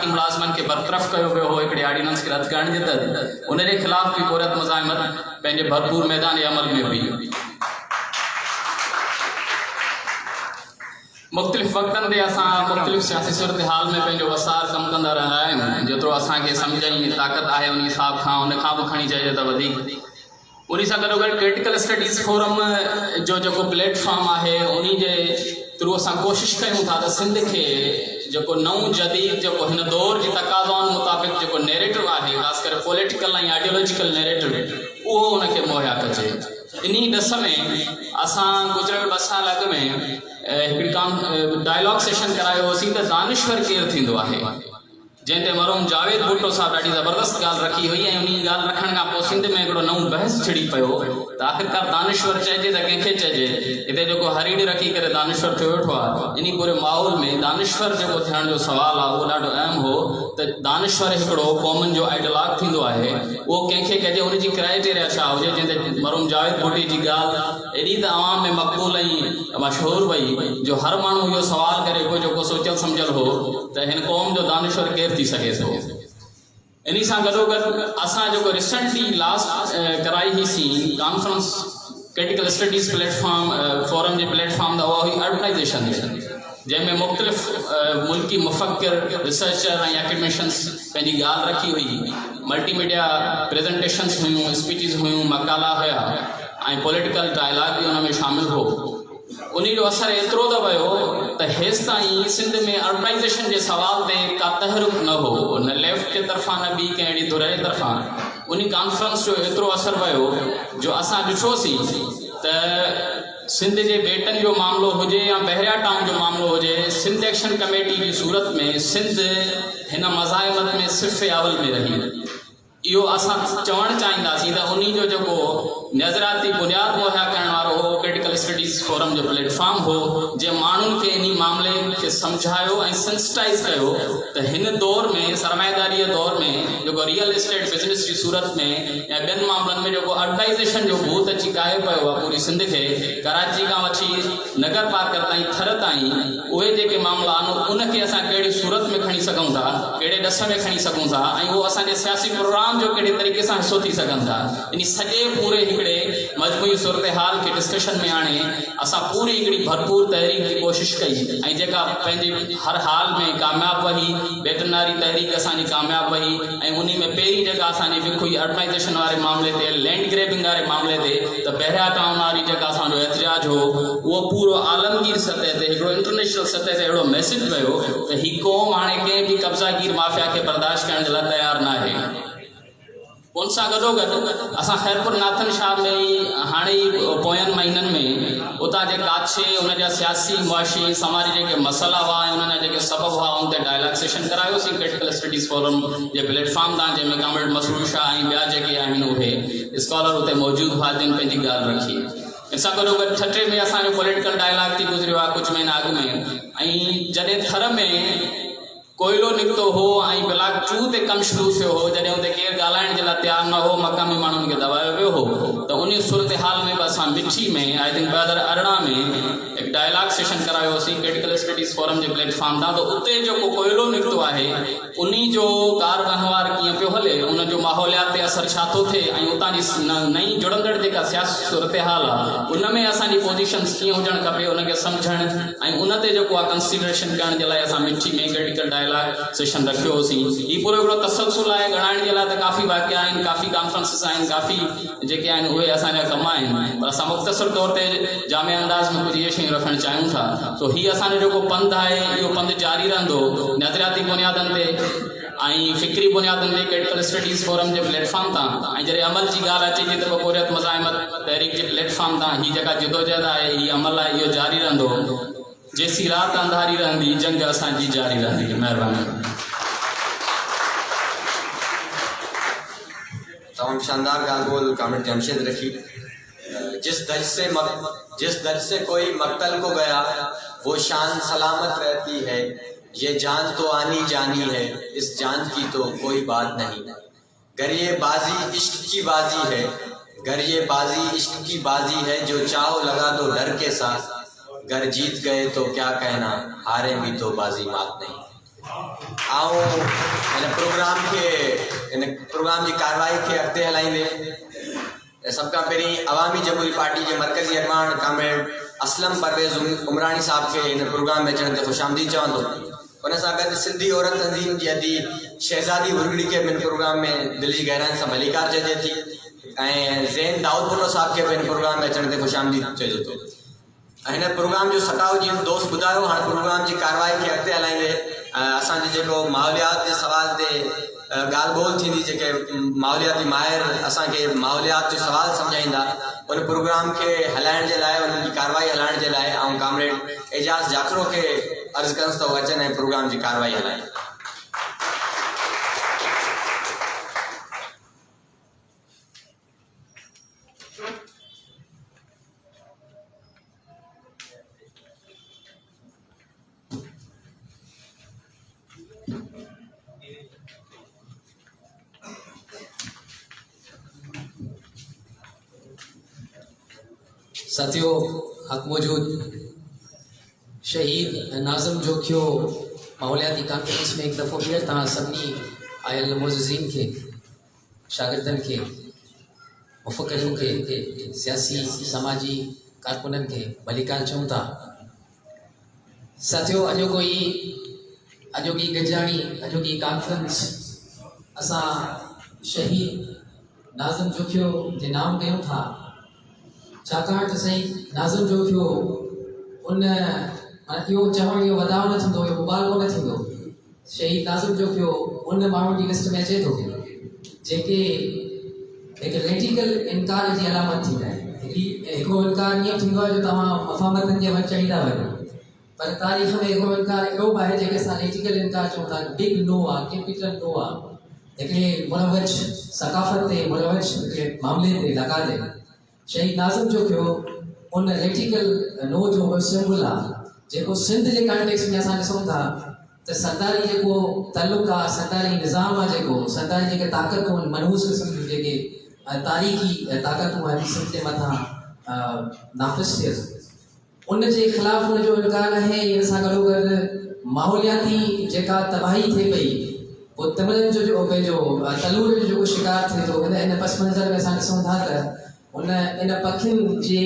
वफ़ाक़ी मुलाज़िमनि खे बरतरफ़ कयो वियो हो हिकिड़े ऑर्डिनेंस खे रद्द करण जे तहत, उन जे ख़िलाफ़ बि हुर्रियत मुज़ाहिमत पंहिंजे भरपूर मैदान अमल में हुई। मुख़्तलिफ़ वक़्तनि ते असां मुख़्तलिफ़ सियासी सूरत हाल में पंहिंजो वसार कमु कंदा रहंदा आहियूं। जेतिरो असांखे सम्झ जी ताक़त आहे उन हिसाब खां उन खां बि खणी चइजे त वधीक। उन सां गॾोगॾु क्रिटिकल स्टडीज़ फोरम जो जेको प्लेटफॉर्म आहे उन जे थ्रू असां कोशिशि कयूं था त सिंध खे जेको नओं जदीद जेको हिन दौर जी तक़ाज़ाउनि मुताबिक़ जेको नैरेटिव आहे, ख़ासि करे पॉलिटिकल ऐं आइडियोलॉजिकल नैरेटिव, उहो उनखे मुहैया कजे। इन ॾिस में असां गुज़िरियल 2 साल अॻु में हिकिड़ी डायलॉग सेशन करायोसीं त दानिश्वर केरु थींदो आहे, जंहिं ते मरहूम जावेद भुट्टो साहब ॾाढी ज़बरदस्त ॻाल्हि रखी हुई ऐं उन ॻाल्हि रखण खां पोइ सिंध में हिकिड़ो नओं बहस छिड़ी पियो त आख़िरकार दानिश्वर चइजे त कंहिंखे चइजे। हिते जेको हरीड़ रखी करे दानिश्वर थियो वेठो आहे, इन पूरे माहौल में दानिश्वर जेको थियण जो सुवालु आहे उहो ॾाढो अहम हो त दानिश्वर हिकिड़ो क़ौमुनि जो आइडियोलॉग थींदो आहे, उहो कंहिंखे कहिजे, उनजी क्राइटेरिया छा हुजे। जंहिं ते मरहूम जावेद भुट्टी जी ॻाल्हि एॾी त आवाम में मक़बूल ऐं मशहूरु वई जो हर माण्हू इहो सुवालु करे कोई जेको सोचियल सम्झियल हो त हिन क़ौम जो दानिश्वर केरु थी सघे थो। इन सां गॾोगॾु असां जेको रिसेंटली लास्ट कराई हुईसीं conference critical studies platform forum जे प्लेटफॉर्म त उहा हुई अर्बनाइज़ेशन, जंहिंमें मुख़्तलिफ़ मुल्की मुफ़क्किर, रिसर्चर ऐं एकेडमिशियंस पंहिंजी ॻाल्हि रखी हुई। मल्टीमीडिया प्रेज़ेंटेशन्स हुयूं, स्पीचिस हुयूं, मकाला हुया ऐं पॉलिटिकल डायलॉग बि हुन में शामिल हो। उन जो असर एतिरो त वियो त हेसि ताईं सिंध में अर्बनाइज़ेशन जे सवाल ते का तहरुक न हो, न लेफ्ट जे तरफ़ां न ॿी कंहिं अहिड़ी धुर जे तरफ़ां। उन कॉन्फ्रेंस जो एतिरो असर वियो जो असां ॾिठोसीं त सिंध जे बेटनि जो मामिलो हुजे या बहरिया टाउन जो मामिलो हुजे, सिंध एक्शन कमेटी जी सूरत में सिंध हिन मज़ाहिमत में सिर्फ़ अवल में रही। इहो असां चवणु चाहींदासीं त उन जो जेको नज़रियाती बुनियाद मुहैया करण वारो हो क्रिटिकल स्टडीज़ फोरम जो प्लेटफॉर्म हो, जंहिं माण्हुनि खे इन मामले खे सम्झायो ऐं सेंसिटाइज़ कयो त हिन दौर में, सरमाएदारीअ दौर में, जेको रियल एस्टेट बिज़नेस जी सूरत में या ॿियनि मामलनि में जेको अर्बनाइज़ेशन जो भूत अची काए पियो आहे पूरी सिंध खे, कराची खां वठी नगर पार्क ताईं, थर ताईं, उहे जेके मामला आहिनि उनखे असां कहिड़ी सूरत में खणी सघूं था, कहिड़े ॾस में खणी सघूं था ऐं उहो असांजे सियासी प्रोग्राम जो कहिड़े तरीक़े सां हिसो थी सघनि था। इन सॼे पूरे हिकिड़े मजमूई सूरत हाल खे डिस्कशन में आणे असां पूरी हिकिड़ी भरपूर तहरीक जी कोशिशि कई ऐं जेका पंहिंजे हर हाल में कामयाबु वही, वेटरनरी तहरीक असांजी कामयाबु वही ऐं उन में पहिरीं जेका असांजी विख हुई अर्बनाइज़ेशन वारे मामले ते, लैंड ग्रेबिंग वारे मामले ते, त बहरिया टाउन वारी जेका असांजो एहतजाज हो उहो पूरो आलमगीर सतह ते, हिकिड़ो इंटरनेशनल सतह ते अहिड़ो मैसेज वियो त ही क़ौम हाणे कंहिं बि कब्ज़ागीर माफ़िया खे बर्दाश्त करण जे लाइ तयारु न आहे। उन सां गॾोगॾु असां ख़ैरपुर नाथन शाह में ई हाणे ई पोयनि महीननि में उतां जे काछे उनजा सियासी, मुआशी, समाजी जेके मसइला हुआ ऐं उन्हनि जा जेके सबब हुआ उन ते डायलॉग सेशन करायोसीं क्रिटिकल स्टडीज़ फोरम जे प्लेटफॉर्म तां, जंहिंमें कामरेड मसरूर शाह ऐं ॿिया जेके आहिनि उहे स्कॉलर उते मौजूदु हुआ जिन पंहिंजी ॻाल्हि रखी। इन सां गॾोगॾु छठे में असांजो पॉलिटिकल डायलॉग थी गुज़रियो आहे कुझु महीना अॻु में, ऐं जॾहिं थर में कोयलो निकितो हो ऐं ब्लॉक 2 ते कमु शुरू थियो हो, जॾहिं हुते केरु ॻाल्हाइण जे लाइ तयारु न हो, मक़ामी माण्हुनि खे दबायो वियो हो, त उन सूरत हाल में बि असां मिठी में आई थिंक 2018 में हिकु डायलॉग सेशन करायोसीं क्रिटिकल स्टडीज़ फोरम जे प्लेटफॉर्म तां। त उते जेको कोयलो निकितो आहे उन जो कार वहिंवार कीअं पियो हले, उन जो माहौलियात ते असर छा थो थिए ऐं उतां जी नई जुड़ंदड़ जेका सियासी सूरत हाल आहे उन में असांजी पोज़ीशन्स कीअं हुजणु खपे उनखे सम्झणु ऐं उन ते जेको आहे कंसिडरेशन करण जे लाइ असां मिठी में क्रिटिकल डायलॉग सेशन रखियो होसीं। ही पूरो हिकिड़ो तसलसुल आहे, ॻणाइण जे लाइ त काफ़ी वाक़िया आहिनि, काफ़ी कॉन्फ्रेंसिस आहिनि, काफ़ी जेके आहिनि उहे असांजा कम आहिनि, पर असां मुख़्तसर तौर ते जामे अंदाज़ में कुझु इहे शयूं रखणु चाहियूं था। तो हीउ असांजो जेको पंधु आहे इहो पंधु जारी रहंदो नज़रियाती बुनियादनि ते ऐं फ़िक्री बुनियादनि ते क्रिटिकल स्टडीज़ फोरम जे प्लेटफॉर्म तां, ऐं जॾहिं अमल जी ॻाल्हि अचे थी त हुर्रियत मुज़ाहिमत तहरीक जे प्लेटफॉर्म तां हीअ जेका जिदोजहद आहे, हीअ अमल आहे, इहो जारी रहंदो। जेसी रात अंधारी रहंदी जंग असांजी जारी रहंदी। महिरबानी। तमाम शानदार गाल बोल कामरेड जमशेद रखी। जिस दर्द से कोई मक्तल को गया वो शान सलामत रहती है, ये जान तो आनी जानी है, इस जान की तो कोई बात नहीं। गर ये बाजी इश्क की बाजी है, गर ये बाजी इश्क की बाजी है, जो चाहो लगा दो डर के साथ, गर जीत गए तो क्या कहना, हारे भी तो बाजी मात नहीं। आओ इन प्रोग्राम जी कार्रवाई खे अॻिते हलाईंदे सभ खां पहिरीं अवामी जमहूरी पार्टी जे मरकज़ी अॻवान कामरेड असलम परवेज़ उमरानी साहब खे हिन प्रोग्राम में अचण ते ख़ुशामदीद चवंदो। उन सां गॾु सिंधी औरत तंज़ीम जी अदी शहज़ादी वुरगड़ी खे हिन प्रोग्राम में दिलि जी गहराइनि सां मलिकार चइजे थी ऐं ज़ैन दाऊदपुरो साहब खे बि हिन प्रोग्राम में अचण ते ख़ुशामदीद चइजे थो। हिन प्रोग्राम जो सटाउ जीअं दोस्त ॿुधायो, हाणे प्रोग्राम जी कार्रवाई खे अॻिते हलाईंदे असांजे जेको माहौलियात जे सवाल ते ॻाल्हि ॿोल थींदी, जेके माहौलियाती माहिर असांखे माहौलियात जो सवाल सम्झाईंदा, उन प्रोग्राम खे हलाइण जे लाइ, उन्हनि जी कार्रवाई हलाइण जे लाइ ऐं कामरेड एजाज़ जाखरो खे अर्ज़ु कयुसि त उहे अचनि ऐं प्रोग्राम जी कार्रवाई हलाइनि। साथियों, हक मौजूद शहीद नाज़िम जोखियो माहौलियाती कॉन्फ्रेंस में एक दफ़ो ॿीहर तव्हां सभिनी आयल मोज़िज़ीन खे, शागिर्दनि खे, मुफ़क्किरीन खे, सियासी समाजी कारकुननि खे भलीकार चऊं था। साथियों, अॼोकी गॾिजाणी, अॼोकी कॉन्फ्रेंस असां शहीद नाज़िम जोखियो जे नाम कयूं था, छाकाणि त साईं नाज़िम जोखियो उन इहो चवणु इहो वधाउ न थींदो, इहो मुबालगो न थींदो। शहीद नाज़िम जोखियो उन माण्हुनि जी लिस्ट में अचे थो जेके हिकु रेडिकल इनकार जी अलामत थींदा आहिनि। हिकिड़ो इनकार ईअं थींदो आहे जो तव्हां मफ़ामतनि जे वटि चढ़ी था वञो, पर तारीख़ में हिकिड़ो इनकार अहिड़ो बि आहे जेके असां रेडिकल इनकार चऊं था, बिग नो आहे, कैपिटल नो आहे, हिकिड़े मुरवज सक़ाफ़त ते, मुरवज हिकिड़े मामले ते लॻा ते। शहीद नाज़िम जोखियो उन रेडिकल नो जो सिंबल आहे, जेको सिंध जे कॉन्टेक्स्ट में असां ॾिसूं था त सरदारी जेको तल्लुक़ आहे, सरदारी निज़ाम आहे, जेको सरदारी जेके ताक़तूं आहिनि, मनहूस क़िस्म जूं जेके तारीख़ी ताक़तूं आहिनि सिंध जे मथां नाफ़िज़ थियसि, उन जे ख़िलाफ़ उन जो इनकार आहे। इन सां गॾोगॾु माहौलियाती जेका तबाही थिए पई, पोइ तमिलनि जो पंहिंजो तलूर जो जेको शिकार थिए थो, इन पस मंज़र में असां ॾिसूं था त इन पखियुनि जे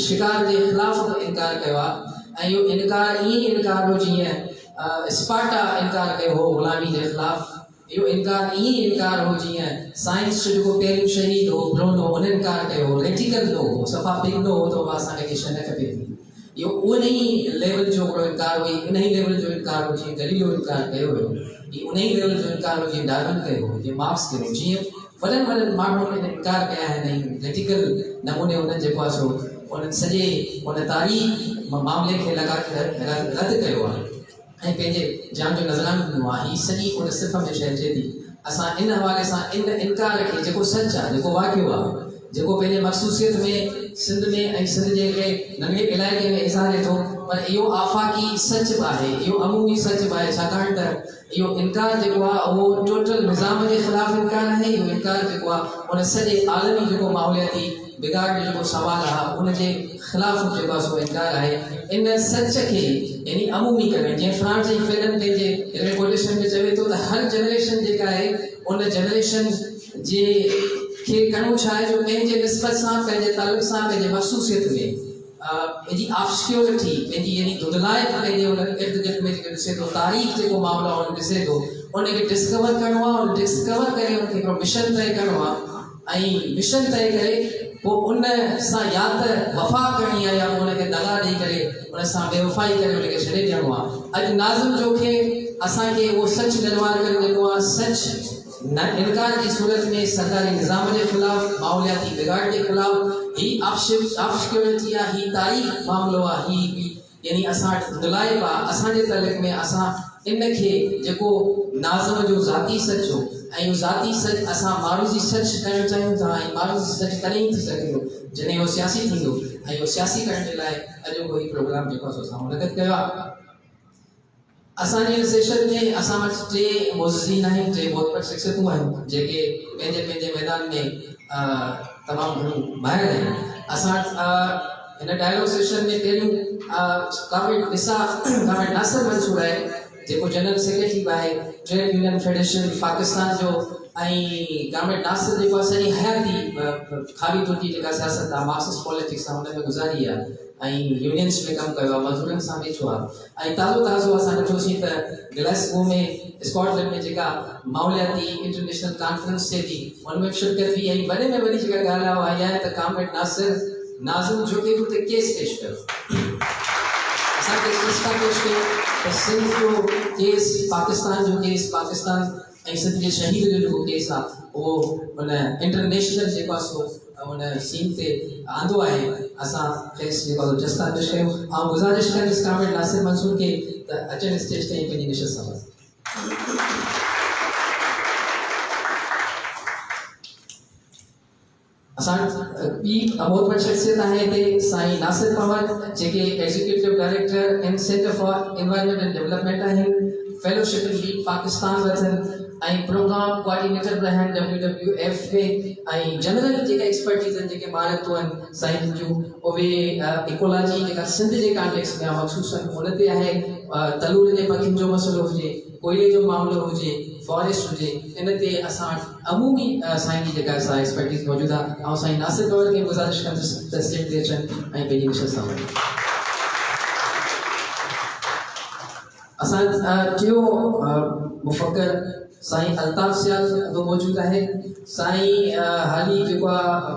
शिकार जे ख़िलाफ़ इनकार कयो आहे। ऐं इहो इनकार ईअं इनकार हो जीअं स्पार्टा इनकार कयो हो ग़ुलामी जे ख़िलाफ़, इहो इनकार ईअं इनकार हो जीअं साइंस जो जेको पहिरियों शहीद हो ब्रोनो उन इनकार कयो हो। रेडिकल नो हो, सफ़ा बिग नो हो, त असांखे कंहिं शइ न खपे थी। इहो उन ई लेवल जो हिकिड़ो इनकार हुई, इन ई लेवल जो इनकार हो जीअं गलीलो इनकार कयो हुयो, इहो उन ई लेवल जो इनकार हो जीअं डार्विन कयो हो, जीअं मार्क्स कयो, जीअं वॾनि माण्हुनि ने इनकार कया आहिनि। रेडिकल नमूने उन्हनि जेको आहे सो उन्हनि सॼे उन तारीख़ मामले खे रद्द कयो आहे ऐं पंहिंजे जान जो नज़रानो ॾिनो आहे। हीअ सॼी उन सिफ़ में शइ अचे थी। असां इन हवाले सां इन इनकार खे, जेको सच आहे, जेको वाक़ियो आहे, जेको पंहिंजे मखसूसियत में सिंध में ऐं सिंध जे हिकिड़े नंढे इलाइक़े में इज़हारे थो, पर इहो आफ़ाक़ी सच बि आहे, इहो अमूमी सच बि आहे, छाकाणि त इहो इनकार जेको आहे उहो टोटल निज़ाम जे ख़िलाफ़ इनकार आहे। इहो इनकार जेको आहे उन सॼे आलमी जेको माहौलियाती बिगाड़ जो जेको सवाल आहे उन जे ख़िलाफ़ जेको आहे सो इनकार आहे। इन सच खे यानी अमूमी करणु, जीअं फ्रांस जी फिल्म पंहिंजे हिकिड़े कोटेशन में चवे थो त हर जनरेशन जेका आहे उन जनरेशन जे खे करिणो छा आहे जो पंहिंजे निस्बत सां, पंहिंजे तालुक़ सां, पंहिंजे मखसूसियत में पंहिंजी ऑब्सक्योरिटी, पंहिंजी यानी धुंधलाए पंहिंजे उन इर्द गिर्द में जेको ॾिसे थो, तारीख़ जेको मामलो आहे उन ॾिसे थो, उनखे डिस्कवर करिणो आहे। उन डिस्कवर करे उनखे हिकिड़ो मिशन तय करिणो आहे ऐं मिशन तय करे पोइ उन सां या त वफ़ा करणी आहे या उनखे दगा ॾेई करे उन सां बेवफ़ाई करे उनखे छॾे ॾियणो आहे। अॼु नाज़िम जोखे असांखे उहो सच निर्माण करे ॾिनो आहे। सच न इनकार की सूरत में सरकारी निज़ाम के खिलाफ, माहौलियाती बिगाड़ के खिलाफ ही ऑब्सक्योरिटी है, ही तारीख़ मामलो है, ही यानी असां दुलाइब आहे असांजे तलक में। असां इनखे जेको नाज़िम जो ज़ाती सच हो ऐं ज़ाती सच असां मारूज़ी सच करणु चाहियूं था ऐं मारूज़ी सच तॾहिं ई थी सघे थो जॾहिं उहो सियासी थींदो ऐं उहो सियासी करण जे लाइ अॼु कोई प्रोग्राम जेको आहे असां मुनक़िद कयो आहे। असांजे सेशन में असां वटि टे मोज़ीन आहिनि, टे बहुत शख़्सियतूं आहिनि जेके पंहिंजे पंहिंजे मैदान में तमामु घणियूं माहिर आहिनि। असां हिन डायलॉग सेशन में पहिरियों कामिल निसा कामिल नासिर मंसूर आहे, जेको जनरल सेक्रेटरी आहे ट्रेड यूनियन फेडरेशन पाकिस्तान जो ऐं गवर्नमेंट नासिर जेको आहे सॼी हयाती खाली टुटी जेका सियासत आहे मार्क्सिस्ट पॉलिटिक्स आहे हुन में गुज़ारी आहे ऐं यूनियंस में कमु कयो आहे मज़दूरनि सां वेठो आहे ऐं ताज़ो असां ॾिठोसीं त ग्लासगो में स्कॉटलैंड में जेका माहौलियाती इंटरनेशनल कॉन्फ्रेंस थिए थी हुन में शिरकत थी ऐं वॾे में वॾी जेका ॻाल्हि आहे उहा इहा आहे त कॉमरेड नाज़िम जोगी ते केस पेश कयो असांखे सिस्टा पेश कयो त सिंध जो केस पाकिस्तान ऐं सिंध जे शहीद जो जेको केस आहे उहो हुन इंटरनेशनल जेको आहे सो हुन सीन ते आंदो आहे असां खेसि जेको आहे जस्ता पेश कयूं ऐं गुज़ारिश कंदुसि कॉमरेड नासिर मंसूर खे त अचनि स्टेज ते पंहिंजी निशस्त सां असां ॿी अमोदमत शख़्सियत आहे हिते साईं नासिर पवन जेके executive director in centre for environment and development आहिनि फेलोशिप इन लीड पाकिस्तान वठनि ऐं प्रोग्राम कोऑर्डिनेटर बि आहिनि WWF में ऐं जनरल जेका एक्सपर्टीज़ आहिनि जेके महारतूं आहिनि साइंस जूं उहे इकोलॉजी जेका सिंध जे कॉन्टेक्स्ट में मख़सूसनि हुन ते आहे तलूर जे पखियुनि जो मसइलो हुजे कोयले जो मामलो हुजे फॉरेस्ट हुजे इन ते असां वटि अमूमी साईं जी जेका असां एक्सपर्टीज़ मौजूदु आहे ऐं साईं नासिर पवन खे गुज़ारिश कंदुसि त स्टेज ते अचनि ऐं पंहिंजी निशस्त सां वञनि असां टियों मुफ़क्कर साईं अल्ताफ़ सियाल जो मौजूदु आहे साईं हाली जेको आहे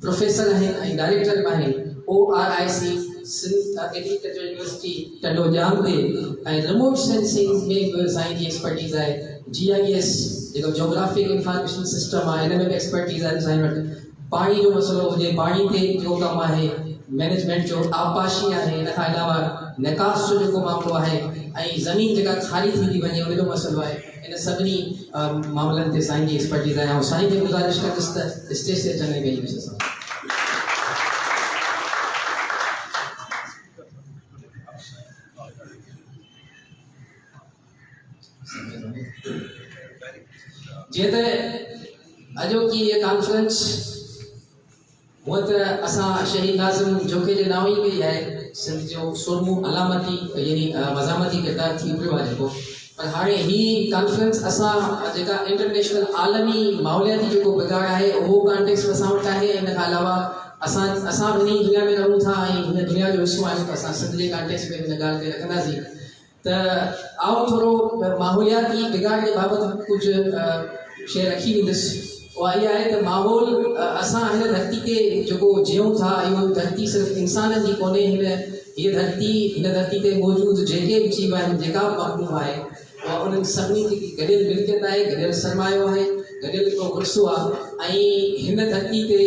प्रोफेसर आहिनि ऐं डायरेक्टर बि आहिनि ORIC Sindh agriculture university Tandojam ते ऐं रिमोट सेंसिंग में बि साईं जी एक्सपर्टीज़ आहे GIS जेको जोग्राफिक इंफॉर्मेशन सिस्टम आहे हिन में बि एक्सपर्टीज़ आहे साईं वटि पाणी जो मसइलो हुजे पाणी ते जेको कमु आहे मैनेजमेंट जो आबपाशी आहे हिन खां अलावा निकास जो जेको मामिलो आहे ऐं ज़मीन जेका ख़ाली थींदी वञे उनजो मसइलो आहे इन सभिनी मामलनि ते साईं जी एक्सपर्टीज़ आहे ऐं साईं खे गुज़ारिश कंदुसि त स्टेज ते अचनि पंहिंजी निशस्त सां जीअं त अॼोकी इहा कॉन्फ्रेंस हूअं त असां शहीद नाज़िम जोखे जे नाव ई कई आहे सिंध जो सुरमू अलामती यानी मज़ामती किरदारु थी पियो आहे जेको पर हाणे ही कॉन्फ्रेंस असां जेका इंटरनेशनल आलमी माहौलियाती जेको बिगाड़ आहे उहो कॉन्टेक्स्ट में असां वटि आहे इन खां अलावा असां बि हिन दुनिया में रहूं था ऐं हिन दुनिया जो हिसो आहियूं त असां सिंध जे कॉन्टेक्स्ट में हिन ॻाल्हि खे रखंदासीं त आओ थोरो माहौलियाती बिगाड़ जे बाबति कुझु शइ रखी वेंदुसि उहा इहा आहे त माहौल असां हिन धरती ते जेको जियूं था इहो धरती सिर्फ़ु इंसाननि जी कोन्हे हीअ धरती ते मौजूदु जेके बि जीव आहिनि जेका बि मखलूक आहे उहा उन्हनि सभिनी जी गॾियल मिल्कियत आहे गॾियल सरमायो आहे गॾियल हिकिड़ो विरसो आहे ऐं हिन धरती ते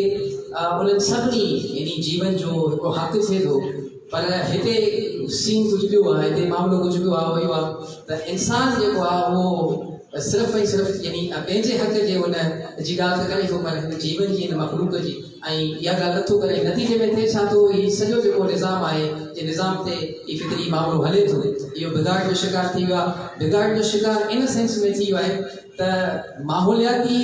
उन्हनि सभिनी यानी जीवन जो हिकिड़ो हक़ थिए थो पर हिते सीन कुझु ॿियो आहे हिते मामिलो कुझु ॿियो आहे इहो आहे त इंसानु जेको आहे उहो सिर्फ़ु ऐं सिर्फ़ु यानी पंहिंजे हक़ जे हुन जी ॻाल्हि त करे थो पर हिन जीवन जी हिन मखलूक जी ऐं इहा ॻाल्हि नथो करे नतीजे में थिए छा थो हीउ सॼो जेको निज़ाम आहे जे निज़ाम ते हीउ फितरी मामिलो हले थो इहो बिगाड़ जो शिकार थी वियो आहे बिगाड़ जो शिकार इन सेंस में थी वियो आहे त माहौलियाती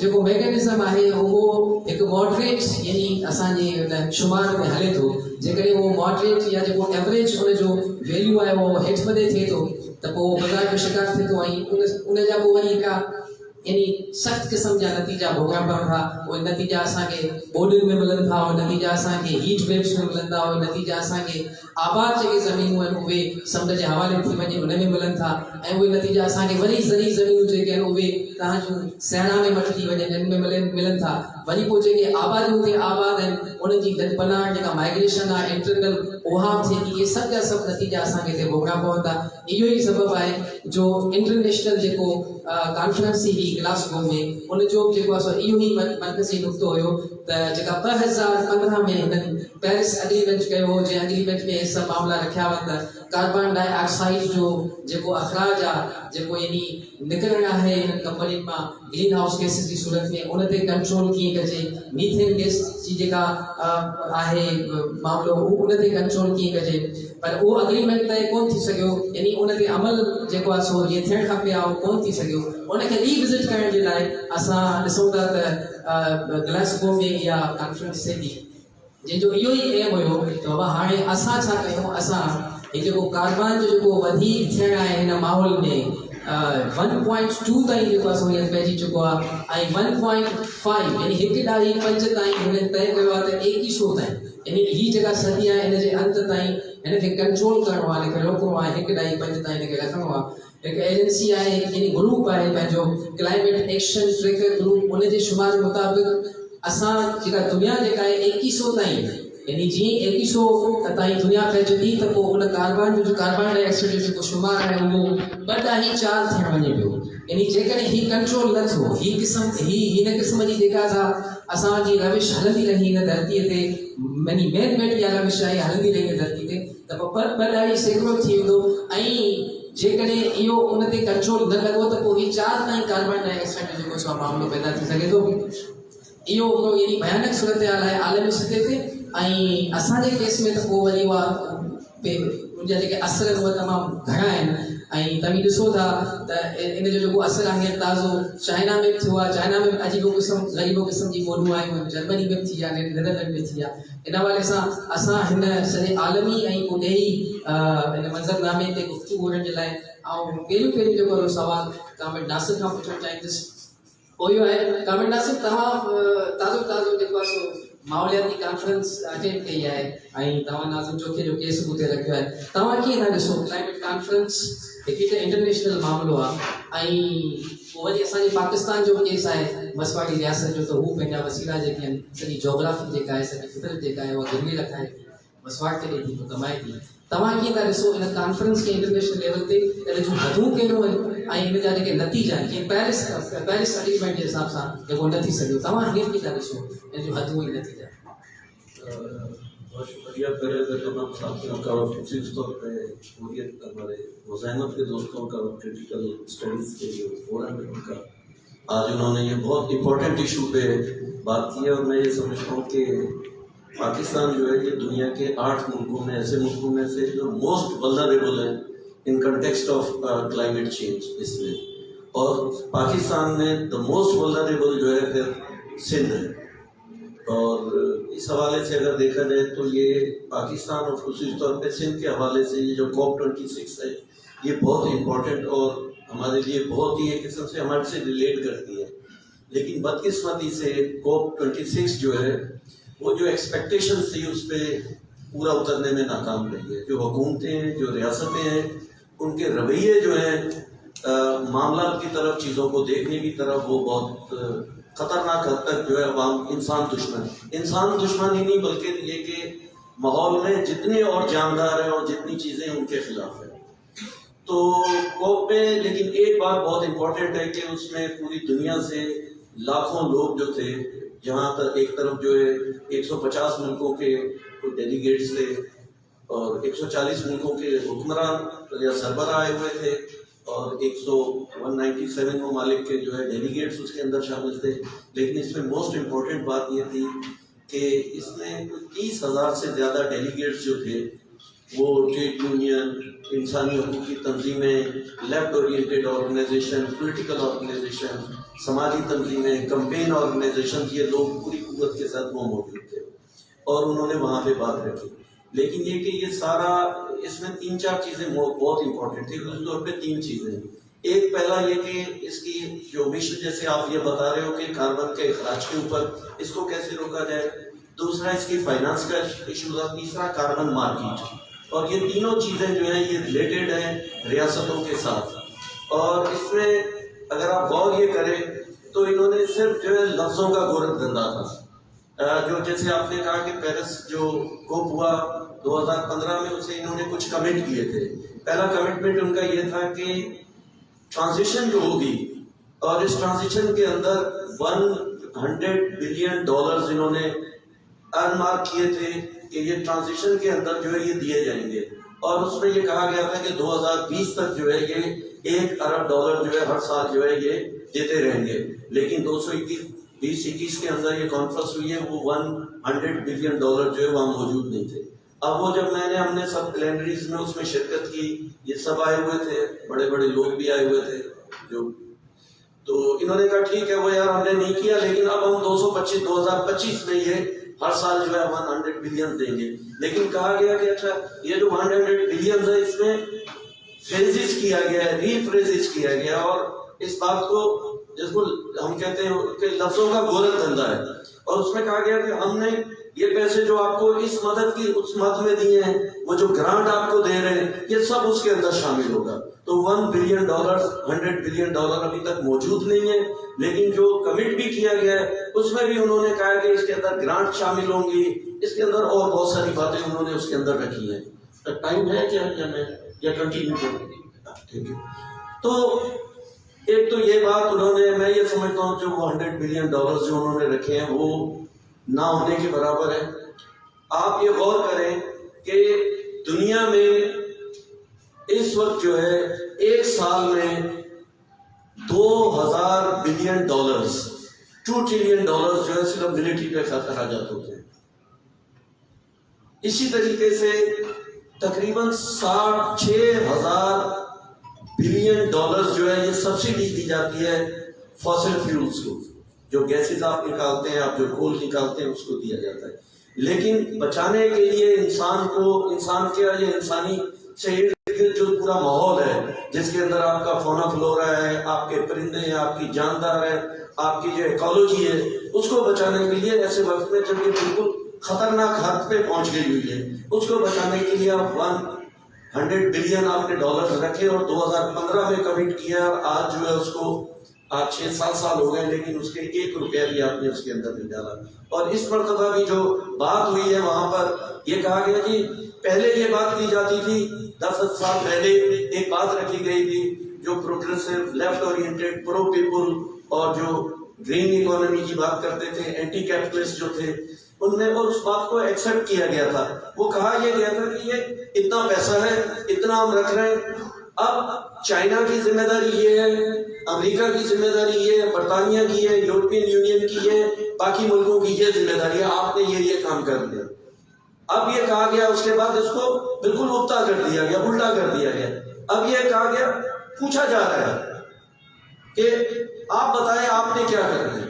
जेको मैकेनिज़म आहे उहो हिकु मॉडरेट यानी असांजे हुन शुमार में हले थो जेकॾहिं उहो मॉडरेट या जेको एवरेज हुनजो वैल्यू आहे उहो हेठि मथे थिए थो त पोइ बिगाड़ जो शिकार थिए थो ऐं उन जा पोइ वरी हिकु यानी सख़्त क़िस्म जा नतीजा भोगणा पवनि था उहे नतीजा असांखे ॿोॾियुनि में मिलनि था उहे नतीजा असांखे हीट वेव्स में मिलनि था उहे नतीजा असांखे आबाद जेके ज़मीनूं आहिनि उहे समुंड जे हवाले थी वञे उन में मिलनि था ऐं उहे नतीजा असांखे वरी ज़री ज़मीनूं जेके आहिनि उहे तव्हांजूं सहणा में मटिजी वञनि इन्हनि में मिलनि था वरी पोइ जेके आबादियूं ते आबाद आहिनि उन्हनि जी गॾपनाह जेका माइग्रेशन आहे इंटरनल उहा थिए थी इहे सभु जा सभु नतीजा असांखे हिते भोगणा पवनि था इहो ई सबबु आहे जो इंटरनेशनल जेको कॉन्फ्रेंस थी ग्लासगो में उनजो जेको आहे इहो ई मर्कज़ी नुक़्तो हुयो त जेका 2015 में हिननि पेरिस एग्रीमेंट कयो हो जंहिं एग्रीमेंट में इहे सभु मामला रखिया वञनि त कार्बन डाइऑक्साइड जो जेको अख़राज आहे जेको यानी निकिरणु आहे हिन कंपनियुनि मां ग्रीन हाउस गैसिस जी सूरत में उन ते कंट्रोल कीअं कजे मीथेन गैस जी जेका आहे मामिलो उन ते कंट्रोल कीअं कजे पर उहो एग्रीमेंट तय कोन थी सघियो यानी उन ते अमल जेको आहे सो जीअं थियणु खपे आहे उहो कोन थी सघियो उनखे रीविज़िट करण जे लाइ असां ॾिसूं था त ग्लासगो में इहा कॉन्फ्रेंस थिए थी जंहिंजो इहो ई एम हुयो त बाबा हाणे असां छा कयूं असां ही जेको कार्बन जो जेको वधीक थियण आहे हिन माहौल में 1.2 ताईं जेको आहे सो हींअर पइजी चुको आहे ऐं 1.5 यानी हिकु ॾाढ़ी 5 ताईं हुन तय कयो आहे त 2100 ताईं यानी ही जेका सदी आहे हिन जे अंत ताईं हिनखे कंट्रोल करिणो आहे, हिनखे रोकणो आहे, 1.5 ताईं हिनखे रखिणो आहे। हिकु एजेंसी आहे, यानी ग्रुप आहे पंहिंजो क्लाइमेट एक्शन ट्रैकर ग्रुप, उन जे शुमार मुताबिक़ असां जेका दुनिया जेका आहे 2100 ताईं यानी जीअं 2100 ताईं दुनिया पहुचंदी त पोइ उन कार्बन जो कार्बन डाइऑक्साइड जो जेको शुमार आहे उहो 2.4 थियण वञे पियो। यानी जेकॾहिं ही कंट्रोल न थियो, हिन क़िस्म जी जेका असांजी रविश हलंदी रही हिन धरतीअ ते, यानी मेन इहा रविश आहे हलंदी रही हिन धरती ते, त पोइ 2.2 सैकड़ो थी वेंदो ऐं जेकॾहिं इहो उन ते कंट्रोल न लॻो त पोइ ही 4 ताईं कार्बन डाइऑक्साइड जो जेको सो मामलो पैदा थी सघे थो। इहो हिकिड़ो यानी भयानक सूरत हाल आहे आलमी सतह ते ऐं असांजे केस में त पोइ वरी उहा उनजा जेके असर उहे तमामु घणा आहिनि ऐं तव्हां ॾिसो था त इन जो जेको असरु आहे ताज़ो चाइना में बि थियो आहे। चाइना में अजीबो क़िस्म जी ॿोलियूं आहियूं, जर्मनी में बि थी आहे, नीदरलैंड में थी आहे। इन हवाले सां असां हिन सॼे आलमी ऐं ॾेही हिन मंज़रनामे ते गुफ़्तगू करण जे लाइ ऐं पहिरियों जेको सवाल कामिल नासिर खां पुछणु चाहींदुसि उहो इहो आहे। कामिल नासिर, तव्हां ताज़ो जेको आहे सो माहौलियाती कॉन्फ्रेंस अटेंड कई आहे ऐं तव्हां नाज़िम चोखे जो केस बि उते रखियो आहे, तव्हां कीअं था ॾिसो क्लाइमेट कॉन्फ्रेंस हिकु त इंटरनेशनल मामिलो आहे ऐं पोइ वरी असांजे पाकिस्तान जो केस आहे मसवाड़ी रियासत जो, त हू पंहिंजा वसीला जेके आहिनि, सॼी जोग्राफी जेका आहे, सॼी फितरत जेका आहे उहा गिरवी रखाए थी, मसवाड़ ते ॾिए थी, कमाए थी। तव्हां कीअं था ॾिसो हिन कॉन्फ्रेंस खे इंटरनेशनल लेवल ते इन जूं हदूं कहिड़ियूं आहिनि ऐं हिन जा जेके नतीजा आहिनि, जीअं पेरिस एग्रीमेंट जे हिसाब सां जेको न थी सघियो, तव्हां हीअं कीअं था ॾिसो इन जूं हदूं ऐं नतीजा? बहुत शुक्रिया पहले तमाम साथियों का और विशेष तौर पे हुर्रियत हमारे मुज़ाहमत के दोस्तों का और क्रिटिकल स्टडीज़ के जो फोरम है उनका, आज उन्होंने ये बहुत इम्पोर्टेंट इशू पे बात की है और मैं ये समझता हूँ कि पाकिस्तान जो है ये दुनिया के 8 मुल्कों में ऐसे मुल्कों में से जो मोस्ट वल्नरेबल है in context of climate change इसमें, और पाकिस्तान में द मोस्ट वल्नरेबल जो है फिर सिंध है। और इस हवाले से अगर देखा जाए तो ये पाकिस्तान और खास तौर पे सिंध के हवाले से ये जो COP26 है ये बहुत इम्पोर्टेंट और हमारे लिए बहुत ही एक किस्म से हमारे से रिलेट करती है। लेकिन बदकिस्मती से COP26 जो है वो जो एक्सपेक्टेशंस थी उस पर पूरा उतरने में नाकाम रही है। जो हुकूमतें हैं, जो रियासतें हैं, उनके रवैये जो हैं मामला की तरफ, चीज़ों को देखने की तरफ, वो बहुत खतरनाक हद तक जो है अवाम इंसान दुश्मन ही नहीं बल्कि ये कि माहौल में जितने और जानदार हैं और जितनी चीज़ें उनके खिलाफ है। तो COP में लेकिन एक बात बहुत इम्पोर्टेंट है कि उसमें पूरी दुनिया से लाखों लोग जो थे, जहाँ पर एक तरफ जो है 150 मुल्कों के डेलीगेट्स थे और 140 मुल्कों के हुक्मरान या सरबराह आए हुए थे और 197 ममालिक के जो है डेलीगेट्स उसके अंदर शामिल थे। लेकिन इसमें मोस्ट इम्पॉर्टेंट बात ये थी कि इसमें 30,000 से ज़्यादा डेलीगेट्स जो थे वो ट्रेड यूनियन, इंसानी हकूक़ की तंजीमें, left oriented organisation, political organisation, समाजी तंजीमें, कैंपेन ऑर्गेनाइजेशन, ये लोग पूरी कुव्वत के साथ वो मौजूद थे और उन्होंने वहाँ पे बात रखी। लेकिन ये कि ये सारा इसमें 3-4 चीज़ें बहुत इंपॉर्टेंट थी। उस तौर पे 3 चीज़ें, एक पहला ये कि इसकी जो मिशन, जैसे आप ये बता रहे हो कि कार्बन के अखराज के ऊपर इसको कैसे रोका जाए, दूसरा इसकी फाइनेंस का इशू था, तीसरा कार्बन मार्केट, और ये तीनों चीज़ें जो है ये रिलेटेड हैं रियासतों के साथ। और इसमें अगर आप गौर ये करें तो इन्होंने सिर्फ जो है लफ्ज़ों का गोरखधंधा था। जो जैसे आपने कहा कि पेरिस जो COP हुआ 2015 में, उसे इन्होंने कुछ कमिट किए थे। पहला कमिटमेंट उनका ये था कि ट्रांजिशन जो होगी, और इस ट्रांजिशन के अंदर $100 बिलियन इन्होंने अनमार्क किए थे कि ये ट्रांजिशन के अंदर जो है ये दिए जाएंगे। और उसमें ये कहा गया था कि 2020 तक जो है ये $1 अरब जो है हर साल जो है ये देते रहेंगे। लेकिन 2021 के अंदर ये कॉन्फ्रेंस हुई है, वो $100 बिलियन जो है वहाँ मौजूद नहीं थे। अब वो जब हमने सब प्लेनरीज में उसमें शिरकत की, ये सब आए हुए थे, बड़े बड़े लोग भी आए हुए थे जो, तो इन्होंने कहा ठीक है वो यार हमने नहीं किया, लेकिन अब हम 2025 में ये ہر سال جو ہے 100 بلین دیں گے، لیکن کہا گیا کہ اچھا یہ جو 100 بلین ہے اس میں فریزز کیا گیا ہے، ری فریزز کیا گیا، اور اس بات کو جس کو ہم کہتے ہیں کہ لفظوں کا گورکھ دھندا ہے، اور اس میں کہا گیا کہ ہم نے یہ پیسے جو آپ کو اس مدد کی اس مد میں دیے ہیں، وہ جو گرانٹ آپ کو دے رہے ہیں، یہ سب اس کے اندر شامل ہوگا۔ تو $1 بلین 100 بلین ڈالر ابھی تک موجود نہیں ہے، لیکن جو کمٹ بھی کیا گیا ہے اس میں بھی انہوں نے کہا کہ اس کے اندر گرانٹ شامل ہوں گی، اس کے اندر اور بہت ساری باتیں انہوں نے اس کے اندر رکھی ہیں۔ ٹائم ہے کیا یا کنٹینیو کریں؟ ٹھیک ہے۔ تو ایک تو یہ بات انہوں نے، میں یہ سمجھتا ہوں جو وہ $100 بلین جو انہوں نے رکھے ہیں وہ نہ ہونے کے برابر ہے۔ آپ یہ غور کریں کہ دنیا میں اس وقت جو ہے ایک سال میں 2000 بلین ڈالرز 2 ٹریلین ڈالرز جو ہے صرف ملٹری پہ خراجات ہوتے ہیں۔ اسی طریقے سے تقریباً 6,000 بلین ڈالرز جو ہے یہ سبسڈی دی جاتی ہے فاسل فیولز کو، جو گیسز آپ نکالتے ہیں، آپ جو کول نکالتے ہیں اس کو دیا جاتا ہے۔ لیکن بچانے کے لیے انسان کو، انسان کے یہ انسانی شہر جو پورا ماحول ہے جس کے اندر آپ کا فونا فلورا ہے، آپ کے پرندے ہیں، آپ کی جاندار ہے، آپ کی جو ایکالوجی ہے، اس کو بچانے کے لیے ایسے وقت میں جب یہ بالکل خطرناک حد پہ پہنچ گئی ہوئی ہے، اس کو بچانے کے لیے آپ 100 بلین آپ نے ڈالر رکھے اور 2015 میں کمٹ کیا، اور آج جو ہے اس کو آج 6-7 سال ہو گئے، لیکن اس کے 1 روپیہ بھی آپ نے اس کے اندر نہیں ڈالا۔ اور اس مرتبہ بھی جو بات ہوئی ہے وہاں پر یہ کہا گیا کہ پہلے یہ بات کی جاتی تھی، 10 سال پہلے ایک بات رکھی گئی تھی جو پروگریسو لیفٹ اورینٹڈ پرو پیپل اور جو گرین اکانومی کی بات کرتے تھے، اینٹی کیپٹلسٹ جو تھے، ان نے اور اس بات کو ایکسپٹ کیا گیا تھا۔ وہ کہا یہ گیا تھا کہ یہ اتنا پیسہ ہے، اتنا ہم رکھ رہے ہیں، اب چائنا کی ذمہ داری یہ ہے، امریکہ کی ذمہ داری یہ ہے، برطانیہ کی ہے، یورپین یونین کی ہے، باقی ملکوں کی یہ ذمہ داری ہے، آپ نے یہ کام کر دیا۔ اب یہ کہا گیا، اس کے بعد اس کو بالکل الٹا کر دیا گیا، الٹا کر دیا گیا۔ اب یہ کہا گیا، پوچھا جا رہا ہے کہ آپ بتائیں آپ نے کیا کرنا ہے۔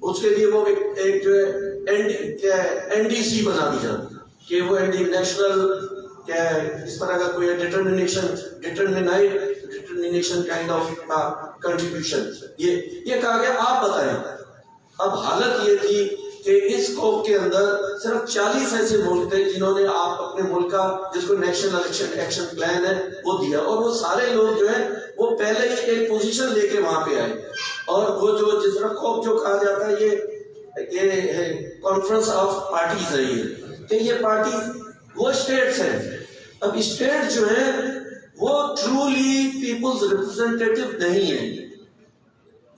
اس کے لیے وہ ایک جو ہے NDC بنا دیا کہ وہ نیشنل کیا ہے، اس طرح کا کوئی ڈٹرمنیشن کائنڈ آف کنٹریبیوشن، یہ کہا گیا آپ بتائیں۔ اب حالت یہ تھی کہ اس کوپ کے اندر صرف 40 ایسے ملک تھے جنہوں نے آپ اپنے ملک کا، جس کو نیشنل الیکشن ایکشن پلان ہے، وہ دیا، اور وہ سارے لوگ جو ہیں وہ پہلے ہی ایک پوزیشن لے کے وہاں پہ آئے، اور وہ جو جس طرح کوپ جو کہا جاتا ہے یہ کانفرنس آف پارٹیز ہے، یہ کہ یہ پارٹیز وہ اسٹیٹس ہیں۔ اب اسٹیٹ جو ہیں وہ ٹرولی پیپلز ریپرزینٹیٹیو نہیں ہیں،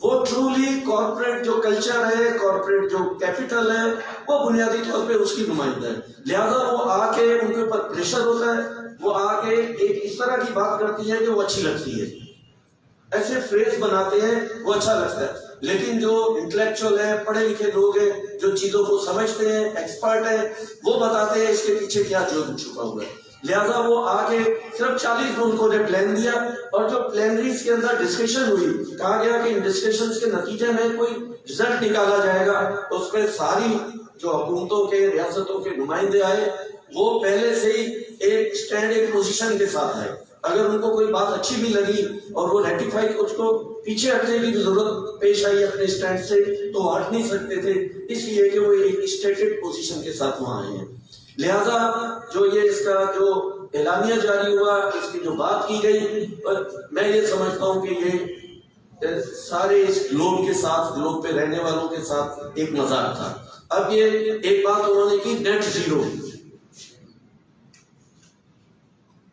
وہ ٹرولی کارپوریٹ جو کلچر ہے، کارپوریٹ جو کیپٹل ہے، وہ بنیادی طور پہ اس کی نمائندہ ہے۔ لہذا وہ آ کے ان کے اوپر پریشر ہوتا ہے، وہ آ کے ایک اس طرح کی بات کرتی ہے کہ وہ اچھی لگتی ہے، ایسے فریز بناتے ہیں وہ اچھا لگتا ہے۔ لیکن جو انٹلیکچوئل ہے، پڑھے لکھے لوگ ہیں، جو چیزوں کو سمجھتے ہیں، ایکسپرٹ ہیں، وہ بتاتے ہیں اس کے پیچھے کیا جرم چھپا ہوا ہے۔ لہذا وہ آگے صرف 40 ملکوں نے پلان دیا، اور جو پلانریز کے اندر ڈسکشن ہوئی، کہا گیا کہ ان ڈسکشنز کے نتیجے میں کوئی رزلٹ نکالا جائے گا، اس میں ساری جو حکومتوں کے، ریاستوں کے نمائندے آئے، وہ پہلے سے ہی ایک سٹینڈ، ایک پوزیشن کے ساتھ آئے۔ اگر ان کو کوئی بات اچھی بھی لگی اور وہ ریٹیفائی، اس کو پیچھے ہٹنے کی ضرورت پیش آئی اپنے سٹینڈ سے، تو وہ ہٹ نہیں سکتے تھے، اس لیے کہ وہ ایک اسٹیٹڈ پوزیشن کے ساتھ وہاں آئے ہیں۔ لہذا جو یہ اس کا جو اعلامیہ جاری ہوا، اس کی جو بات کی گئی، میں یہ سمجھتا ہوں کہ یہ سارے اس گلوب کے ساتھ، گلوب پہ رہنے والوں کے ساتھ ایک مذاق تھا۔ اب یہ ایک بات انہوں نے کی، نیٹ زیرو،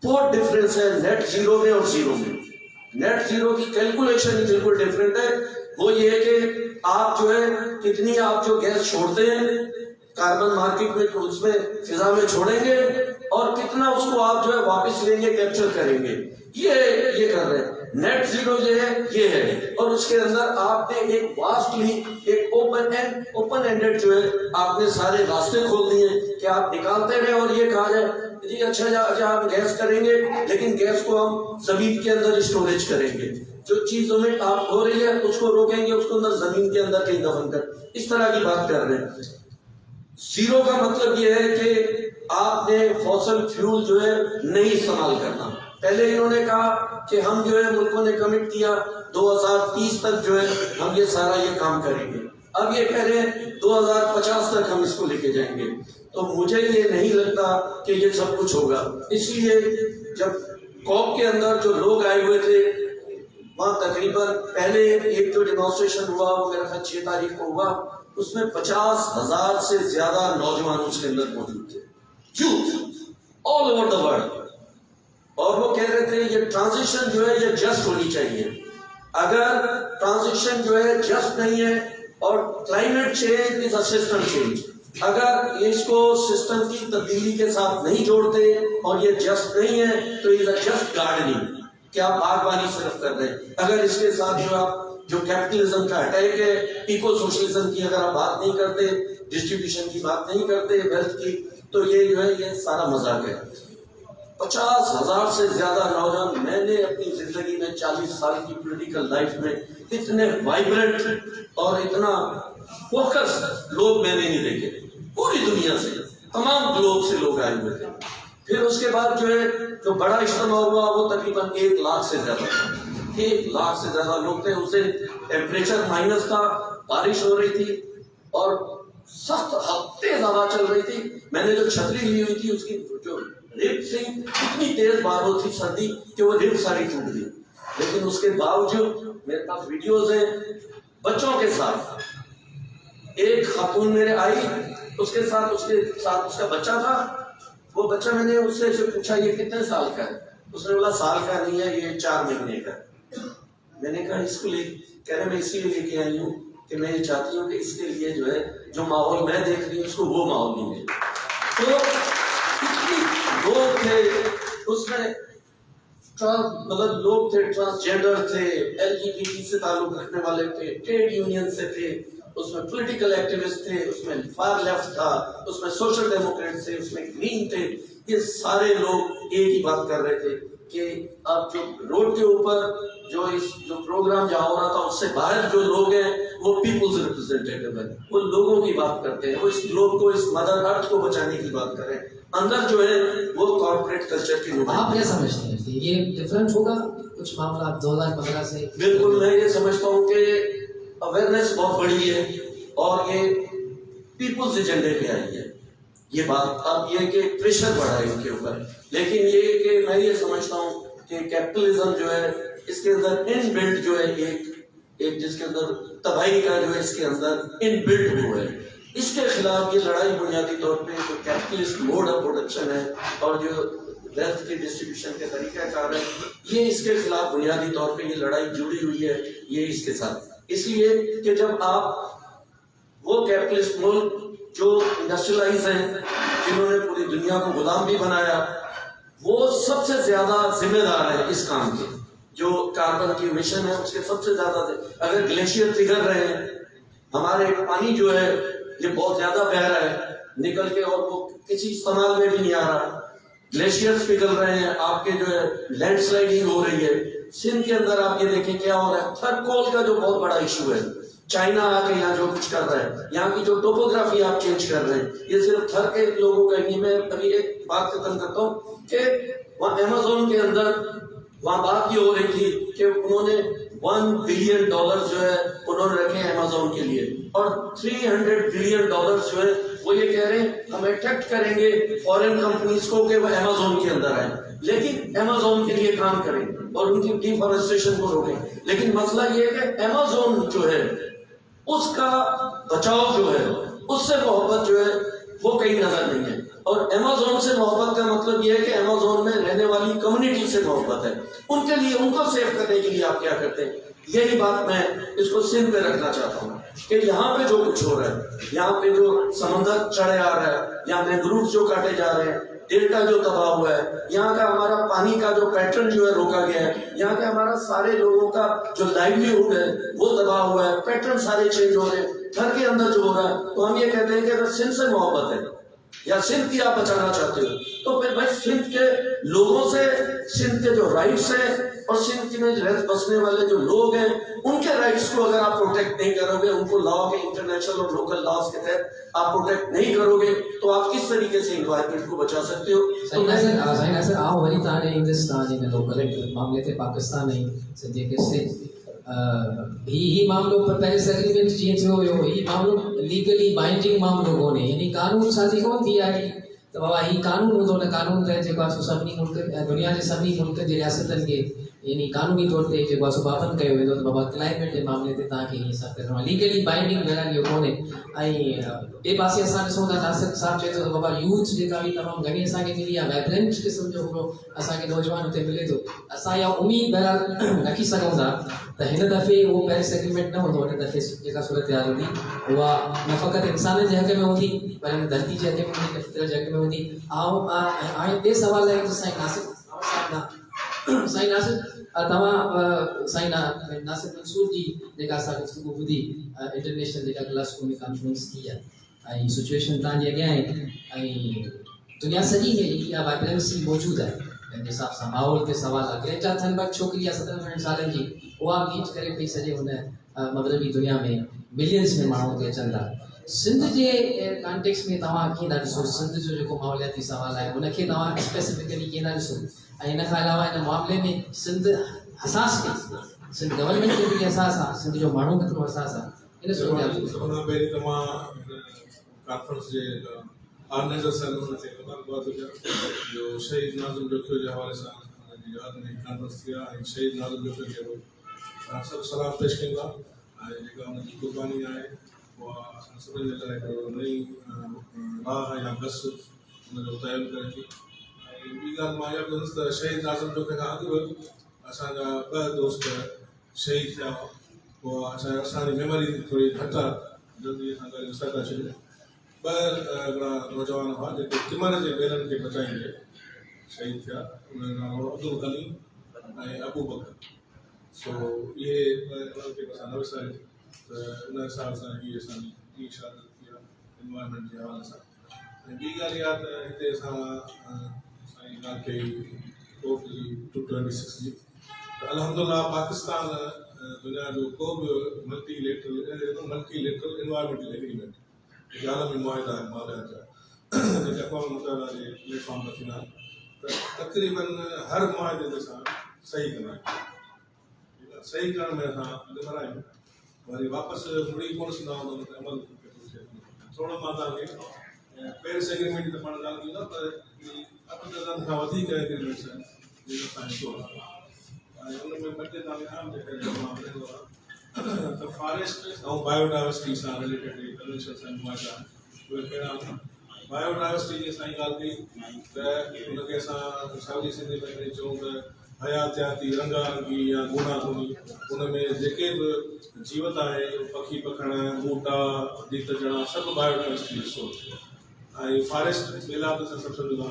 بہت ڈفرینس ہے نیٹ زیرو میں اور زیرو میں۔ نیٹ زیرو کی کیلکولیشن ہی بالکل ڈفرینٹ ہے۔ وہ یہ ہے کہ آپ جو ہے کتنی آپ جو گیس چھوڑتے ہیں کاربن مارکیٹ میں، اس میں فضا میں چھوڑیں گے، اور کتنا اس کو آپ جو ہے واپس لیں گے، کیپچر کریں گے، یہ کر رہے ہیں۔ نیٹ زیرو جو ہے یہ ہے، اور اس کے اندر آپ نے ایک واسٹلی ایک اوپن اینڈڈ جو ہے آپ نے سارے راستے کھول دیے کہ آپ نکالتے رہے، اور یہ کہا جائے جی اچھا آپ گیس کریں گے، لیکن گیس کو ہم زمین کے اندر اسٹوریج کریں گے، جو چیز میں آپ ہو رہی ہے اس کو روکیں گے، اس کو اندر زمین کے اندر کہیں دفن کر، اس طرح کی بات کر رہے ہیں۔ जीरो का मतलब ये है कि आपने फॉसल फ्यूल जो है नहीं इस्तेमाल करना। पहले इन्होंने कहा कि हम जो है मुल्कों ने कमिट किया 2030 तक जो है हम ये सारा ये काम करेंगे, अब ये कह रहे हैं 2050 तक हम इसको लेके जाएंगे। तो मुझे ये नहीं लगता कि ये सब कुछ होगा। इसलिए जब कॉप के अंदर जो लोग आए हुए थे वहाँ तकरीबन पहले एक जो डेमोन्स्ट्रेशन हुआ वो मेरा ख्याल 6 तारीख को हुआ, उसमें 50,000 से ज्यादा नौजवान उसके अंदर मौजूद थे, youth all over the world. और वो कह रहे थे ये ट्रांजिशन जो है ये जस्ट होनी चाहिए। अगर ट्रांजिशन जो है जस्ट नहीं है और climate change is a system change, अगर इसको सिस्टम की तब्दीली के साथ नहीं जोड़ते और ये जस्ट नहीं है तो इज अ जस्ट गार्डनिंग, कि आप बागवानी सिर्फ कर रहे हैं। अगर इसके साथ जो आप जो कैपिटलिज्म का अटैक है, इको सोशलिज्म की अगर आप बात नहीं करते, डिस्ट्रीब्यूशन की बात नहीं करते, वेल्थ की, तो ये जो है ये सारा मजाक है। 50,000 से ज्यादा नौजवान, मैंने अपनी जिंदगी में 40 साल की पॉलिटिकल लाइफ में इतने वाइब्रेंट और इतना फोकस लोग मैंने नहीं देखे। पूरी दुनिया से, तमाम ग्लोब से लोग आए हुए थे। फिर उसके बाद जो है जो बड़ा इज्तिमा हुआ वो तकरीबन 1 लाख से ज्यादा था। 1 लाख से ज्यादा लोग थे। उससे टेम्परेचर माइनस था, बारिश हो रही थी और सख्त तेज हवा चल रही थी। मैंने जो छतरी ली हुई थी उसकी जो रिब थी, इतनी तेज बारिश थी, सर्दी, कि वो रिब सारी टूट गई। लेकिन उसके बावजूद मेरे पास वीडियोज हैं बच्चों के साथ। एक खातून मेरे आई, उसके साथ उसका बच्चा था। वो बच्चा, मैंने उससे पूछा ये कितने साल का है? उसने बोला साल का नहीं है, ये 4 महीने का। मैंने कहा इसको कह रहे मैं इसीलिए लेके आई हूँ कि मैं ये चाहती हूँ कि इसके लिए जो है जो माहौल मैं देख रही हूँ उसको वो माहौल नहीं मिले। तो कितनी लोग थे उसमें, मतलब लोग थे, ट्रांसजेंडर थे, LGBT से ताल्लुक रखने वाले थे, ट्रेड यूनियन से थे, उसमें पॉलिटिकल एक्टिविस्ट थे, उसमें फार लेफ्ट था, उसमें सोशल डेमोक्रेट थे, उसमें ग्रीन थे। ये सारे लोग एक ही बात कर रहे थे कि अब जो रोड के ऊपर जो प्रोग्राम जहाँ हो रहा था उससे बाहर जो लोग हैं वो पीपुल्स रिप्रेजेंटेटिव है, वो लोगों की बात करते हैं, वो इस ग्लोब को, इस मदर अर्थ को बचाने की बात करें। अंदर जो है वो कॉर्पोरेट कल्चर की लोग। आप क्या समझते हैं कि ये डिफरेंट होगा कुछ मामला 2015 से? बिल्कुल, मैं ये समझता हूँ कि अवेयरनेस बहुत बड़ी है और ये पीपुल्स एजेंडे पे आई है ये बात। अब ये कि प्रेशर बढ़ा है इनके ऊपर, लेकिन ये कि मैं ये समझता हूँ कि कैपिटलिज्म जो है इसके अंदर इनबिल्ट जो है एक जिसके अंदर तबाही का जो है इसके अंदर इनबिल्ट हुआ है। इसके खिलाफ ये लड़ाई बुनियादी तौर पे जो कैपिटलिस्ट मोड ऑफ प्रोडक्शन है और जो वेल्थ के डिस्ट्रीब्यूशन के तरीकाकार है, ये इसके खिलाफ बुनियादी तौर पे ये लड़ाई जुड़ी हुई है ये इसके साथ। इसलिए कि जब आप वो कैपिटलिस्ट मुल्क जो इंडस्ट्रियलाइज हैं, जिन्होंने पूरी दुनिया को गुलाम भी बनाया, वो सबसे ज्यादा जिम्मेदार है इस काम के। जो कार्बन की मिशन है उसके सबसे ज्यादा अगर ग्लेशियर पिघल रहे हैं, हमारे पानी जो है ये बहुत ज्यादा बह रहा है निकल के और वो किसी इस्तेमाल में भी नहीं आ रहा। ग्लेशियर्स पिघल रहे हैं, आपके जो है लैंडस्लाइडिंग हो रही है। सिंध के अंदर आप ये देखें क्या हो रहा है। थर्कोल का जो बहुत बड़ा इशू है, चाइना आके यहाँ जो कुछ कर रहा है, यहाँ की जो टोपोग्राफी आप चेंज कर रहे हैं, ये सिर्फ थर के लोगों का नहीं। मैं अभी एक बात खत्म करता हूँ कि वहाँ अमेज़न के अंदर वहाँ बात ये हो रही थी कि उन्होंने $1 बिलियन जो है उन्होंने रखे अमेज़न के लिए और $300 बिलियन जो है वो ये कह रहे हैं हम अट्रैक्ट करेंगे फॉरेन कंपनीज को कि वो अमेज़न के अंदर आए, लेकिन अमेज़न के लिए काम करें और उनकी डिफॉरेस्टेशन को रोकें। लेकिन मसला ये है कि अमेज़न जो है उसका बचाव जो है, उससे मोहब्बत जो है वो कहीं नजर नहीं है। और अमेज़न से मोहब्बत का मतलब ये है कि अमेज़न में रहने वाली कम्युनिटी से मोहब्बत है, उनके लिए, उनको सेव करने के लिए आप क्या करते हैं। यही बात मैं इसको सिंध पे रखना चाहता हूँ कि यहाँ पे जो कुछ हो रहा है, यहाँ पे जो समंदर चढ़े आ रहा है, यहाँ मैंग्रोव जो काटे जा रहे हैं, डेल्टा जो तबाह हुआ है, यहाँ का हमारा पानी का जो पैटर्न जो है रोका गया है, यहाँ के हमारा सारे लोगों का जो लाइवलीहुड है वो तबाह हुआ है, पैटर्न सारे चेंज हो रहे हैं, घर के अंदर जो हो रहा है। तो हम ये कहते हैं कि अगर सिंध से मोहब्बत है या सिंध की आप बचाना चाहते हो तो फिर भाई सिंध के लोगों से, सिंध के जो राइट्स हैं, اور سندھ میں بسنے والے جو لوگ ہیں ان کے رائٹس کو اگر آپ پروٹیکٹ نہیں کرو گے, ان کو لا کے انٹرنیشنل اور لوکل لاز کے تحت آپ پروٹیکٹ نہیں کرو گے, تو آپ کس طریقے سے انوائرمنٹ کو بچا سکتے ہو؟ تو साईं नासिर आओ वरी तव्हांजे हिंदुस्तान जे लोकल मामले ते पाकिस्तान ऐं जेके स्टेट ही मामलो पेरिस एग्रीमेंट जीअं थियो हुयो, ही मामलो लीगली बाइंडिंग मामलो कोन्हे, यानी कानून साज़ी कोन थी आहे त बाबा ही कानून हूंदो न कानून त जेको आहे सो सभिनी मुल्क दुनिया जे सभिनी मुल्कनि जे रियासतनि खे यानी कानूनी तौर ते जेको आहे सो पाबंद कयो वेंदो त बाबा क्लाइमेट जे मामले ते तव्हांखे हीअं सभु करिणो आहे, लीगली बाइंडिंग बहरहाल इहो कोन्हे। ऐं ॿिए पासे असां ॾिसूं था नासिर साहिबु चए थो त बाबा यूथ जेका बि तमामु घणी असांखे मिली आहे, वाइब्रेंट क़िस्म जो हिकिड़ो असांखे नौजवान हुते मिले थो, असां इहा उमेद बहरहाल रखी सघूं था त हिन दफ़े उहो पेरिस एग्रीमेंट न हूंदो, हिन दफ़े जेका सूरत हाल हूंदी उहा न फ़क़ति इंसान जे हक़ में हूंदी पर हिन धरती जे हक़ में हूंदी, फितरत जे हक़ में हूंदी। हाणे ॿिए सवाल लाइ साईं नासिर साईं नासिर तव्हां साईं नासिर मंसूर जी जेका असां गुफ़्तगू ॿुधी इंटरनेशनल जेका ग्लासगो में कॉन्फ्रेंस थी आहे ऐं सिचुएशन तव्हांजे अॻियां आहे ऐं दुनिया सॼी में इहा वाइब्रेंसी मौजूदु आहे, पंहिंजे हिसाब सां माहौल ते सवाल आहे। ग्रेटा थनबर्ग छोकिरी आहे 17 सालनि जी, उहा लीड करे पई सॼे हुन मग़रबी दुनिया में मिलियंस में माण्हू हुते अचनि था। सिंध जे कॉन्टेक्स्ट में तव्हां कीअं था ॾिसो, सिंध जो जेको माहौलियाती सवाल आहे उनखे तव्हां स्पेसिफिकली कीअं था ॾिसो, ऐं इन खां अलावा हिन मामले में सिंध हसास के सिंध गवर्नमेंट खे बि हसास आहे, सिंध जो माण्हू केतिरो हसास आहे, इन सभु पहिरीं त मां कॉन्फ्रेंस जे ऑर्गेनाइज़र साहिब खे मुबारकबाद हुजां जो शहीद नाज़िम जोखियो जे हवाले सां हुनजी यादि में कॉन्फ्रेंस थी आहे, ऐं शहीद नाज़िम जोखियो खे सभु सलाम पेश कयूं था, ऐं जेका हुनजी क़ुर्बानी आहे उहा असां सभिनी जे लाइ हिकिड़ो नई राह या बस हुनजो तयन करे थी। ऐं ॿी ॻाल्हि मां इहा बि ॿुधुसि त शहीद नाज़िम जोखियो खां अॻु बि असांजा 2 दोस्त शहीद थिया, पोइ असांजी मेमोरी थोरी घटि आहे, जल्दी असां करे विसर था छॾियूं। 2 हिकिड़ा नौजवान हुआ जेके तिमर जे ॿेरनि खे बचाईंदे शहीद थिया, उनजो नालो अब्दुल गनी ऐं अबू बकर। सो इहे उन्हनि खे असां न विसारियूं त उन हिसाब सां इहे असांजी ॿी शादी थी आहे इन्वायरमेंट जे हवाले सां। ऐं ॿी ॻाल्हि इहा त हिते असां साईं ॻाल्हि कई कोप जी 226 जी, त अलहमदुलिल्लाह पाकिस्तान दुनिया जो को बि मल्टीलेटरल इन्वायरमेंटल एग्रीमेंट जेके आलमी मुआहिदा आहिनि माहौलियात जा जेके अक़वाम मुतहदा जे प्लेटफॉर्म ते थींदा आहिनि, त तक़रीबन हर मुआहिदे ते असां सही कंदा आहियूं। सही करण में असां निमर आहियूं, वरी वापसि मुड़ी कोन सघंदा आहियूं त अमल थोरो मां तव्हांखे पेरिस एग्रीमेंट त पाण ॻाल्हि कयूं था, पर 8 डज़न खां वधीक एग्रीमेंट्स आहिनि जेके असां हिसो आहे, ऐं उन में 2 तव्हांखे आम जेके मां ॿुधाईंदो आहे त फॉरेस्ट ऐं बायोडाइवर्सिटी सां रिलेटेड कन्वेंशन्स आहिनि मुआहिदा उहे कहिड़ा आहिनि। बायोडाइवर्सिटी जी असां ॻाल्हि कई त उनखे असां सावली सिंधी में चऊं त हयातियाती रंगारंगी या गूनागूनी, उन में जेके बि जीवत आहे पखी पखण ॿूटा दीत ॼणा सभु बायोडाइवर्सिटी हिसो, ऐं फॉरेस्ट मेला बि असां सभु सम्झूं था।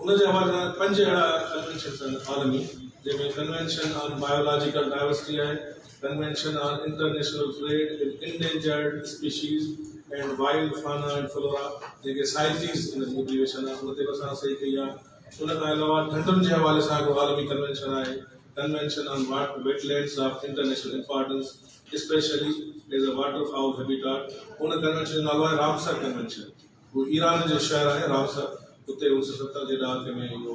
उनजे हवाले सां 5 अहिड़ा कन्वेंशन्स आहिनि आलमी, जंहिंमें कन्वेंशन ऑन बायोलॉजिकल डाइवर्सिटी आहे, convention on international trade in endangered species and wild फाना एंड फ्लोरा जेके साइटीज़ इन जी एग्रीवेशन आहे, उन ते बि असां सही कई आहे। उन खां अलावा ढंढुनि जे हवाले सां हिकिड़ो आलमी कन्वेंशन आहे, convention on wetlands of international importance specially as a water foul habitat. उन कन्वेंशन जो नालो आहे रामसर कन्वेंशन, वो ईरान जो शहर आहे रामसर, उते 1970 जे ॾहाके में इहो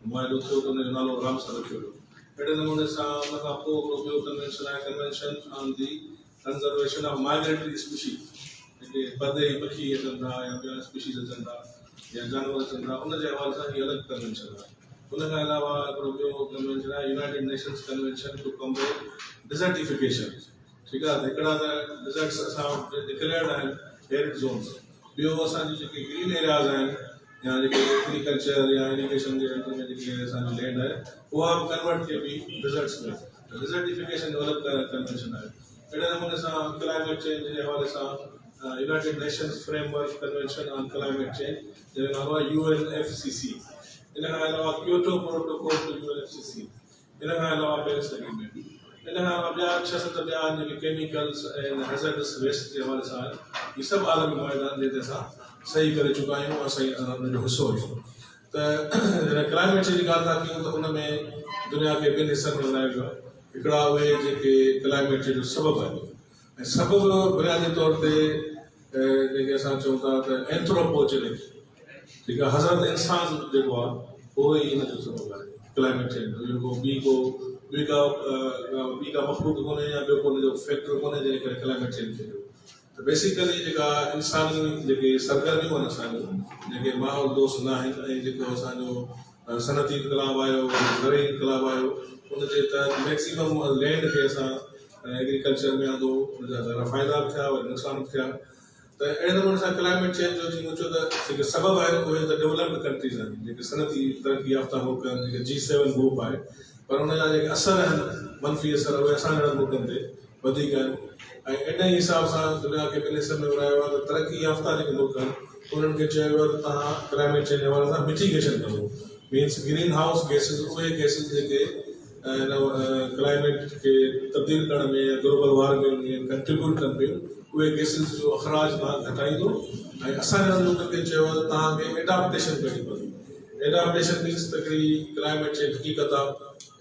मुआहिदो थियो त उनजो नालो रामसर रखियो वियो। अहिड़े नमूने सां उन खां पोइ हिकिड़ो ॿियो कन्वेंशन आहे convention on the conservation of migratory species, जेके परदेही पखी अचनि था या ॿिया स्पीशीज़ अचनि था या जानवर अचनि था, उनजे हवाले सां इहा अलॻि कन्वेंशन आहे। उन खां अलावा हिकिड़ो ॿियो कन्वेंशन आहे United Nations convention to combat desertification. ठीकु आहे, हिकिड़ा त डिज़र्ट्स असां डिक्लेयर्ड आहिनि हेरिड ज़ोन्स, ॿियो असांजी जेके ग्रीन एरियाज़ आहिनि या जेके एग्रीकल्चर या इरीगेशन जे अंदर में जेके असांजी लैंड आहे उहा बि कन्वर्ट थिए पई डिज़र्ट्स में, त डिज़र्टिफिकेशन जो अलॻि कन्वेंशन आहे। अहिड़े नमूने सां क्लाइमेट चेंज जे हवाले सां United Nations framework convention on climate change जंहिंजो नालो आहे UNFCCC। इन खां अलावा क्योटो प्रोटोकॉल टू UNFCCC, इन खां अलावा पेरिस एग्रीमेंट, इन खां अलावा ॿिया 6-7 ॿिया जेके केमिकल्स ऐं हैज़र्डस वेस्ट जे हवाले सां इहे सभु आलमी मुआहिदा आहिनि जंहिं ते असां सही करे चुका आहियूं, असां हुनजो हिसो हुयो। त क्लाइमेट चेंज जी ॻाल्हि था कयूं त उन में दुनिया के ॿिनि हिसनि में विञायो वियो आहे। हिकिड़ा उहे जेके क्लाइमेट चेंज जो सबबु आहिनि, ऐं सबबु बुनियादी तौर ते जेके असां चऊं था त एंथ्रोपोजेनिक, ठीकु आहे, हज़रत इंसान जेको आहे उहो ई हिन जो सबबु आहे क्लाइमेट चेंज जो। ॿी का मखलूक कोन्हे या ॿियो को जो फैक्टर कोन्हे जंहिं करे क्लाइमेट चेंज थी वियो। त बेसिकली जेका इंसानी जेके सरगर्मियूं आहिनि असांजूं, जेके माहौल दोस्त न आहिनि, ऐं जेको असांजो सनती इनकलाब आयो, ज़रई इनकलाब आयो, उनजे तहत मैक्सिमम लैंड खे असां एग्रीकल्चर में आंदो, उनजा ज़रा फ़ाइदा बि थिया वरी नुक़सान बि थिया। त अहिड़े नमूने सां क्लाइमेट चेंज जो जीअं चयो त जेके सबबु आहिनि उहे त डेवलप्ड कंट्रीज़ आहिनि, जेके सनती तरक़ी याफ़्ता मुल्क आहिनि, जेके G7 ग्रुप आहे, पर उनजा जेके असर आहिनि मनफ़ी असर उहे असां जहिड़नि मुल्कनि ते वधीक आहिनि। ऐं इन ई हिसाब सां दुनिया खे ॿिनि हिसनि में विरायो आहे त तरक़ी याफ़्ता जेके मुल्क आहिनि उन्हनि खे चयो वियो त तव्हां क्लाइमेट चेंज जे हवाले सां मिटिगेशन करो, मीन्स ग्रीन हाउस गैसिस, उहे गैसिस जेके क्लाइमेट खे तब्दील करण में या ग्लोबल वार्मिंग में कंट्रीब्यूट कनि पियूं, उहे गैसिस जो अख़राज तव्हां घटाईंदो। ऐं असांजे मुल्कनि खे चयो आहे त तव्हांखे एडाप्टेशन करणी पवंदी। एडाप्टेशन मीन्स त हिकिड़ी क्लाइमेट चेंज हक़ीक़त आहे,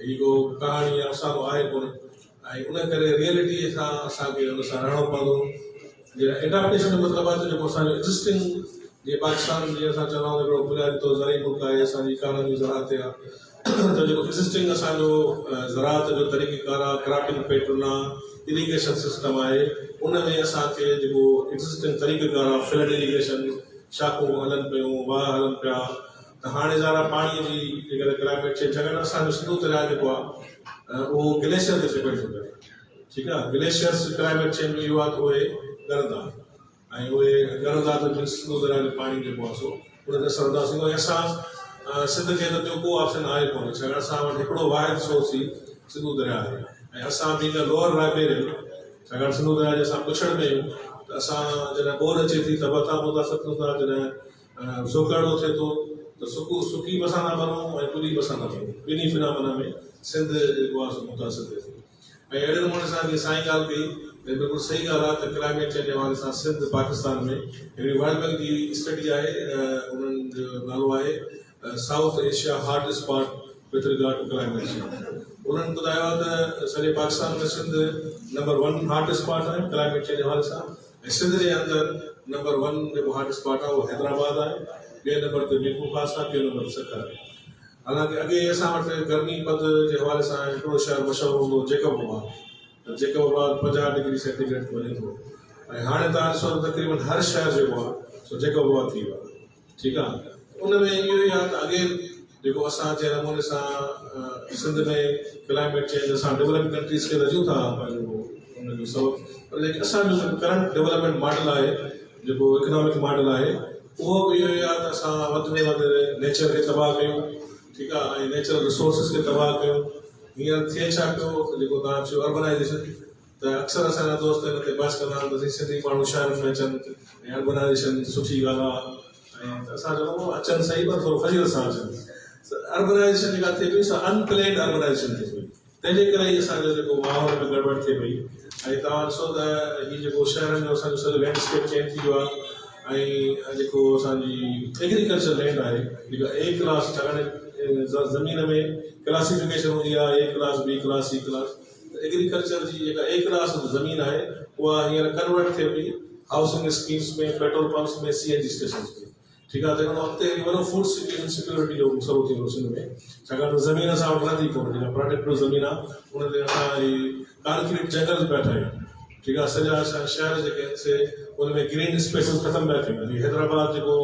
हीअ को कहाणी या अफ़सानो आहे कोन, ऐं उन करे रियलिटीअ सां असांखे हुन सां रहणो पवंदो। एडाप्टेशन जो मतिलबु आहे त जेको असांजो एक्ज़िस्टिंग, जीअं पाकिस्तान जीअं असां चवंदा आहियूं हिकिड़ो बुनियादी तौर ज़रई मुल्क आहे, असांजी इकानमी ज़राअत ते आहे, त जेको एक्ज़िस्टिंग असांजो ज़राअत जो तरीक़ेकार आहे, क्रॉपिंग पैटर्न आहे, इरीगेशन सिस्टम आहे, उन में असांखे जेको एक्ज़िस्टिंग तरीक़ेकार आहे, फ्लड इरीगेशन, शाखूं हलनि पियूं, वाह हलनि पिया, त हाणे ज़रा पाणीअ जी जेकॾहिं क्लाइमेट चेंज, छाकाणि असांजो सिंधु दरिया जेको आहे उहो ग्लेशियर ते डिपेंड थो करे, ठीकु आहे। ग्लेशियर्स क्लाइमेट चेंज में इहो आहे त उहे ॻरंदा, ऐं उहे ॻरंदा त सिंधु दरिया जो पाणी जेको आहे सो उन ते असर कंदासीं। ऐं असां सिंध खे त ॿियो को ऑप्शन आहे कोन्हे, छाकाणि असां वटि हिकिड़ो वाहिद सोर्स ई सिंधु दरिया आहे, ऐं असां बि लोअर रायबेरियन, छाकाणि सिंधु दरिया जे असां पुछड़ में आहियूं, त असां जॾहिं बोर अचे थी त मथां मुदा सतूं था, जॾहिं सोकड़ो थिए थो त सुकी बसां था बनूं ऐं पुरी बसां था बनूं, ॿिन्ही फिनामिना में सिंध जेको आहे सो मुतासिर थिए थो। ऐं अहिड़े नमूने सां जीअं साईं ॻाल्हि कई, बिल्कुलु सही ॻाल्हि आहे त क्लाइमेट चेंज जे हवाले सां सिंध पाकिस्तान में हिकिड़ी वर्ल्ड बैंक जी स्टडी आहे, उन्हनि जो नालो आहे South Asia hot spot with regard to climate change. उन्हनि ॿुधायो आहे त सॼे पाकिस्तान में सिंध नंबर 1 हॉट स्पॉट आहे क्लाइमेट चेंज जे हवाले सां, ऐं सिंध जे अंदरि नंबर 1 जेको हॉट स्पॉट आहे उहो हैदराबाद आहे, ॿिए नंबर ते मीरपुर ख़ास आहे, टियों नंबर ते सखर आहे। हालांकि अॻे असां वटि गर्मी पद जे हवाले सां हिकिड़ो शहर मशहूरु हूंदो जेकबाबाद, त जेकबाबाद 50 डिग्री सेंटीग्रेड ते वञे थो, ऐं हाणे तव्हां ॾिसो त तक़रीबन हर शहर जेको आहे सो जेकबाबाद थी वियो आहे, ठीकु आहे। उन में इहो ई आहे त अॻे जेको असां जंहिं नमूने सां सिंध में क्लाइमेट चेंज असां डेवलपिंग कंट्रीज़ खे रजूं था पंहिंजो उनजो सबबु, पर जेके असांजो करंट डेवलपमेंट मॉडल आहे, जेको इकोनॉमिक मॉडल आहे, उहो बि इहो ई आहे त असां वधि में वधि नेचर खे तबाह कयूं, ठीकु आहे, ऐं नेचुरल रिसोर्सिस खे तबाह कयूं। हींअर थिए छा पियो जेको तव्हां चयो अर्बनाइज़ेशन, त अक्सर असांजा दोस्त हिन ते बहस कंदा आहिनि त सिंधी माण्हू शहरनि में अचनि ऐं अर्बनाइज़ेशन सुठी ॻाल्हि आहे, ऐं असां चवंदा अचनि सही पर थोरो फज़ीलत सां अचनि। अर्बनाइज़ेशन जेका थिए पई सा अनप्लेन्ड अर्बनाइज़ेशन थिए पई, तंहिंजे करे ई असांजो जेको माहौल में गड़बड़ थिए पई। ऐं तव्हां ॾिसो त हीअ जेको शहरनि जो असांजो सॼो लैंडस्केप चेंज थी वियो आहे, ऐं जेको असांजी एग्रीकल्चर लैंड आहे जेका ए क्लास, छाकाणि ज़मीन में क्लासिफिकेशन हूंदी आहे A class, B class, C class, agriculture जी जेका ए क्लास ज़मीन आहे उहा हींअर कन्वर्ट थिए पई हाउसिंग स्कीम्स में, पेट्रोल पंप्स में, CNG स्टेशन में, ठीकु आहे। त हिन अॻिते वॾो फूड इनसिक्योरिटी जो मसइलो थी वियो सिंध में, छाकाणि त ज़मीन असां वटि रहंदी कोन्हे, जेका प्रोटेक्टेड ज़मीन आहे उन ते असां कांक्रीट जंगल पिया ठाहियूं, ठीकु आहे। सॼा असां शहर जेके आहिनि से उन में ग्रीन स्पेसिस ख़तमु पिया थियनि। हैदराबाद जेको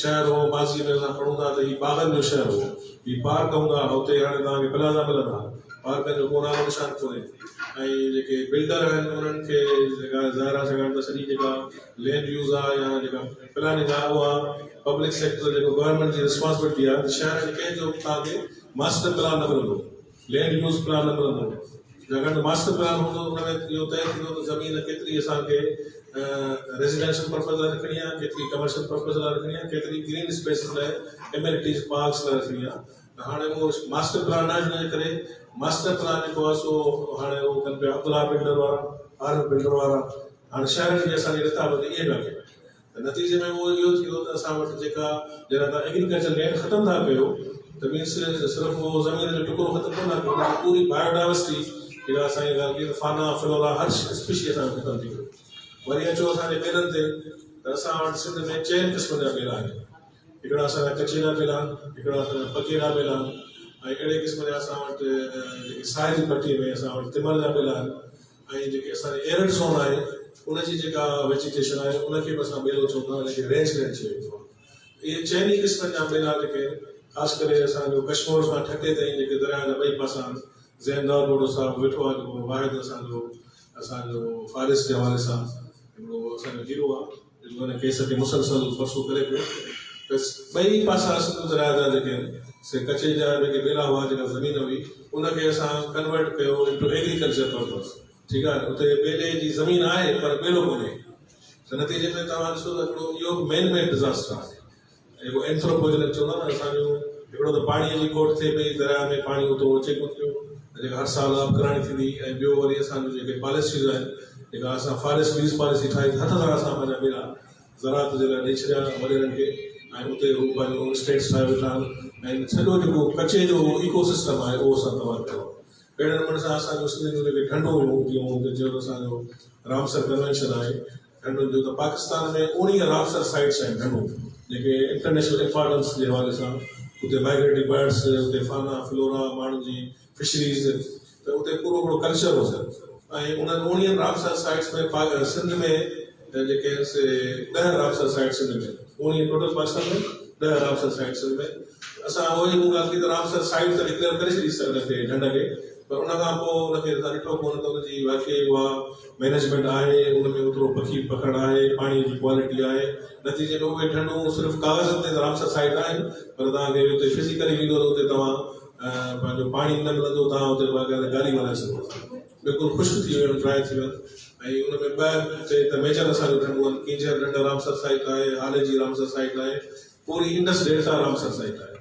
शहर हो माज़ी में असां पढ़ूं था त हीउ बाग़नि जो शहर हो, हीउ पार्क हूंदा हुते, हाणे तव्हांखे प्लाज़ा मिलंदा, पार्कनि जो को नालो निशान कोन्हे। ऐं जेके बिल्डर आहिनि उन्हनि खे जेका ज़ाहिर आहे, छाकाणि त सॼी जेका लैंड यूज़ आहे या जेका प्लानिंग आहे उहा पब्लिक सेक्टर जेको गवर्नमेंट जी रिस्पॉन्सिबिलिटी आहे। त शहर में कंहिंजो तव्हांखे मास्टर प्लान न मिलंदो, लैंड यूज़ प्लान न मिलंदो, छाकाणि त मास्टर प्लान हूंदो उन में इहो तय थींदो त ज़मीन केतिरी असांखे रेजिडेंशियल पर्पज़ लाइ रखणी आहे, केतिरी कमर्शियल पर्पज़ लाइ रखणी आहे, केतिरी ग्रीन स्पेसिस लाइ, एम्यूनिटीज़ पार्क्स लाइ रखणी आहे। त हाणे उहो मास्टर प्लान आहे, हिन जे करे मास्टर प्लान जेको आहे सो हाणे उहो कनि पिया अब्दुल्ला बिल्डर वारा, आरिफ बिल्डर वारा, हाणे शहरनि जी असांजी रिताबत इहे पिया कनि। त नतीजे में उहो इहो थी वियो त असां वटि जेका जॾहिं तव्हां एग्रीकल्चर लैंड ख़तमु था कयो त मीन्स सिर्फ़ु उहो ज़मीन जो टुकड़ो ख़तमु कोन आहे, पर पूरी बायोडाइवर्सिटी जेका असांजी ॻाल्हि कई त फाना फ्लोरा हर स्पीशी असांजो ख़तमु थी वियो। वरी अचो असांजे ॿेलनि ते, त असां वटि सिंध में 4 क़िस्म जा ॿेला आहिनि। हिकिड़ा असांजा कचेरा ॿेला आहिनि, हिकिड़ा असांजा पकेरा ॿेला आहिनि, ऐं अहिड़े क़िस्म जा असां वटि जेके साहिल पट्टीअ में असां वटि तिमर जा ॿेला आहिनि, ऐं जेके असांजी एरड ज़ोन आहे उनजी जेका वेजिटेशन आहे उनखे बि असां ॿेलो चवंदा आहियूं, उनखे रेंज चयो वेंदो आहे। इहे 4 क़िस्मनि जा ॿेला जेके ख़ासि करे असांजो कश्मीर खां ठटे ताईं जेके दरिया जा 2 पासा आहिनि, ज़ैनदार बोडो साहिबु वेठो आहे जेको वाहिद असांजो फारिस जे हवाले सां हिकिड़ो असांजो हीरो आहे जेको हिन केस खे मुसलसल परसूं करे पियो। त 2 पासा सिंध दरिया जा जेके से कचे जा जेके ॿेला हुआ, जेका ज़मीन हुई उनखे असां कन्वर्ट कयो इंटू एग्रीकल्चर पर्पज़। ठीकु आहे, उते ॿेले जी ज़मीन आहे पर ॿेलो कोन्हे, त नतीजे में तव्हां ॾिसो त हिकिड़ो इहो मेन डिज़ास्टर आहे जेको एंथ्रोपोजेनिक चवंदा न। असांजो हिकिड़ो त पाणीअ जी खोट थिए पई, दरिया में पाणी ओतिरो अचे कोन पियो, जेका हर साल आबकराणी थींदी, ऐं ॿियो वरी असांजो जेके पॉलिसीज़ आहिनि जेका असां फॉरेस्ट लीज पॉलिसी ठाही, हथ सां असां पंहिंजा ॿेला ज़रात जे लाइ ॾेई छॾिया वॾेरनि खे, ऐं उते हू पंहिंजो स्टेट्स ठाहे वेठा आहिनि, ऐं सॼो जेको कचे जो इकोसिस्टम आहे उहो असां तबाह कयो। अहिड़े नमूने सां असांजो सिंध जो जेके ढंढूं हुयूं, जीअं जो असांजो रामसर कन्वेंशन आहे ढंढुनि जो, त पाकिस्तान में 19 रामसर साइट्स आहिनि ढंढूं जेके इंटरनेशनल इंपॉर्टेंस जे हवाले सां, उते माइग्रेटरी बर्ड्स, उते फाना फ्लोरा, माण्हुनि जी फिशरीज़, त उते पूरो हिकिड़ो कल्चर हो। ऐं उन्हनि 19 रामसर साइट्स में सिंध में जेके 10 रामसर साइट्स सिंध में, 19 टोटल पाकिस्तान में 10 रामसर साइट्स सिंध में। असां उहो ई ॻाल्हि कई त रामसर साइट त डिक्लेयर करे छॾी हुनखे ढंढ खे, पर उनखां पोइ उनखे असां ॾिठो कोन त उनजी वाक़ई उहा मैनेजमेंट आहे, उनमें ओतिरो पखी पकड़ आहे, पाणीअ जी क्वालिटी आहे। नतीजे में उहे ढंढूं सिर्फ़ु कागज़नि ते रामसर साइट आहिनि, पर तव्हांखे उते फिज़िकली ईंदो त उते तव्हां पंहिंजो पाणी न मिलंदो, तव्हां उते गाॾी हलाए सघो था, बिल्कुलु ख़ुश्क थी वियो, ड्राई थी वियो। ऐं उनमें 2 त मेजर असांजो ढंढूं आहिनि, कींजर ढंढ रामसर साइट आहे, हाले जी रामसर साइट आहे, पूरी इंडस डेल्टा रामसर साइट आहे।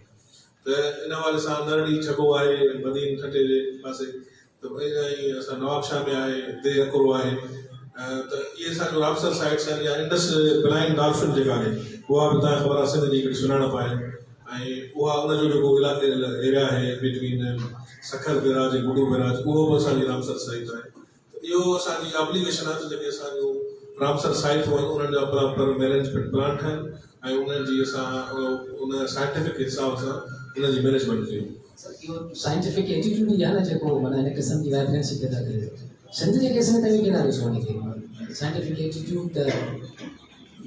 त इन हवाले सां नरड़ी छको आहे बदीन ठटे जे पासे, त ऐं असां नवाबशाह में आहे, दे अकुरो आहे, त इहे असांजो रामसर साइट्स आहिनि। या इंडस ब्लाइंड डॉल्फिन जेका आहे उहा बि तव्हांखे ख़बर आहे सिंध जी हिकिड़ी सुञाणप आहे, ऐं उहा उनजो जेको इलाइक़े एरिया आहे बिटवीन सखर बैराज ऐं गुडू बैराज, उहो बि असांजी रामसर साइट आहे। इहो असांजी ऑब्लिगेशन आहे त जेके असांजो रामसर साइट हुअनि उन्हनि जा प्रॉपर मैनेजमेंट प्लान ठाहिनि, ऐं उन्हनि जी असां उन साइंटिफिक हिसाब सां उनजी मैनेजमेंट कयूं। इहो साइंटिफिक एटीट्यूड ई आहे न जेको माना हिन क़िस्म जी वाइब्रेंसी पैदा करे। सिंध जे केस में तव्हां केॾा ॾिसो हुनखे साइंटिफिक एटीट्यूड त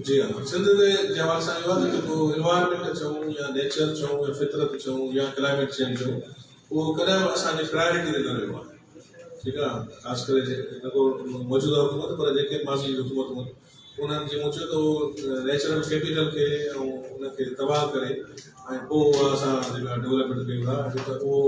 जी हाँ, सिंध जे हवाले सां इहो आहे त जेको इन्वायरमेंट चऊं या नेचर चऊं या फितरत चऊं या क्लाइमेट चेंज चऊं, उहो कॾहिं बि असांजी प्रायोरिटी ते न रहियो आहे। ठीकु आहे, ख़ासि करे जेको मौजूदा हुकूमत, पर जेके माज़ी हुकूमत हुयूं उन्हनि जी मूं चयो त उहो नेचुरल कैपिटल खे ऐं उनखे तबाह करे ऐं पोइ उहा असां जेका डेवलपमेंट कयूं था, त उहो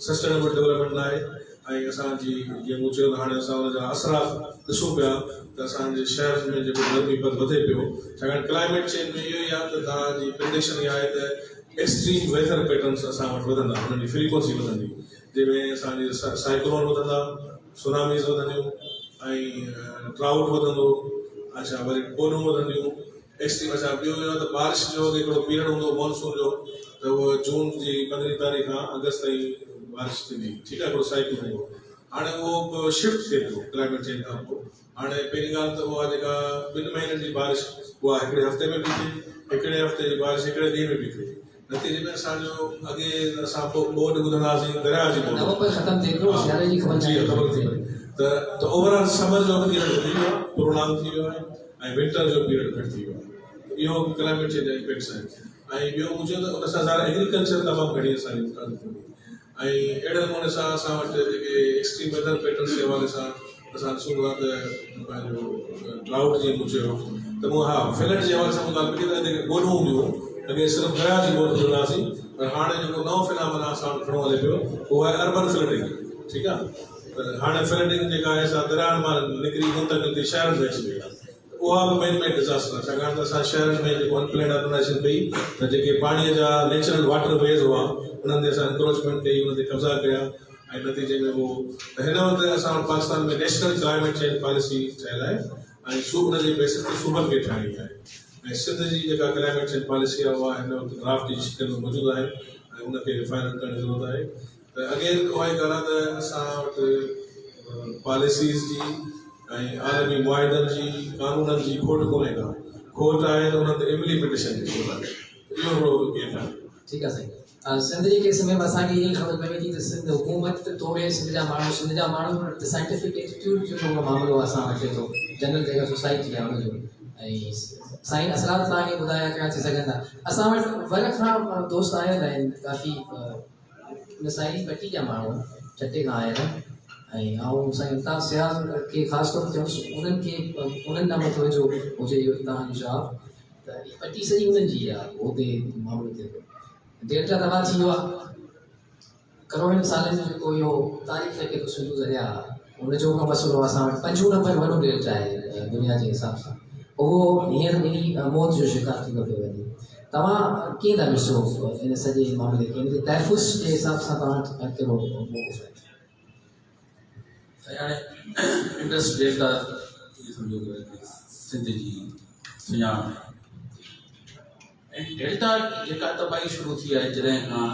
सस्टेनेबल डेवलपमेंट न आहे। ऐं असांजी जीअं मूं चयो त हाणे असां हुनजा असरात ॾिसूं पिया त असांजे शहर में जेको गर्मीपद वधे पियो, छाकाणि क्लाइमेट चेंज में इहो ई आहे त तव्हांजी प्रिडिक्शन इहा आहे त एक्सट्रीम वेदर पैटर्न्स असां वटि वधंदा, हुनजी फ्रीक्वेंसी वधंदी, जंहिंमें असांजी साइक्लोन वधंदा, सुनामीज़ वधंदियूं, ऐं ट्राउट वधंदो, अच्छा वरी पोनूं वधंदियूं, एक्सट्रीम। अच्छा ॿियो इहो त बारिश जो हिकिड़ो पीरियड हूंदो मानसून जो, त उहो जून जी 15 तारीख़ खां अगस्त ताईं बारिश थींदी, ठीकु आहे, हिकिड़ो साइकिल हूंदो। हाणे उहो शिफ्ट थिए थो क्लाइमेट चेंज खां पोइ। हाणे पहिरीं ॻाल्हि त उहा जेका 2 महीननि जी बारिश उहा हिकिड़े हफ़्ते में बि थिए, हिकिड़े हफ़्ते जी बारिश हिकिड़े ॾींहं में बि थिए। नतीजे में असांजो अॻे असां पोइ ॿोॾि ॿुधंदासीं दरिया जी ॿोॾि ख़तमु थिए पियो, सियारे जी ख़बर थी वई, त ओवरऑल समर जो बि पीरियड वधी वियो आहे, प्रोलॉन्ग थी वियो आहे, ऐं विंटर जो पीरियड घटि थी वियो आहे। इहो क्लाइमेट चेंज जा इफेक्ट्स आहिनि। ऐं ॿियो मुंहिंजो त उन सां एग्रीकल्चर तमामु घणी असांजी ऐं अहिड़े नमूने सां असां वटि जेके एक्सट्रीम वेदर पैटर्न्स जे हवाले सां असां ॾिसूं था त पंहिंजो ड्राउट जीअं मूं चयो त मूं हा फ्लड जे हवाले सां मूं ॻाल्हि कई त जेके ॿोॾियूं हूंदियूं अॻे सिर्फ़ु दरिया जी ॿोॾि ॿुधंदासीं, पर हाणे जेको नओं फिनामिना असां वटि खणो हले पियो उहो आहे अर्बन फ्लडिंग। ठीकु आहे, पर हाणे फ्लडिंग जेका आहे असां दरियानि मां निकिरी मुंतक़िल थी शहरनि में अची वई आहे, उहा बि मेन डिज़ास्टर आहे। छाकाणि त असां शहरनि में जेको अनप्लेन अर्बनाइज़ेशन कई त जेके पाणीअ जा नेचुरल वाटर वेज़ हुआ उन्हनि ते असां इंक्रोचमेंट कई, उन ते कब्ज़ा कया, ऐं नतीजे में उहो त हिन वक़्तु असां वटि पाकिस्तान में नेशनल क्लाइमेट चेंज पॉलिसी ठहियल आहे, ऐं उन जे बेसिस ते सूबनि खे ठाहिणी आहे। ऐं सिंध जी जेका क्लाइमेट चेंज पॉलिसी आहे उहा हिन वक़्तु ड्राफ्ट जी शिकिल में मौजूदु आहे, ऐं उनखे फाइनल करण जी ज़रूरत आहे। त अगेन उहा ई ॻाल्हि आहे त असां वटि पॉलिसीज़ जी ऐं आलमी मुआइदनि जी कानूननि जी खोट कोन्हे का, खोट आहे त उन्हनि ते इम्प्लीमेंटेशन जी ज़रूरत आहे। इहो हिकिड़ो गेम आहे। ठीकु आहे साईं। सिंध जे केस में असांखे इहा ख़बर पवे थी त सिंध हुकूमत तोड़े सिंध जा माण्हू साइंटिफिक एटीट्यूड जो थोरो मामिलो असां वटि अचे थो, जनरल जेका सोसाइटी आहे हुनजो। ऐं साईं असरात तव्हांखे ॿुधाया कया थी सघनि था। असां वटि वलख खां दोस्त आयल आहिनि काफ़ी साईं पटी जा माण्हू चटे खां आयल ऐं आऊं साईं अल्ताफ़ सियाल खे ख़ासि तौर ते चवंदुसि उन्हनि ॾांहुं तवजो हुजे इहो तव्हांजो जवाबु। त पटी सॼी उन्हनि जी आहे, हुते मामिलो थिए थो। डेल्टा तबाह थी वियो आहे करोड़नि सालनि जो जेको इहो तारीख़ लॻे थो सिंधु दरिया, हुनजो को मसइलो असां वटि 5 नंबर वॾो डेल्टा आहे दुनिया जे हिसाब सां। उहो हींअर ॿिनी मौत जो शिकार थींदो पियो वञे। तव्हां कीअं था ॾिसो इन सॼे मामले खे, इन जे तहफ़ुज़ जे हिसाब सां तव्हां कहिड़ो मौक़िफ़ आहे? हाणे इंडस डेल्टा सम्झो सिंध जी सुञाण ऐं डेल्टा जेका तबाही शुरू थी आहे जॾहिं खां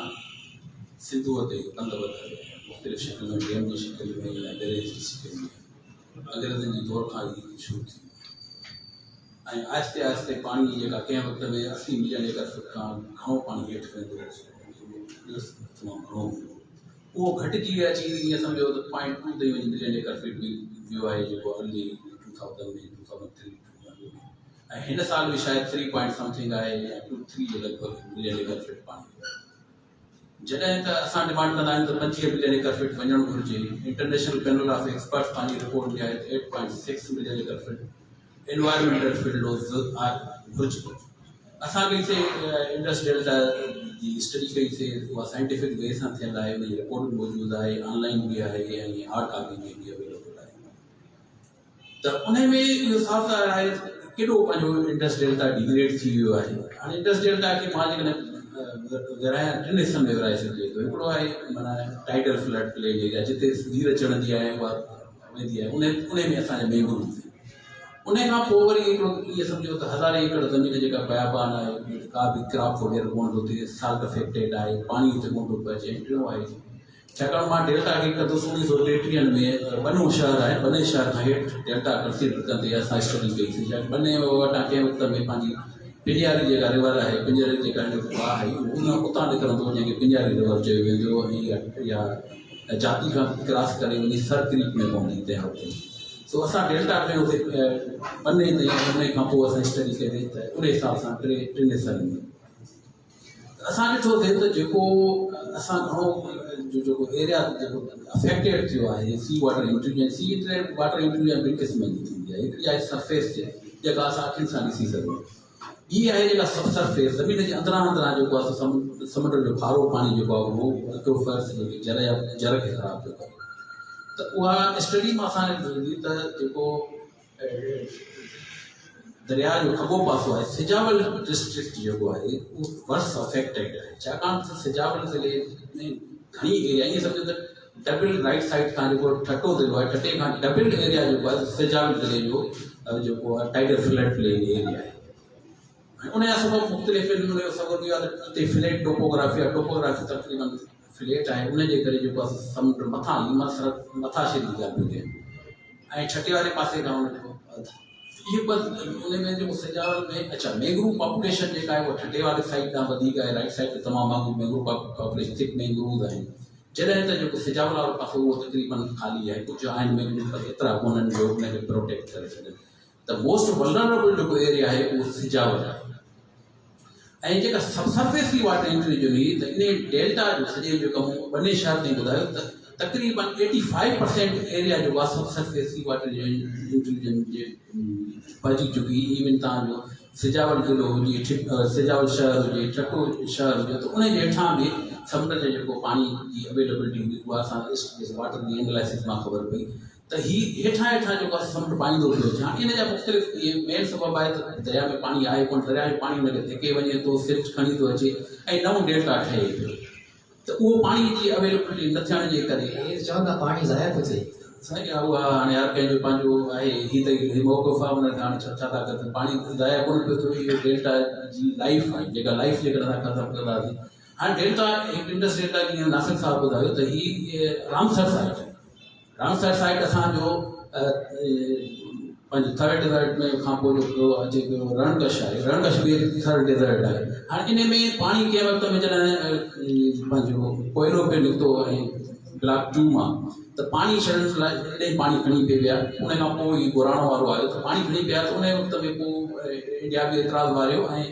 सिंधूअ ते बंदि वधायो मुख़्तलिफ़ शिकिल में, डेम जी शिकिल में या दरिया जी शिकिल में, अंग्रेज़नि जी दौर खां ई शुरू थी ऐं आहिस्ते आहिस्ते पाणी जेका कंहिं वक़्त में 80 मिलियन एकड़ फुट खां घणो पाणी हेठि वेंदो तमामु घणो, उहो घटिजी अची ईअं सम्झो त 0.2 ताईं वञी मिलियन एकड़ फीट बि वियो आहे, जेको अर्ली 2000 में 2003 ऐं हिन साल बि शायदि 3 पॉइंट समथिंग आहे या 2-3 जे लॻभॻि मिलियन एकड़ फीट पाणी। जॾहिं त असां डिमांड कंदा आहियूं त 25 मिलियन एकड़ फीट वञणु घुरिजे, इंटरनेशनल पैनल ऑफ एक्सपर्ट्स पंहिंजी रिपोर्ट में आहे 8.6 मिलियन एकड़ फीट एनवायरमेंटल फील्ड लॉस आहे घुरिजे। असांखे हिते इंडस डेल्टा जी स्टडी कईसीं, उहा साइंटिफिक वे सां थियल आहे, उनजी रिपोर्ट बि मौजूदु आहे, ऑनलाइन बि आहे ऐं हार्ड कॉपी में बि अवेलेबल आहे। त उन में इहो साफ़ आहे केॾो पंहिंजो इंडस डेल्टा डिग्रेड थी वियो आहे। हाणे इंडस डेल्टा खे मां जेकॾहिं विरायां 3 हिस्सनि में विराए सघिजे थो। हिकिड़ो आहे माना टाइडल फ्लड प्लेन एरिया जिते नीर चढ़ंदी आहे उहा वेंदी आहे, उन में असांजा मैंग्रोव, उन खां पोइ वरी हिकिड़ो इहो सम्झो त 1000 एकड़ ज़मीन जेका बयाबान आहे, का बि क्रॉप वग़ैरह कोन थो थिए, साल्ट अफेक्टेड आहे, पाणी हुते कोन थो पइजे। टियों आहे छाकाणि मां डेल्टा खे कंदुसि 1933 में बनो शहर आहे, बने शहर खां हेठि डेल्टा कंसीडर कंदे असां स्टडी कईसीं। बने वटां कंहिं वक़्त में पंहिंजी पिंजारी जेका रिवर आहे, पिंजारी जेका आहे उन उतां निकिरंदो जंहिंखे पिंजारी रिवर चयो वेंदो ऐं या जाती खां क्रॉस करे वञी सर क्रीक में पवंदी तंहिं वक़्तु। सो असां डेल्टा में हुते बने ताईं उन खां पोइ असां स्टडी कई त उन हिसाब सां 3 हिसनि में असां ॾिठो थिए त जेको असां घणो जेको एरिया जेको अफेक्टेड थियो आहे sea water intrusion, sea water intrusion 2 क़िस्मनि जी थींदी आहे। हिकिड़ी आहे सरफेस ते जेका असां अखियुनि सां ॾिसी सघूं, ॿी आहे जेका सब सरफेस ज़मीन जे अंदरां जेको आहे समुंड जो खारो पाणी जेको आहे उहो एक्वाफर्स जेके जर खे ख़राबु थो करे। त उहा स्टडी मां असां ॾिठी त जेको दरिया जो खॿो पासो आहे सिजावल डिस्ट्रिक्ट जेको आहे उहो वर्स अफेक्टेड आहे, छाकाणि त सिजावल ज़िले में घणी एरिया ईअं सम्झो त डबल राइट साइड खां जेको ठटो ज़िलो आहे, ठटे खां डबल एरिया जेको आहे सिजावल ज़िले जो जेको आहे टाइडल फ्लड प्लेन एरिया आहे। ऐं उनजा सबबु मुख़्तलिफ़ आहिनि। उनजो सबबु इहो आहे त उते फ्लैट टोपोग्राफी आहे, टोपोग्राफी तक़रीबन फ्लैट आहे, उनजे करे जेको आहे समुंड मथां मथां शे जी ॻाल्हि पियो थिए ऐं छटे वारे पासे खां उनजो इहो बसि उन में जेको सिजावल में अच्छा मैंग्रोव पॉपुलेशन जेका आहे उहा ठटे वारी साइड खां वधीक आहे, राइट साइड ते तमामु वांगुरु मैंग्रोव पॉपुलेशन थिक मैंग्रोव आहिनि, जॾहिं त जेको सिजावल वारो पासो उहो तक़रीबन ख़ाली आहे। कुझु आहिनि मैंग्रोव पर एतिरा कोन्हनि जो उनखे प्रोटेक्ट करे सघनि। त मोस्ट वल्नरेबल जेको एरिया आहे उहो सिजावल आहे। ऐं जेका सबसरफेसी वाटर इंट्रूजन हुई त इन डेल्टा जो सॼे जेको बने शहर ताईं ॿुधायो त तक़रीबन 85% एरिया जो आहे सबसरफेसी वाटर इंट्रूजन जे पइजी चुकी। इवन तव्हांजो सिजावल ज़िलो हुजे, सिजावल शहर हुजे, चटो शहर हुजे, त उन जे हेठां बि समुंड जो जेको पाणी जी अवेलेबिलिटी हुई उहा असां वाटर जी एनालिसिस मां ख़बर पई त हीउ हेठां जेको आहे समुंड पाईंदो पियो अचे। हाणे इन जा मुख़्तलिफ़ इहे मेन सबबु आहे त दरिया में पाणी आहे कोन, दरिया में पाणी हुनखे धिके वञे थो, सिफ्ट खणी थो अचे ऐं नओं डेल्टा ठहे पियो। त उहो पाणी जी अवेलेबिलिटी न थियण जे करे चवंदा पाणी ज़ाया थो थिए। साईं उहा हाणे हर कंहिंजो पंहिंजो आहे, हीअ त मौक़िफ़ आहे, हुनखे हाणे छा था कनि, पाणी ज़ाया कोन पियो थिए। इहो डेल्टा जी लाइफ आहे, जेका लाइफ जेकॾहिं असां ख़तमु कंदासीं। हाँ डेल्टा एक इंडस डेल्टा की नासिर साहब ॿुधायो त ही रामसर साइट असांजो पंहिंजो थर्ड डेजर्ट में खां पोइ जो अचे पियो रणकश आहे, रणकश बि थर्ड डेजर्ट आहे। हाणे इन में पाणी कंहिं वक़्त में जॾहिं पंहिंजो कोयलो पियो निकितो ऐं ब्लॉक 2 मां त पाणी छॾण लाइ एॾे पाणी खणी पिए विया। उन खां पोइ ही घुराइण वारो आयो त पाणी खणी पिया, त उन वक़्त में पोइ इंडिया बि एतिराज़ वारियो ऐं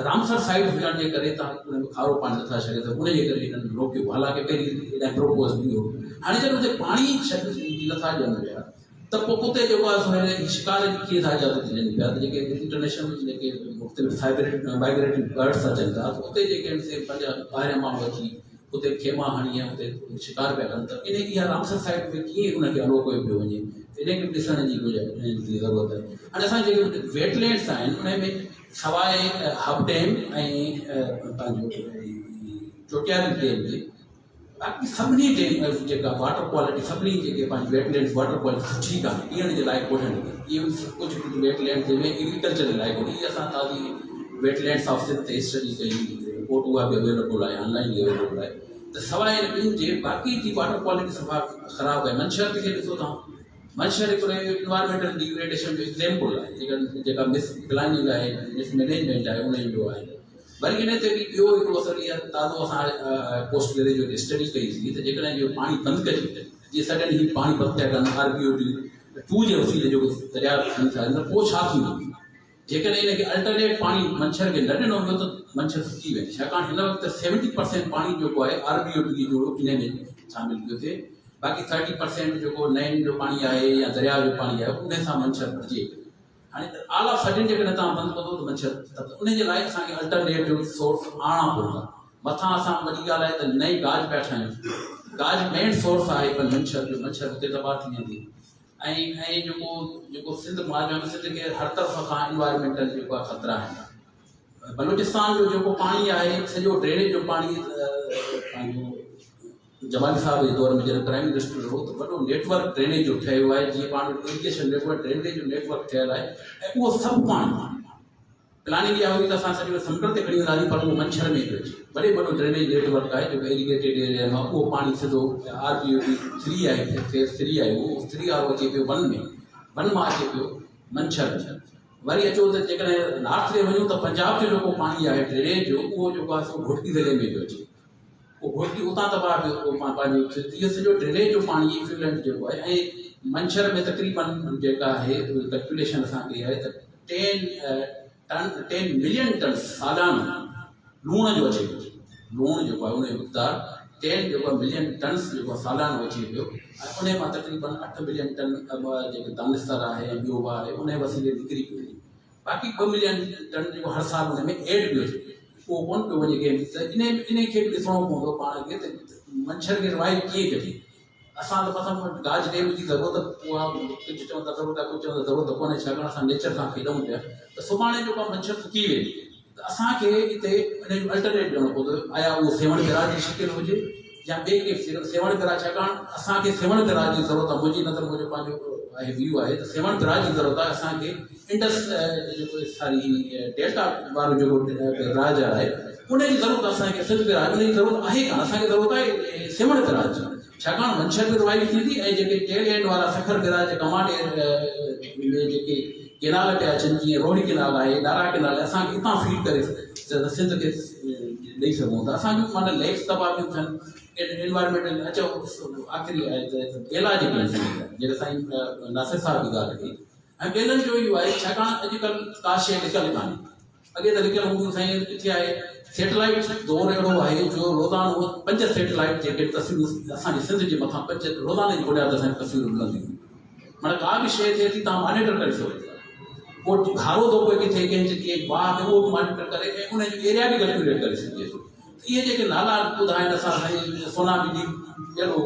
रामसर साइट हुजण जे करे तव्हां उन में खारो पाणी नथा छॾे त उन जे करे हिननि रोकियो। हालांकि पहिरीं एॾा प्रोपोज़ बि हो। हाणे जॾहिं हुते पाणी नथा ॾियनि पिया त पोइ उते जेको आहे शिकार कीअं था इजाज़त ॾियनि पिया त जेके इंटरनेशनल जेके मुख़्तलिफ़ माइग्रेटिंग बर्ड्स अचनि था त उते जेके आहिनि से पंहिंजा ॿाहिरियां माण्हू अची उते खेमा हणी ऐं उते शिकार पिया कनि त इन इहा रामसर साइट में कीअं उनखे अलो कयो पियो वञे, इनखे ॾिसण जी ज़रूरत आहे। हाणे असांजे जेके वेटलैंड्स आहिनि उन में सवाइ हब डैम ऐं पंहिंजो चोटियारी डैम जे बाक़ी सभिनी डैम जेका वाटर क्वालिटी सभिनी जेके पंहिंजी वेटलैंड्स वाटर क्वालिटी सुठी कान्हे, पीअण जे लाइक़ु कोन्हनि। इहे कुझु वेटलैंड जंहिंमें एग्रीकल्चर जे लाइक़ु कोन्हे। इहे असां ताज़ी वेटलैंड्स ऑफ सिंध ते स्टडी कई, रिपोर्ट उहा बि अवेलेबल आहे, ऑनलाइन बि अवेलेबल आहे। त सवाइ ॿिनि जे बाक़ी जी वाटर क्वालिटी सफ़ा ख़राबु आहे। मंछर खे ॾिसो तव्हां, मंछर हिकिड़ो इन्वायरमेंटल डिग्रेडेशन जो एग्ज़ाम्पल आहे। जेका मिस प्लानिंग आहे, मिस मैनेजमेंट आहे, उन जो आहे। वरी इन ते बि ॿियो हिकिड़ो असर इहा ताज़ो असां पोस्ट ग्रेजुएट स्टडी कईसीं त जेकॾहिं इहो पाणी बंदि कजे, जीअं सडन ही पाणी बंदि पिया कनि RBOD 2 जे वसीले जेको दरिया खणी था त पोइ छा थींदो? जेकॾहिं इनखे अल्टरनेट पाणी मंछर खे न ॾिनो वियो त मंछर सुकी वेंदे, छाकाणि हिन वक़्तु 70% पाणी जेको आहे RBOD जो इन में शामिल पियो थिए। बाक़ी 30% जेको नैन जो पाणी आहे या दरिया जो पाणी आहे उन सां मंछर भरिजे। हाणे आल ऑफ सडन जेकॾहिं तव्हां बंदि कंदो त मंछर त उन जे लाइ असांखे अल्टरनेट जो सोर्स आणणा पवंदा। मथां असां वॾी ॻाल्हि आहे त नई गाज पिया ठाहियूं। गाज मेन सोर्स आहे पर मंछर हुते तबाह थी वेंदी। ऐं जेको सिंध महाराज सिंध खे हर तरफ़ खां इन्वायरमेंटल जेको आहे ख़तरा आहिनि। बलूचिस्तान जो जेको पाणी आहे सॼो ड्रेनेज जो पाणी पंहिंजो जमाली साहब जे दौर में जॾहिं प्राइम मिनिस्टर हो त वॾो नेटवर्क ड्रेनेज जो ठहियो आहे। जीअं पाण इरिगेशन नेटवर्क ड्रेनेज जो नेटवर्क ठहियलु आहे ऐं उहो सभु पाणी प्लानिंग इहा हुई त असां सॼो समुंड ते खणी वेंदासीं पर उहो मंछर में पियो अचे। वॾो ड्रेनेज नेटवर्क आहे जेको इरिगेटेड एरिया मां उहो पाणी सिधो RBOD 3 आहे, फेज़ 3 आहे, उहो 3 वारो अचे पियो वन मां अचे पियो मंछर। वरी अचो त जेकॾहिं नॉर्थ ते वञूं त पंजाब जो जेको पाणी आहे ड्रेनेज जो उहो जेको आहे सो घोटकी ज़िले में पियो अचे। उहो घोटकी उतां तबाह पियो पंहिंजो इहो सॼो ड्रेनेज जो पाणी इक्विवेलेंट जेको आहे। ऐं मंछर में तक़रीबन जेका आहे कैलकुलेशन असां कई आहे त 10 मिलियन टन सालाना लूण जो अचे पियो। लूण जेको आहे उन जो मक़दार 10 जेको मिलियन टन्स जेको सालानो अचे पियो ऐं उन मां तक़रीबन 8 मिलियन टन जेके दानिस्तर आहे ऐं ॿियो आहे उन वसीले निकिरी पियो। बाक़ी 2 मिलियन टन जेको हर साल उन में एड पियो थिए उहो कोन पियो वञे कंहिं त इन खे बि ॾिसणो पवंदो पाण खे त मंछर खे रिवाइव कीअं कजे। असां त मथां गाज डैम जी ज़रूरत उहा कुझु चवंदा ज़रूरत आहे, कुझु चवंदा ज़रूरत कोन्हे, छाकाणि असां नेचर सां खेॾूं पिया त सुभाणे जेको मंछर सुकी वेंदी त असांखे हिते इन जो अल्टरनेट ॾियणो पवंदो। आया उहो सेवण ग्रास जी शिकिल हुजे या ॿिए के सेवण ग्रास, छाकाणि असांखे सेवण ग्रास जी ज़रूरत आहे। मुंहिंजी नज़र मुंहिंजो पंहिंजो आहे व्यू आहे त सेवण ग्रास जी ज़रूरत आहे असांखे। इंडस जेको सारी डेल्टा वारो जेको राज आहे उनजी ज़रूरत असांखे सिंध राज उनजी ज़रूरत आहे कान, असांखे ज़रूरत आहे सेवण ग्रास जी, छाकाणि मंछर बि रिवाइव थींदी ऐं जेके टेल एंड वारा सखर ग्रास कमांड में जेके केनाल पिया अचनि जीअं रोहिणी केनाल आहे, दारा केनाल आहे, असांखे हितां फीड करे सिंध खे ॾेई सघूं था। असांजो माना लेक्स तबाह थियूं थियनि एनवायरमेंटल। अचो आख़िरी आहे त बेला जेके आहिनि जेके साईं नासिर साहिब जी ॻाल्हि कई ऐं बेलनि जो इहो आहे छाकाणि अॼुकल्ह का शइ लिकियल कान्हे। अॻे त लिकियल हूंदियूं साईं, किथे आहे सैटेलाइट दौर अहिड़ो आहे जो रोज़ानो 5 सैटेलाइट जेके तस्वीरूं असांजे सिंध जे मथां 5 रोज़ाने जी बुनियाद ते असांखे तस्वीरूं मिलंदियूं। माना का बि शइ थिए थी तव्हां मॉनिटर करे सघो था। पोइ घारो थो पए किथे कंहिं बाग उहो बि मॉनिटर करे ऐं उनजो एरिया बि कैलकुलेट करे सघिजे थो। इहे जेके नाला ॿुधाइनि असां साईं सोनाबिली ॿेड़ो,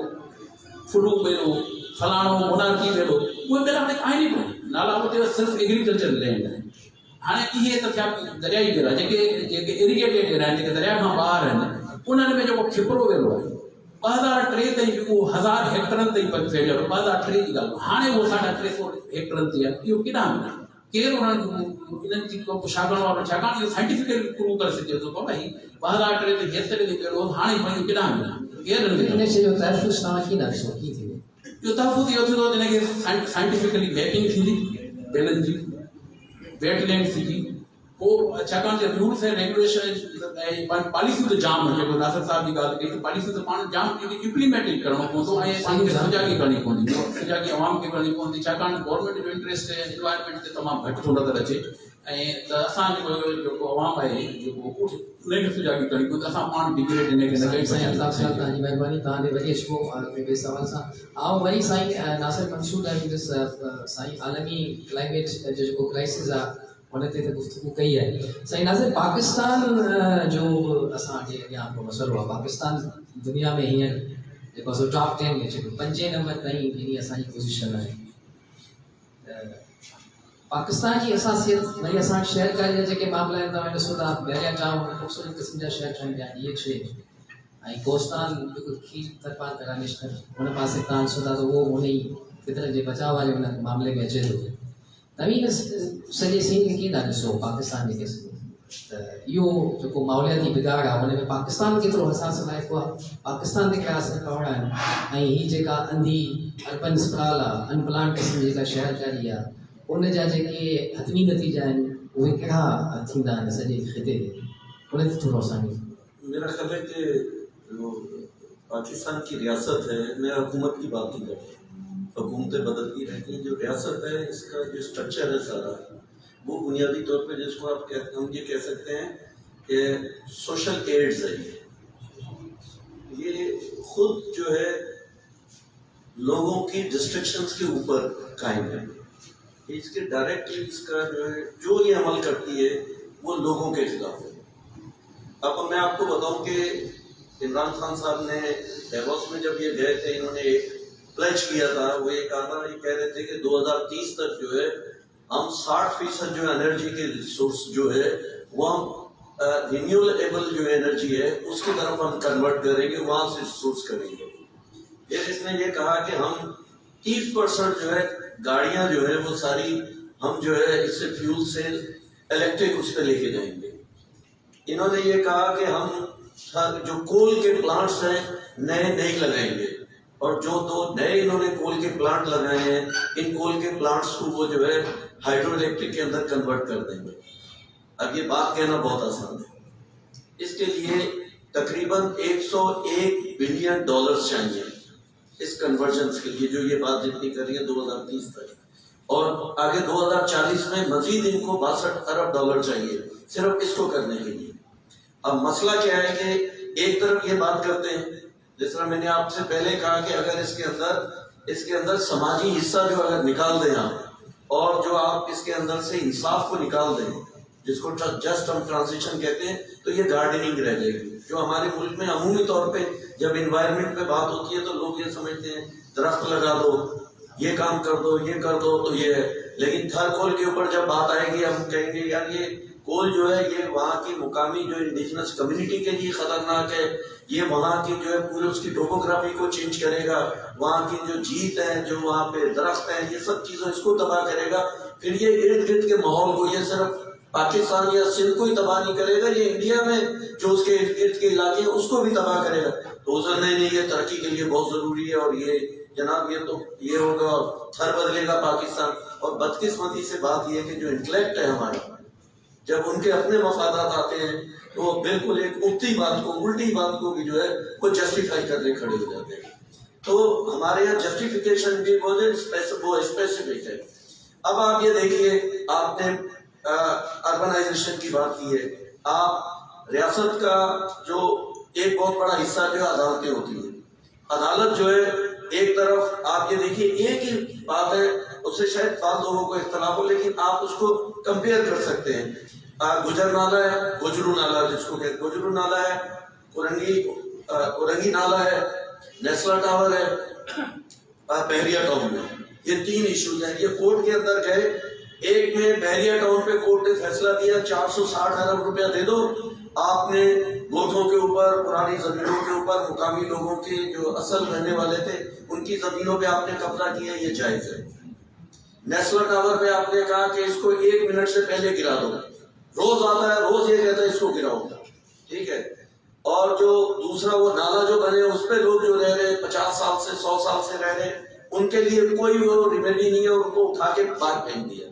फुलू ॿेड़ो, फलाणो मोनार्की ॿेड़ो, उहे ॿेड़ा हाणे आहिनि ई कोन। नाला उते सिर्फ़ु एग्रीकल्चर लैंड आहे। हाणे इहे त थिया दरियाई ॿेड़ा जेके इरिगेटेड एरिया आहिनि, जेके दरिया खां ॿाहिरि आहिनि, उन्हनि में जेको खिपरो वेलो आहे 2003 ताईं उहो 1000 हेक्टरनि ताईं फैलियो। 2003 जी ॻाल्हि, हाणे उहो 350 हेक्टरनि ते आहे। इहो केॾांहुं केरु उन्हनि जी को छा करिणो आहे छाकाणि इहो साइंटिफिकली प्रूव करे सघिजे थो को भई 2003 ते 73 ते कहिड़ो हाणे पंहिंजो केॾां वियो केरु इन जो तहफ़ुज़ तव्हां कीअं था ॾिसो कीअं थींदो इहो तहफ़ुज़ इहो थींदो हिनखे साइंटिफिकली मैपिंग थींदी बेलनि जी वेटलैंड्स जी पोइ छाकाणि त रूल्स ऐं रेगुलेशन ऐं पॉलिसियूं त जाम जेको नासिर साहिब जी ॻाल्हि कई त पॉलिसियूं त पाण जाम इम्प्लीमेंटेड करणो पवंदो ऐं असांखे सुजागी करणी पवंदी सुजागी अवाम खे करणी पवंदी छाकाणि गवर्नमेंट जो इंट्रस्ट एनवायरमेंट ते तमामु घटि थो नज़र अचे ऐं त असांजो जेको अवाम आहे जेको उनखे सुजागी करणी पवंदी असां पाण डिग्रेड हिनखे न कयूं साईं अल्ताफ़ साहिब तव्हांजी महिरबानी तव्हांजे वरी अचिबो ॿिए सवाल सां आउं वरी साईं नासिर मंसूर अहमद साईं आलमी क्लाइमेट जो जेको क्राइसिस आहे उन ते त गुफ़्तगू कई आहे साईं नासिर पाकिस्तान जो असांजे अॻियां हिकिड़ो मसइलो आहे पाकिस्तान दुनिया में हींअर जेको आहे टॉप 10 में अचे 5 नंबर ताईं हेॾी असांजी पोज़ीशन आहे पाकिस्तान की असासियत वरी असां शहरकारी जा जेके मामला आहिनि तव्हां ॾिसो था बैरिया टाउन ख़ूबसूरत क़िस्म जा शहर ठहनि पिया इहे शइ ऐं कोस्तान जेको खीर तरपाल करा नेशनल हुन पासे तव्हां ॾिसो था त उहो उन ई फितरत जे बचाव वारे हुन मामले में अचे थो तव्हीं सॼे सीन खे कीअं था ॾिसो पाकिस्तान जे केस में त इहो जेको माहौलियाती बिगाड़ आहे हुन में पाकिस्तान केतिरो हसास लाइक़ु आहे पाकिस्तान ते कहिड़ा असर पवणा आहिनि ऐं हीअ जेका अंधी अर्बन स्प्राल आहे अनप्लान क़िस्म जी जेका शहरकारी आहे उन जा जेके हतमी नतीजा आहिनि उहे कहिड़ा थींदा आहिनि सॼे ख़िते ते उन ते थोरो असांखे मेरा ख्याल है कि जो पाकिस्तान की रियासत है, मैं हुकूमत की बात नहीं करता, हुकूमतें बदलती रहती हैं, जो रियासत है इसका जो स्ट्रक्चर है सारा वो बुनियादी तौर पे जिसको आप हम ये कह सकते हैं कि सोशल एड्स है ये खुद जो है लोगों की डिस्ट्रिक्शंस के ऊपर कायम है इसके डायरेक्टली इसका जो है जो ये अमल करती है वो लोगों के खिलाफ है। अब मैं आपको बताऊं कि इमरान खान साहब ने डेवोस में जब ये गए थे इन्होंने एक प्लेज किया था वो ये कहा था ये कह रहे थे कि 2030 तक जो है हम 60% जो एनर्जी के सोर्स जो है वो हम रिन्यूएबल जो एनर्जी है उसकी तरफ हम कन्वर्ट करेंगे वहां से सोर्स करेंगे। फिर इसने ये कहा कि हम 30% जो है गाड़ियां जो है वो सारी हम जो है इससे फ्यूल से इलेक्ट्रिक उस पर लेके जाएंगे। इन्होंने ये कहा कि हम जो कोल के प्लांट्स हैं नए नहीं लगाएंगे और जो 2 नए इन्होंने कोल के प्लांट लगाए हैं इन कोल के प्लांट्स को वो जो है हाइड्रो इलेक्ट्रिक के अंदर कन्वर्ट कर देंगे। अब ये बात कहना बहुत आसान है, इसके लिए तकरीबन $101 बिलियन चाहिए इस कन्वर्जन के लिए जो ये बात जितनी कर रही है 2030 तक और आगे 2040 में मजीद इनको $62 अरब चाहिए सिर्फ इसको करने के लिए। अब मसला क्या है कि एक तरफ ये बात करते हैं जिस तरह मैंने आपसे पहले कहा कि अगर इसके अंदर समाजी हिस्सा जो अगर निकाल दें आप और जो आप इसके अंदर से इंसाफ को निकाल दें जिसको जस्ट हम ट्रांजिशन कहते हैं तो ये गार्डनिंग रह जाएगी। जो हमारे मुल्क में अमूमी तौर पे जब इन्वायरमेंट पे बात होती है तो लोग ये समझते हैं दरख्त लगा दो ये काम कर दो ये कर दो तो ये है, लेकिन थर्मोकोल के ऊपर जब बात आएगी हम कहेंगे यार ये कोल जो है ये वहाँ की मुकामी जो इंडिजिनस कम्युनिटी के लिए खतरनाक है, ये वहाँ की जो है पूरे उसकी टोपोग्राफी को चेंज करेगा, वहाँ की जो जीत है जो वहाँ पे दरख्त है ये सब चीजों इसको तबाह करेगा। फिर ये इर्द गिर्द के माहौल को ये सिर्फ पाकिस्तान या सिंध को ही तबाह नहीं करेगा, ये इंडिया में जो उसके इर्द गिर्द के इलाके हैं उसको भी तबाह करेगा। तो उधर नहीं ये तरक्की के लिए बहुत जरूरी है और ये जनाब ये तो ये होगा और थर बदलेगा पाकिस्तान। और बदकिस्मती से बात ये है कि जो इंटेलेक्ट है हमारा जब उनके अपने मफादात आते हैं तो बिल्कुल एक उल्टी बात को भी जो है वो जस्टिफाई करने खड़े हो जाते हैं। तो हमारे यहाँ जस्टिफिकेशन भी वो स्पेसिफिक है। अब आप ये देखिए आपने अर्बनाइजेशन की बात की है, आप रियासत का जो एक बहुत बड़ा हिस्सा जो अदालतें होती है, अदालत जो है एक तरफ आप ये देखिए एक ही बात है उससे शायद 5 लोगों को इख्तलाफ हो लेकिन आप उसको कंपेयर कर सकते हैं। गुजर नाला है गुजरू नाला जिसको कहते गुजरू नाला है, कुरंगी नाला है, नेस्ला टावर है, बहरिया टाउन में ये 3 इश्यूज हैं। ये कोर्ट के अंदर गए, एक में बहरिया टाउन पे कोर्ट ने फैसला दिया 460 अरब रुपया दे दो, आपने गोथों के ऊपर पुरानी जमीनों के ऊपर मुकामी लोगों के जो असल रहने वाले थे उनकी जमीनों पे आपने कब्जा किया, ये जायज है। नेशनल टावर पे आपने कहा कि इसको 1 मिनट से पहले गिरा दो, रोज आता है, रोज ये कहता है इसको गिराओ, ठीक है। और जो दूसरा वो नाला जो बने उस पे लोग जो रह रहे 50 साल से 100 साल से रह रहे, उनके लिए कोई वो रिमेडी नहीं है, उनको उठा के बाहर फेंक दिया।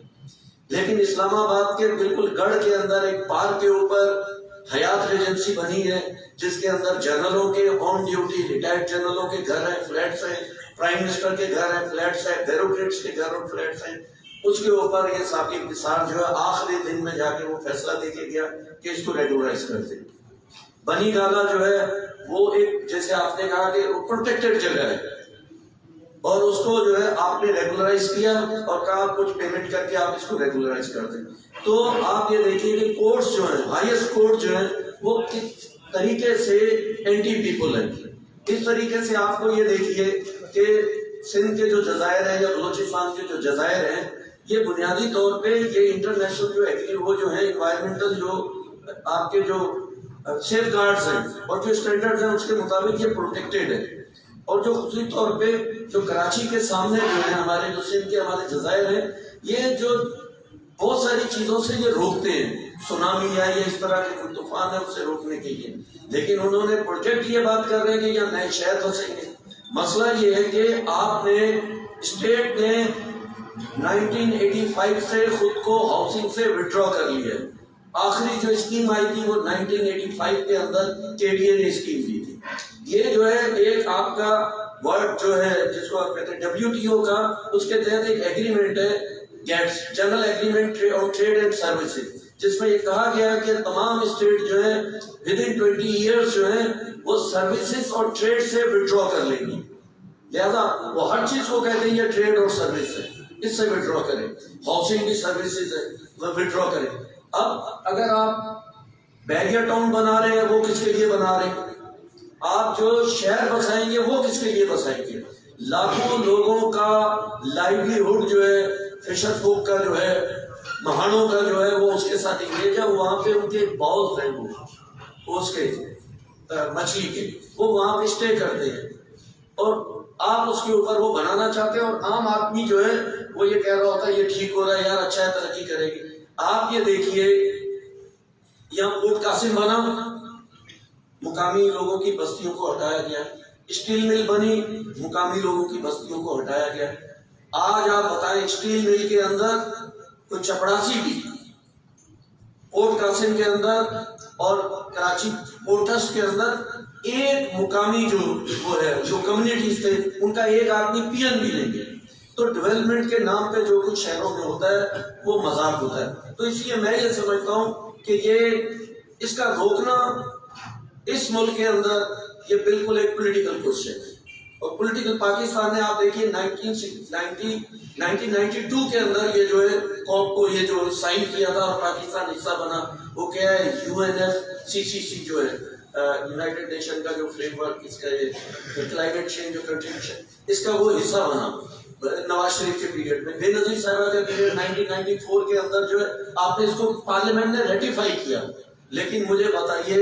लेकिन इस्लामाबाद के बिल्कुल गढ़ के अंदर एक पार्क के ऊपर हयात रेजेंसी बनी है, जिसके अंदर जनरलों के ऑन ड्यूटी रिटायर्ड जनरलों के घर है, फ्लैट्स है, प्राइम मिनिस्टर के घर है, फ्लैट्स है, ब्यूरोक्रेट्स के घर और फ्लैट्स हैं। उसके ऊपर ये साकिब निसार जो है आखिरी दिन में जाके वो फैसला देके गया कि इसको रेगुलराइज कर दे। बनी नाला जो है वो एक, जैसे आपने कहा कि प्रोटेक्टेड जगह है, और उसको जो है आपने रेगुलराइज किया और कहा कुछ पेमेंट करके आप इसको रेगुलराइज कर दें। तो आप ये देखिए कि कोर्ट्स जो है, हाईएस्ट कोर्ट जो है वो किस तरीके से एंटी पीपल है। इस तरीके से आपको ये देखिए कि सिंध के जो जजायर है या बलोचिस्तान के जो जजायर हैं, ये बुनियादी तौर पे ये इंटरनेशनल जो वो जो है एनवायरमेंटल जो आपके जो सेफ गार्ड्स हैं और जो स्टैंडर्ड्स हैं उसके मुताबिक ये प्रोटेक्टेड है। और जो खुशी तौर पे जो कराची के सामने जो है हमारे जो सिंध के हमारे जजायर हैं, ये जो बहुत सारी चीजों से ये रोकते हैं, सुनामी या ये इस तरह के कोई तूफान है उसे रोकने के लिए। लेकिन उन्होंने प्रोजेक्ट ये बात कर रहे हैं कि यहाँ नए शहर बसेंगे। मसला ये है कि आपने स्टेट ने 1985 से खुद को हाउसिंग से विड्रॉ कर लिया है। आखिरी जो स्कीम आई थी वो 1985 के अंदर केडीए ने स्कीम दी थी। ये जो है एक आपका वर्ड जो है जिसको आप कहते हैं WTO का, उसके तहत एक एग्रीमेंट है, GATS general agreement on trade and services, जिसमें ये कहा गया है कि तमाम स्टेट जो है विद इन 20 ईयर्स जो है वो सर्विसेज और ट्रेड से विड्रॉ कर लेंगी। लिहाजा वो हर चीज को कहते हैं ये ट्रेड और सर्विस है, इससे विड्रॉ करें। हाउसिंग की सर्विसेज है वो विड्रॉ करें। अब अगर आप बैरियर टाउन बना रहे हैं वो किसके लिए बना रहे हैं? आप जो शहर बसाएंगे वो किसके लिए बसाएंगे? लाखों लोगों का लाइवलीहुड जो है, फिशर folk का जो है, महानों का जो है वो उसके साथ इंगेज है। वहां पे उनके बाउल हैं वो उसके मछली के, वो वहां पे स्टे करते हैं और आप उसके ऊपर वो बनाना चाहते हैं। और आम आदमी जो है वो ये कह रहा होता है ये ठीक हो रहा है यार, अच्छा है, तरक्की करेगी। आप ये देखिए यहाँ पोर्ट कासिम बना, मुकामी लोगों की बस्तियों को हटाया गया। स्टील मिल बनी, मुकामी लोगों की बस्तियों को हटाया गया। आज आप बताएं स्टील मिल के अंदर कोई चपड़ासी भी पोर्ट कासिम के अंदर और कराची पोर्ट ट्रस्ट के अंदर एक मुकामी जो वो है जो कम्युनिटीज थे उनका एक आदमी पीएन भी लेंगे। तो डेवलपमेंट के नाम पे जो कुछ शहरों में होता है वो मजाक होता है। तो इसलिए मैं ये समझता हूँ कि ये इसका रोकना इस मुल्क के अंदर ये बिल्कुल एक पॉलिटिकल क्वेश्चन है। और पॉलिटिकल पाकिस्तान ने आप देखिए 1992 के अंदर ये जो है कॉप को ये जो साइन किया था और पाकिस्तान हिस्सा बना, वो क्या है UNFCCC जो है यूनाइटेड नेशन का जो फ्रेमवर्क, इसका क्लाइमेट चेंज जो कंट्रीब्यूशन, इसका वो हिस्सा बना नवाज शरीफ के पीरियड में। बेनजीर साहिबा के पीरियड 1994 के अंदर जो है आपने इसको पार्लियामेंट ने रेटिफाई किया। लेकिन मुझे बताइए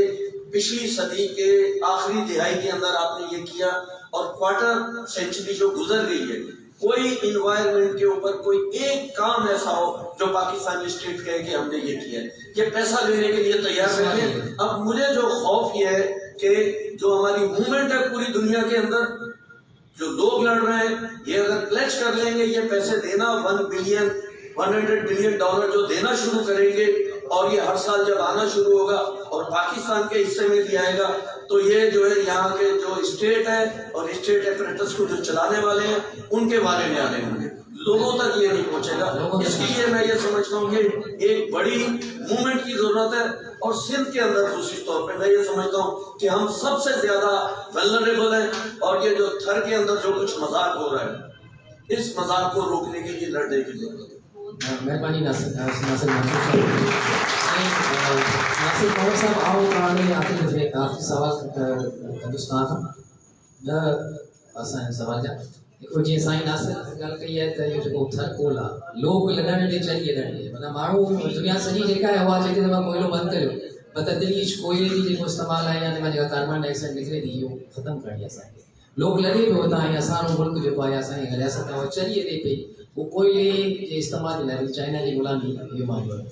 पिछली सदी के आखिरी दिहाई के अंदर आपने ये किया और क्वार्टर सेंचुरी जो गुजर गई है, कोई इन्वायरमेंट के ऊपर कोई एक काम ऐसा हो जो पाकिस्तानी स्टेट कहे कि हमने ये किया है, ये पैसा लेने के लिए तैयार रहे। अब मुझे जो खौफ ये है कि जो हमारी मूवमेंट है पूरी दुनिया के अंदर, जो लोग लड़ रहे हैं, ये अगर प्लेज कर लेंगे ये पैसे देना, $100 बिलियन जो देना शुरू करेंगे और ये हर साल जब आना शुरू होगा और पाकिस्तान के हिस्से में भी आएगा, तो ये जो है यहाँ के जो स्टेट है और स्टेट एपरेटस को जो चलाने वाले हैं उनके बारे में आने होंगे, लोगों तक ये नहीं पहुंचेगा। इसके लिए मैं ये समझता हूँ कि एक बड़ी मूवमेंट की जरूरत है। और सिंध के अंदर दूसरी तौर पे मैं ये समझता हूँ कि हम सबसे ज्यादा वल्नरेबल हैं और ये जो थर के अंदर जो कुछ मजाक हो रहा है, इस मजाक को रोकने के लिए लड़ने की जरूरत है। मेहरबानी नासिर साहब आओ कहानी आखिरी सवाल हिंदुस्तान न असांजे सवाल जा हिकिड़ो जीअं साईं नासिर ॻाल्हि कई आहे त इहो जेको थरकोल आहे लोग लॻण ॾे चढ़ी लॻण माना माण्हू दुनिया सॼी जेका आहे उहा चए थी त कोयलो बंदि करियो, बतदली कोयले जी जेको इस्तेमालु आहे या हुन में जेका कार्बन डाइऑक्साइड निकिरे थी इहो ख़तमु करणी आहे असांखे। लोग लॻे पियो था ऐं असांजो मुल्क जेको आहे असांजी रियासत आहे उहा चढ़ी अचे पई, वो कोयले जे इस्तेमाल जे लाइ चाइना जी ग़ुलामी इहो मामलो आहे।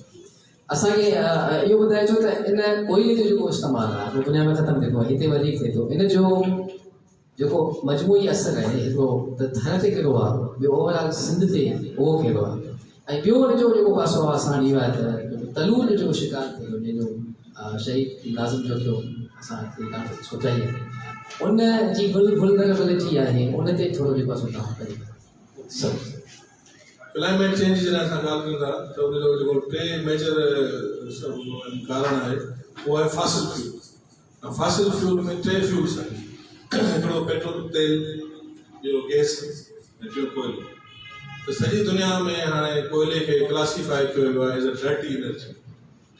असांखे इहो ॿुधाइजो त इन कोयले जो जेको इस्तेमालु आहे उहो दुनिया में ख़तमु थिए थो, हिते वधीक थिए थो, इन जो जेको मजमूई असरु आहे हिकिड़ो त धन ते कहिड़ो आहे, ॿियो ओवरऑल सिंध ते उहो कहिड़ो आहे, ऐं ॿियो हुन जो जेको पासो आहे असां इहो आहे त तलूर जो शिकार थियो जंहिंजो शहीद नाज़िम जो थियो, असां हिते सोचाई आहे उन जी वुल्नरेबिलिटी आहे, उन ते थोरो जेको असां तव्हां करियो सभु। क्लाइमेट चेंज जॾहिं असां ॻाल्हि कयूं था त उनजो जेको टे मेजर कारण आहे उहो आहे फासिल फ्यूल। फासिल फ्यूल में टे फ्यूल्स आहिनि, हिकिड़ो पेट्रोल तेल, ॿियो गैस ऐं टियों कोयलो। त सॼी दुनिया में हाणे कोयले खे क्लासीफाई कयो वियो आहे एज़ अ डर्टी एनर्जी,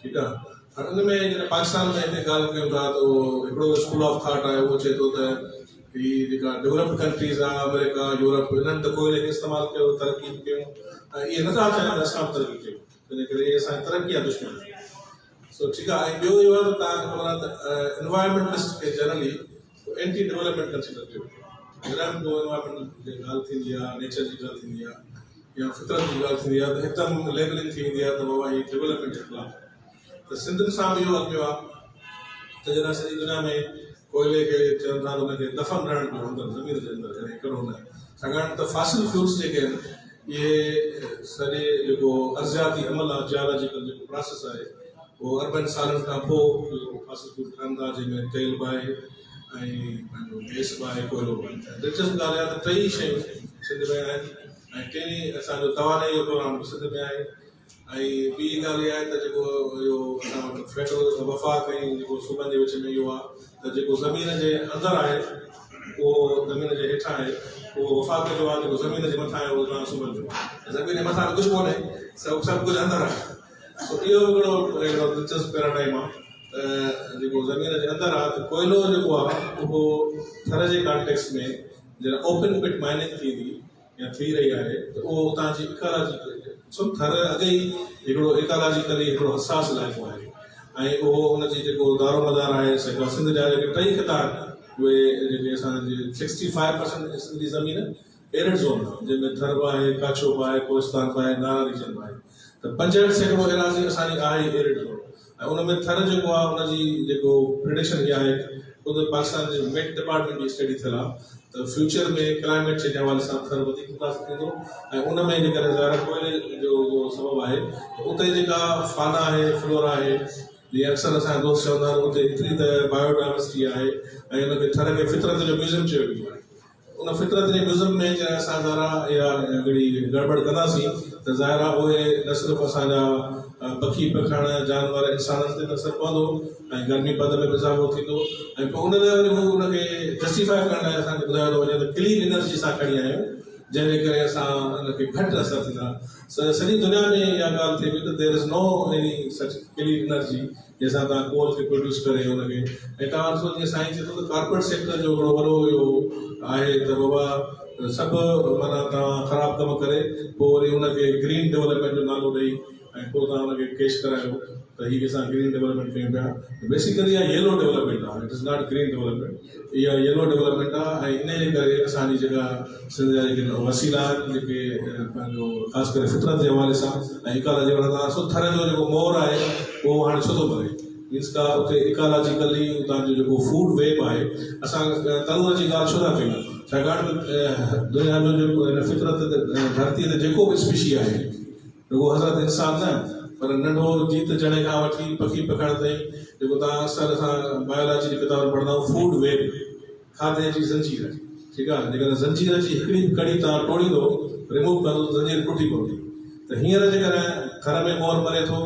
ठीकु आहे। हाणे उन में जॾहिं पाकिस्तान में हिते ॻाल्हि कयूं था त उहो हिकिड़ो स्कूल ऑफ थॉट आहे, उहो चए थो त हीअ जेका डेवलप्ड कंट्रीज़ आहे अमेरिका यूरोप इन्हनि त कोयले खे इस्तेमालु कयो, तरक़ी कयूं, ऐं इहे नथा चाहिनि त असां तरक़ी कयूं, इन करे इहे असांजी तरक़ी जा दुश्मन आहिनि। सो ठीकु आहे। ऐं ॿियो इहो आहे त तव्हांखे ख़बर आहे त एनवायरमेंटलिस्ट खे जनरली एंटी डेवलपमेंट कंसिडर कयो, जॾहिं बि को एनवायरमेंट जी ॻाल्हि थींदी आहे, नेचर जी ॻाल्हि थींदी आहे या फितरत जी ॻाल्हि थींदी आहे त हिकदमि लेबलिंग थी वेंदी आहे त बाबा हीअ डेवलपमेंट जे ख़िलाफ़। त सिंधियुनि सां बि इहो अॻियो आहे त जॾहिं सॼी दुनिया में कोयले खे चवनि था त हुनखे दफ़न रहण जो अंदरि ज़मीन जे अंदरि कॾहिं हिकिड़ो न, छाकाणि त फासिल फ्यूल्स जेके आहिनि इहे सॼे जेको अर्ज़ियाती अमल आहे, जियोलॉजिकल जेको प्रोसेस आहे उहो अरबनि सालनि खां पोइ फासिल फ्यूल ठहनि था, जंहिंमें तेल बि आहे ऐं पंहिंजो गैस बि आहे, कोयलो बि आहे। दिलचस्प ॻाल्हि आहे त टई शयूं सिंध में आहिनि ऐं टेई असांजो तवानाई जो प्रोग्राम सिंध में आहे। ऐं ॿी ॻाल्हि इहा आहे त जेको इहो असां फेडरल वफ़ाक़ ऐं जेको सूबनि जे विच में इहो आहे त जेको ज़मीन जे अंदरि आहे उहो ज़मीन जे हेठां आहे उहो वफ़ाक़ जो आहे, जेको ज़मीन जे मथां आहे उहो तव्हां सूबनि जो आहे। ज़मीन जे मथां कुझु कोन्हे, सभु कुझु अंदरि आहे। सो इहो हिकिड़ो दिलचस्प पैराडाइम आहे त जेको ज़मीन जे अंदरि आहे त कोयलो जेको आहे उहो थर जे कॉन्टेक्स्ट में जॾहिं ओपन पिट माइनिंग थींदी या थी रही आहे त उहो उतां जी इकोलॉजी सो थर अॻे ई हिकिड़ो इकोलॉजिकली हिकिड़ो हसास इलाइक़ो आहे ऐं उहो हुनजी जेको दारोमदार आहे सॼो सिंध जा जेके टई ख़िता उहे जेके असांजे 65% सिंध जी ज़मीन एरिड ज़ोन आहे, जंहिंमें थर बि आहे, काछो बि आहे, कोहिस्तान बि आहे, नारा रीजन बि आहे। त 65% एराज़ी असांजी आहे एरिड ज़ोन ऐं उन में थर जेको आहे उनजी जेको प्रिडिक्शन इहा आहे ख़ुदि पाकिस्तान जे मेट डिपार्टमेंट जी स्टडी थियल आहे त फ्यूचर में क्लाइमेट चेंज जे हवाले सां थर वधीक मुतासिर थींदो ऐं उन में जेकॾहिं ज़ाहिर कोयले जो सबबु आहे त उते जेका फाना आहे, फ्लोरा आहे, जीअं अक्सर असांजा दोस्त चवंदा आहिनि उते एतिरी त बायोडाइवर्सिटी आहे ऐं हुनखे थर खे फितरत जो म्यूज़ियम चयो वेंदो आहे। उन फितरत जे म्यूज़ियम में जॾहिं असां ज़ारा इहा हिकिड़ी गड़बड़ कंदासीं त ज़ाहिर आहे उहे न सिर्फ़ु असांजा पखी पखियाण जानवर इंसाननि ते असरु पवंदो ऐं गर्मी पद में बि इज़ाफ़ो थींदो ऐं पोइ उन लाइ वरी हू उनखे जस्टिफाई करण लाइ असांखे ॿुधायो थो वञे त क्लीन एनर्जी सां खणी आहियूं, जंहिंजे करे असां उनखे घटि असरु थींदा। सॼी दुनिया में इहा ॻाल्हि थिए पई त there is no any such clean energy जंहिंसां तव्हां कोल खे प्रोड्यूस करे हुनखे ऐं तव्हां ॾिसो जीअं साईं चए थो त कॉर्पोरेट सेक्टर जो हिकिड़ो वॾो इहो आहे त बाबा सभु माना तव्हां ख़राबु कमु करे पोइ वरी हुनखे ग्रीन डेवलपमेंट जो नालो ॾेई ऐं पोइ तव्हां हुनखे कैश करायो त हीअ असां ग्रीन डेवलपमेंट कयूं पिया। बेसिकली इहा येलो डेवलपमेंट आहे, it is not green development, इहा येलो डेवलपमेंट आहे ऐं इन जे करे असांजी जेका सिंध जा जेके वसीला आहिनि जेके पंहिंजो ख़ासि करे फितरत जे हवाले सां ऐं इकोलॉजी वारा सो थर जो जेको मोर आहे उहो हाणे छो थो करे मीन्स का उते इकोलॉजिकली उतां जो जेको फूड वेब आहे असां तनूर जी ॻाल्हि छो था कयूं, छाकाणि त दुनिया जो जेको हिन फितरत धरतीअ ते जेको बि स्पीशी आहे रुगो हज़रत इंसान न पर नंढो जीत जणे खां वठी पखी पखण ताईं जेको तव्हां अक्सर असां बायोलॉजी जी किताब पढ़ंदा आहियूं फूड वेब, खाधे जी ज़ंजीर, ठीकु आहे। जेकॾहिं ज़ंजीर जी हिकिड़ी बि कड़ी तव्हां टोड़ींदो रिमूव कंदो ज़ंजीर टुटी पवंदी। त हींअर जेकॾहिं थर में मोर मरे थो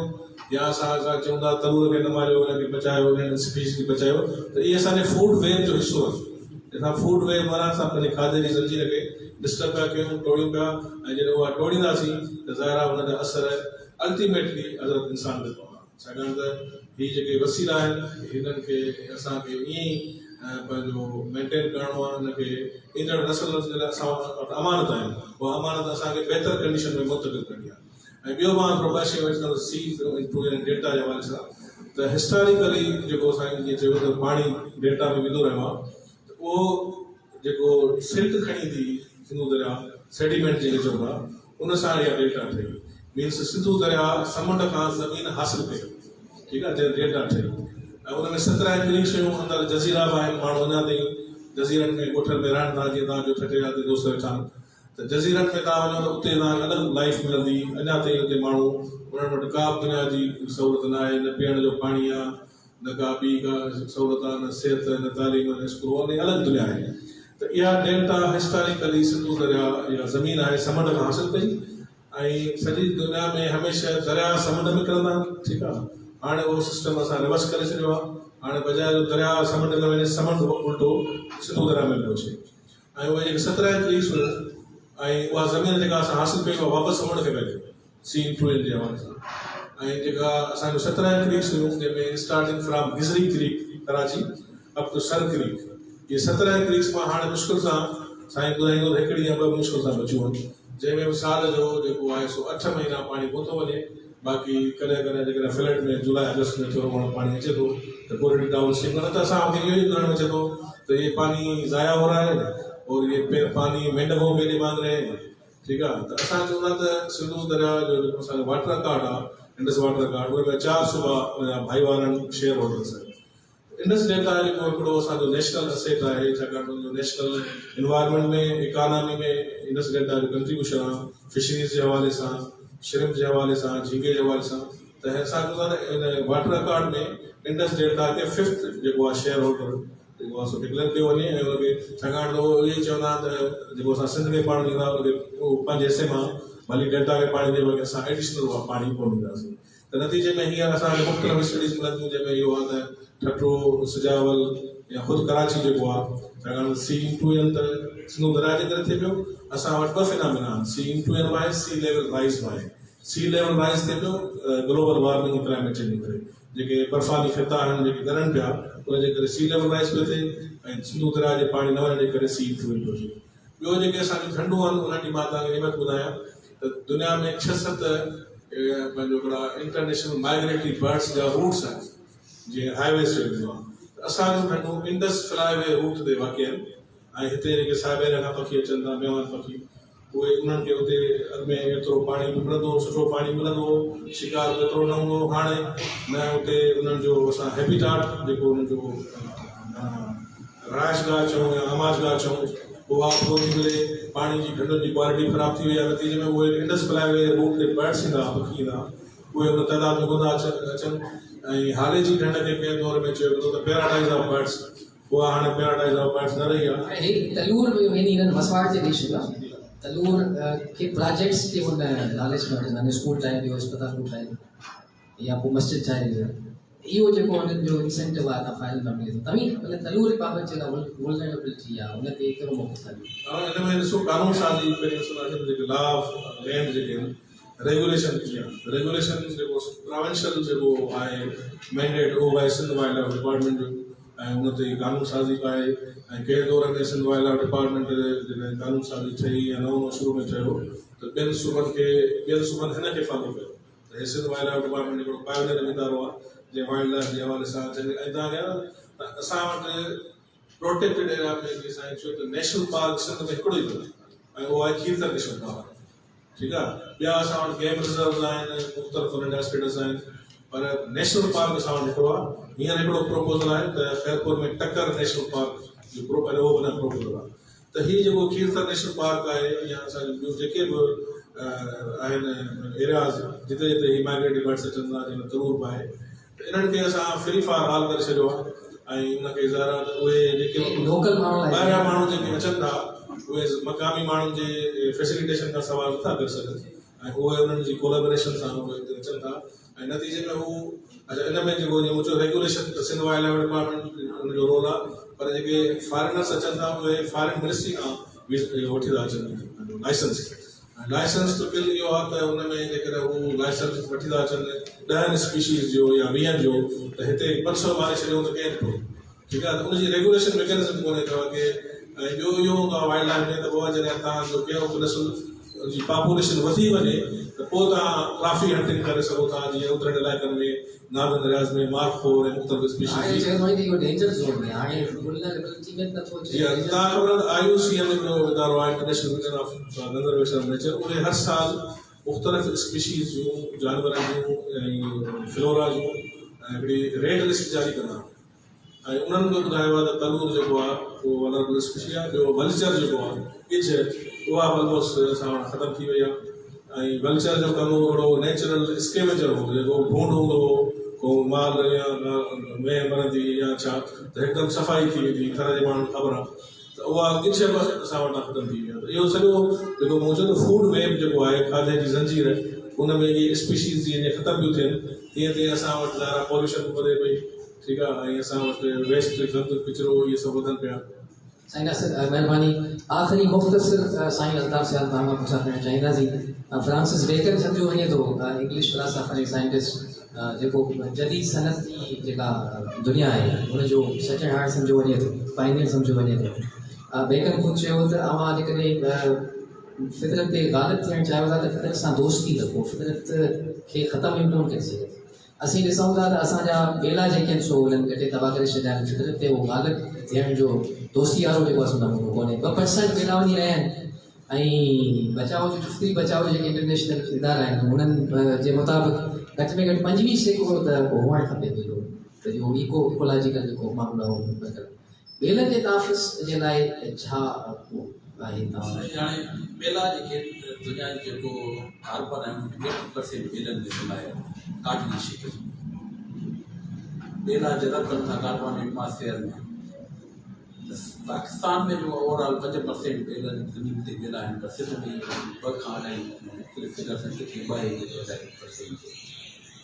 या असां चऊं था तनूर खे न मारियो, हुनखे बचायो, हिन स्पीशीज़ खे बचायो, त इहे असांजे फूड वेब जो हिसो आहे। असां फूड वेब मरण सां पंहिंजे खाधे जी ज़ंजीर खे डिस्टर्ब पिया कयूं, टोड़ियूं पिया ऐं जॾहिं उहा टोड़ींदासीं त ज़ाहिर आहे हुनजा असर अल्टीमेटली हज़रत इंसान ते पवंदा, छाकाणि त हीअ जेके वसीला आहिनि हिननि खे असांखे ईअं ई पंहिंजो मेंटेन करिणो आहे, हिनखे ईंदड़ नसल जे लाइ असां वटि अमानत आहिनि, उहा अमानत असांखे बहितर कंडीशन में मुंतक़िल करणी आहे। ऐं ॿियो मां थोरो शयूं सी डेटा जे हवाले सां त हिस्टोरिकली जेको असांखे जीअं चयो त पाणी डेटा में विधो रहियो आहे त उहो जेको सिल्ट खणी थी सिंधु दरिया सेडिमेंट जेके चवंदा उन सां इहा डेल्टा ठही मीन्स सिंधु दरिया समुंड खां ज़मीन हासिल कई, ठीकु आहे, डेल्टा ठही। ऐं उन में 17 क्रीक्स हुयूं, अंदरि जज़ीरा बि आहिनि, माण्हू अञा ताईं जज़ीरनि में ॻोठनि में रहनि था, जीअं तव्हांजो ठठे यादि दोस्त वेठा आहिनि, त जज़ीरनि में तव्हां वञो त उते तव्हांखे अलॻि लाइफ मिलंदी। अञा ताईं उते माण्हू उन्हनि वटि का बि दुनिया जी सहूलियत न आहे, न पीअण जो पाणी आहे, न का ॿी का सहूलियत आहे, न सिहत, न तालीम, न स्कूल, अलॻि दुनिया आहे। त इहा डेल्टा हिस्टोरिकली सिंधु दरिया इहा ज़मीन आहे समुंड खां हासिल कई ऐं सॼी दुनिया में हमेशह दरिया समुंड में किरंदा आहिनि, ठीकु आहे। हाणे उहो सिस्टम असां रिवर्स करे छॾियो आहे, हाणे बजाए दरिया समुंड में वञे समुंड उल्टो सिंधु दरिया में पियो अचे। ऐं उहे जेके 17 क्रीक्स हुयूं ऐं उहा ज़मीन जेका असां हासिल कई उहा वापसि समुंड खे पइजी सी इंफ्लुएंस जे हवाले सां। ऐं जेका असांजो 17 क्रीक्स हुयूं जंहिंमें स्टार्टिंग फ्रॉम हिज़री creek Karachi up to Sir Creek, इहे 17 क्रीक्स मां हाणे मुश्किल सां साईं ॿुधाईंदो हिकिड़ी या ॿ मुश्किल सां बचियूं आहिनि, जंहिंमें बि साल जो जेको आहे सो 8 महीना पाणी कोन थो वञे। बाक़ी कॾहिं कॾहिं जेकॾहिं फ्लड में जुलाई अगस्त में थोरो घणो पाणी अचे थो त कोरडी डाउन स्ट्रीम, न त असांखे इहो ई ॿुधण अचे थो त ये पानी ज़ाया हो रहा है और ये पानी मेंढकों के लिए मांग रहे हैं, ठीकु आहे। त असां चवंदा त सिंधु दरिया जो जेको असांजो वाटर कार्ड आहे, इंडस वाटर कार्ड, उन में 4 सूबा भाईवारनि शेयर होल्डर्स आहिनि। इंडस डेल्टा जेको हिकिड़ो असांजो नेशनल असेट आहे, छाकाणि उनजो नेशनल इन्वायरमेंट में, इकानमी में इंडस डेल्टा जो कंट्रीब्यूशन आहे, फिशरीज़ जे हवाले सां, श्रिम्प जे हवाले सां, झींगे जे हवाले सां। त असां चवंदा आहिनि इन वाटर कार्ड में इंडस डेल्टा खे 5th जेको आहे शेयर होल्डर जेको आहे सो डिक्लेयर कयो वञे ऐं उनखे, छाकाणि त उहो इहे चवंदा त जेको असां सिंध खे पाणी ॾींदा उनखे उहो पंहिंजे हिसे मां भली डेल्टा खे पाणी ॾियो की असां एडिशनल उहा पाणी कोन ॾींदासीं। त नतीजे में हींअर असांखे मुख़्तलिफ़ स्टडीज़ मिलंदियूं जंहिंमें इहो आहे त ठठो, सिजावल या ख़ुदि कराची जेको आहे, छाकाणि सी इंफ्लुएंस त सिंधु दरिया जे करे थिए पियो। असां वटि 2 फिनामिना आहिनि, सी इंफ्लुएंस बि आहे, सी लेवल राइज़ बि आहे। सी लेवल राइज़ थिए पियो ग्लोबल वार्मिंग ऐं क्लाइमेट चेंज जे करे, जेके बर्फ़ानी ख़िता आहिनि जेके ॻरनि पिया उनजे करे सी लेवल राइज़ पियो थिए ऐं सिंधु दरिया जे पाणी न वञण जे करे सी इंफ्लुएंस पियो थिए। ॿियो जेके असांजूं ठंडूं आहिनि उन्हनि जी मां तव्हांखे अहमियत ॿुधायां त दुनिया में 6-7 पंहिंजो हिकिड़ा इंटरनेशनल माइग्रेटरी बर्ड्स जा रूट्स आहिनि, जीअं हाईवे चइबो आहे। त असांजूं ठंडूं इंडस फ्लाईवे रूट ते वाक़िअ आहिनि ऐं हिते जेके साइबेरिया खां पखी अचनि था, मेवान पखी, उहे उन्हनि खे उते अॻ में एतिरो पाणी मिलंदो, सुठो पाणी मिलंदो, शिकार एतिरो न हूंदो। हाणे न उते उन्हनि जो असां हैबिटाट जेको उन्हनि जो रहाइशगाह चऊं या आमाशगाह चऊं उहा थो थी मिले, पाणी जी ढंढुनि जी क्वालिटी ख़राब थी वई आहे। नतीजे में उहे इंडस फ्लाईवे रूट ते बर्ड्स ईंदा, पखी ईंदा, उहे उन तइदाद में कोन अचनि। ऐं हाले जी ढंढ खे कंहिं दौर में चयो वेंदो त पैराडाइज़ ऑफ बर्ड्स, उहा हाणे पैराडाइज़ ऑफ बर्ड्स न रही आहे। हे तलूर में वेंदी हिननि मसवाड़ जे ॾेई छॾियो आहे। तलूर के प्रोजेक्ट्स के हुन लालच में वठंदा, स्कूल ठाहे ॾियो, अस्पताल ठाहे या पोइ मस्जिद ठाहे ॾियो, इहो जेको हुननि जो इंसेंटिव आहे त फाइल न मिले थो। तव्हीं मतिलबु तलूर बाबति जेका वुलनरेबिलिटी आहे उन ते कहिड़ो मौक़ो था ॾियो? हिन में ॾिसो कानून साज़ी पहिरीं जेके लॉ ऑफ लैंड जेके आहिनि, रेगुलेशन कीअं आहे, रेगुलेशन जेको प्रोविंशियल जेको आहे मैंडेट उहो आहे सिंध वाइल्ड लाइफ डिपार्टमेंट जो, ऐं उन ते कानून साज़ी पाए। ऐं कंहिं दौर में सिंध वाइल्ड लाइफ डिपार्टमेंट जॾहिं कानून साज़ी ठही या नओं शुरू में ठहियो त ॿियनि सूबनि हिन खे फॉलो कयो। त हे सिंध वाइल्ड लाइफ डिपार्टमेंट हिकिड़ो पायनियर इदारो आहे जंहिं वाइल्ड लाइफ जे हवाले सां। ऐं तव्हांखे असां वटि प्रोटेक्टेड एरिया में जीअं साईं चयो त नेशनल पार्क सिंध में हिकिड़ो ई अथव ऐं उहो आहे खीरथर नेशनल पार्क, ठीकु आहे। ॿिया असां वटि गेम रिजर्व आहिनि, मुख़्तलिफ़ नंढा स्टेटस आहिनि, पर नेशनल पार्क असां वटि हिकिड़ो आहे। हींअर हिकिड़ो प्रोपोज़ल आहे त ख़ैरपुर में टकर नेशनल पार्क जो उहो बि न प्रोपोज़ल आहे। त हीउ जेको खीरथर नेशनल पार्क आहे या असांजो ॿियूं जेके बि आहिनि एरियाज़ जिते जिते ही माइग्रेटरी बर्ड्स अचनि था, जंहिंमें तरूर बि आहे, त इन्हनि खे असां फ्री फॉर ऑल करे छॾियो आहे। ऐं उनखे ज़रा उहे जेके लोकल माण्हू ॿाहिरियां माण्हू जेके अचनि था उहे मक़ामी माण्हुनि जे फैसिलिटेशन खां सवाल नथा करे सघनि ऐं उहे उन्हनि जी कोलेबोरेशन सां उहे हिते अचनि था। ऐं नतीजे में हू अच्छा इन में जेको जीअं मुंहिंजो रेगुलेशन त सिंध वाइल्ड लाइफ डिपार्टमेंट उनजो रोल आहे, पर जेके फॉरेनर्स अचनि था उहे फॉरेन मिनिस्ट्री खां वठी था अचनि लाइसेंस। त बिल इहो आहे त उन में जेकॾहिं हू लाइसेंस वठी था अचनि 10 स्पीशीज़ जो या 20 जो, त हिते 500 मारे छॾियो त केरु थो, ठीकु आहे। त उनजी रेगुलेशन मैकेनिज़म कोन्हे अथव की। ऐं ॿियो इहो हूंदो आहे वाइल्ड लाइफ में त पोइ जॾहिं तव्हांजो कहिड़ो बि नस्ल जी पॉपुलेशन वधी वञे त पोइ तव्हां काफ़ी हंटिंग करे सघो था, जीअं उतरनि इलाइक़नि में नागन दरियाज़ में मार्कफोर ऐं मुख़्तलिफ़ हाणे स्पीशीज़ चवंदो आहे त इहो डेंजर ज़ोन में हाणे वुलनरेबिलिटी में नथो अचे। जी तव्हां ख़बर IUCN जो इदारो आहे, international union of conservation of nature, उहे हर साल मुख़्तलिफ़ स्पीशीज़ जूं जानवरनि जूं ऐं फ्लोरा जूं हिकिड़ी रेड लिस्ट जारी कंदा ऐं उन्हनि बि ॿुधायो आहे त तनूर जेको आहे उहो वनरेबल स्पीशी आहे। ॿियो वल्चर जेको आहे इज उहा ऑलमोस्ट असां वटि ख़तमु थी वई आहे। ऐं वल्चर जो कमु हिकिड़ो नेचुरल स्केवेंजर हूंदो, जेको भूंड हूंदो हो, को माल या में मरंदी या छा त हिकदमि सफ़ाई थी वेंदी, घर जे माण्हुनि खे ख़बर आहे त उहा किथे बि असां वटां ख़तमु थी वई आहे। त इहो सॼो जेको मूं चयो फूड वेब जेको आहे, खाधे जी ज़ंजीर, उन में इहे स्पीशीज़ जीअं ख़तमु पियूं थियनि तीअं तीअं असां वटि ज़ाहिर पॉल्यूशन वधे पई, ठीकु आहे, ऐं असां वटि वेस्ट गंद किचिरो इहे सभु वधनि पिया। साईं नासिर महिरबानी, आख़िरी मुख़्तसिर साईं अल्ताफ़ साहिब तव्हां पुछा करणु चाहींदासीं। फ्रांसिस बेकन सम्झो वञे थो, इंग्लिश फिलासफर ऐं साइंटिस्ट, जेको जदीद सनत जी जेका दुनिया आहे हुनजो सचन हार्ट सम्झो वञे थो, पाइनियर सम्झो वञे थो। बेकन ख़ुदि चयो त अवां जेकॾहिं फितरत ते ग़ालिब थियणु चाहियो था त फितरत सां दोस्ती रखो, फितरत खे ख़तमु इम्प्लोन करे सघे। असीं ॾिसूं था त असांजा ॿेला जेके आहिनि सो उन्हनि कटे तबाह करे छॾिया आहिनि। फितरत ते उहो ग़ालिब थियण जो दोस्ती वारो जेको असां नमूनो कोन्हे। 2% ॿेला वञी रहिया आहिनि ऐं बचाव जो जुफ़्ती बचाव जेके इंटरनेशनल इदारा आहिनि उन्हनि जे मुताबिक़ घटि में घटि 25% त हुअणु खपे ॿेलो, त जो इकोलॉजिकल जेको मामलो आहे उहो मतिलबु ॿेलनि जे तहफ़ुज़ जे लाइ छा आहे तव्हां? हाणे ॿेला जेके दुनिया जो जेको कार्बन आहे 80% ॿेलनि जे लाइ काटनी शिकिल ॿेला जज़ब कनि था कार्बन एटमॉस्फेयर में। पाकिस्तान में जो ओवरऑल 5% ॿेलनि ज़मीन ते ॿेला आहिनि, पर सिर्फ़ु 2 खां अढाई फिगर आहिनि, किथे 2.5%।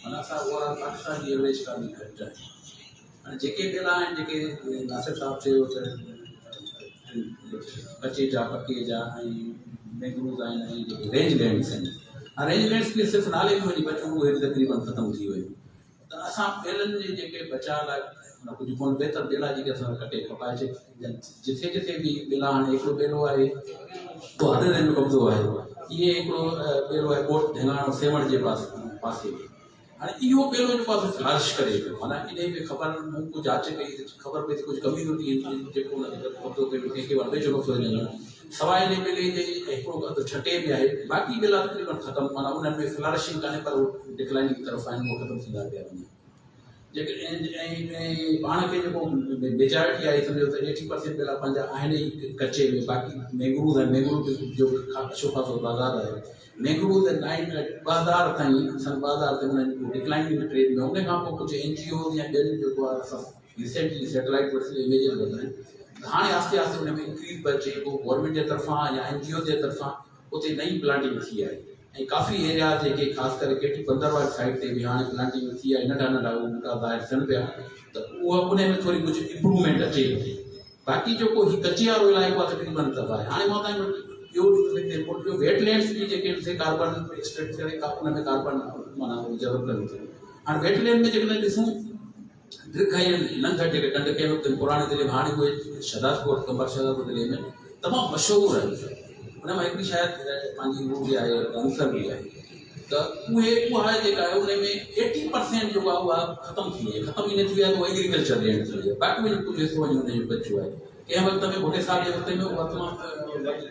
माना असां ओवरऑल पाकिस्तान जी एवरेज खां बि घटि आहे। हाणे जेके ॿेला आहिनि, जेके नासिर साहिबु चयो त कचे जा पके जा ऐं मैंग्रोव्स आहिनि ऐं जेके रेंज लैंड्स आहिनि, रेंज लैंड्स बि सिर्फ़ु नाले में वञी बचियूं, उहे तक़रीबन ख़तमु थी वियूं। त असां ॿेलनि जे जेके बचाव लाइ कुझु कोन बहितर ॿेला जेके असां कटे कपाए जिथे जिथे बि ॿेला, हाणे हिकिड़ो ॿेलो आहे उहो हॾनि में कब्ज़ो आहे, इहे हिकिड़ो ॿेलो आहे ॿोट ढिंगाणो सेवण जे पासे। हाणे इहो ॿेलो जेको आहे फ्लरिश करे पियो, माना इन में ख़बर मूं कुझु जांच कई त ख़बर पई त कुझु कम्यूनिटी जेको हुनखे कब्ज़ो कयो, कंहिंखे वॾे जो कब्ज़ो ॾिनो। सवाइ इन ॿेले जे हिकिड़ो अधु छटे में आहे, बाक़ी ॿेला तक़रीबन ख़तमु, माना उन्हनि में फ्लरिशिंग कान्हे, पर उहो डिक्लाइनिंग तरफ़ आहिनि, उहो ख़तमु थींदा पिया वञनि। जेके ऐं पाण खे जेको मेजॉरिटी आहे सम्झो त 80% ॿेला पंहिंजा आहिनि ई कचे में, बाक़ी मैंग्रोव्स आहिनि। मैंग्रोव जो अच्छो ख़ासो बाज़ार आहे, मैंग्रोव 2000 ताईं सन 2000 ताईं उन्हनि डिक्लाइनिंग ट्रेड में। उन खां पोइ कुझु NGOs या ॿियनि जेको आहे असां रिसेंटली सैटेलाइट वर्सल इमेजिस वरिता आहिनि, हाणे आहिस्ते आहिस्ते उन में इंक्रीज़ पियो अचे, पोइ गवर्नमेंट जे तरफ़ां या NGO जे तरफ़ां उते नई प्लांटिंग थी आहे। ऐं काफ़ी एरिया जेके ख़ासि करे केटी बंदरवाल साइड ते बि हाणे प्लांटिंग थी आहे, नंढा नंढा बूटा ॿाहिरि थियनि पिया, त उहा उन में थोरी कुझु इम्प्रूवमेंट अचे। बाक़ी जेको हीउ कचे वारो इलाइक़ो आहे तक़रीबन दफ़ा आहे। हाणे मां तव्हांजो ॿियो वेटलैंड्स बि जेके कार्बन एक्सट्रैक्ट करे उन में कार्बन माना जज़ब कनि थियूं। हाणे वेटलैंड में जेकॾहिं ॾिसूं दीर्घाई नंढ जेके कंड कंहिं वक़्तु पुराणे ज़िले में, हाणे उहे शहदादकोट कंबर शहदादकोट ज़िले में तमामु मशहूरु आहिनि। उन मां हिकिड़ी शायदि पंहिंजी उहा बि आहे अंसर बि आहे, त उहा आहे जेका आहे उन में 80% जेको आहे उहा ख़तमु थी वई आहे। ख़तमु इन थी वई आहे त उहा एग्रीकल्चर लैंड थी वई आहे, बाक़ी वञी कुझु हिसो वञी हुनजो बचियो आहे। कंहिं वक़्त में भुटे साहब जे वक़्त में उहा तमामु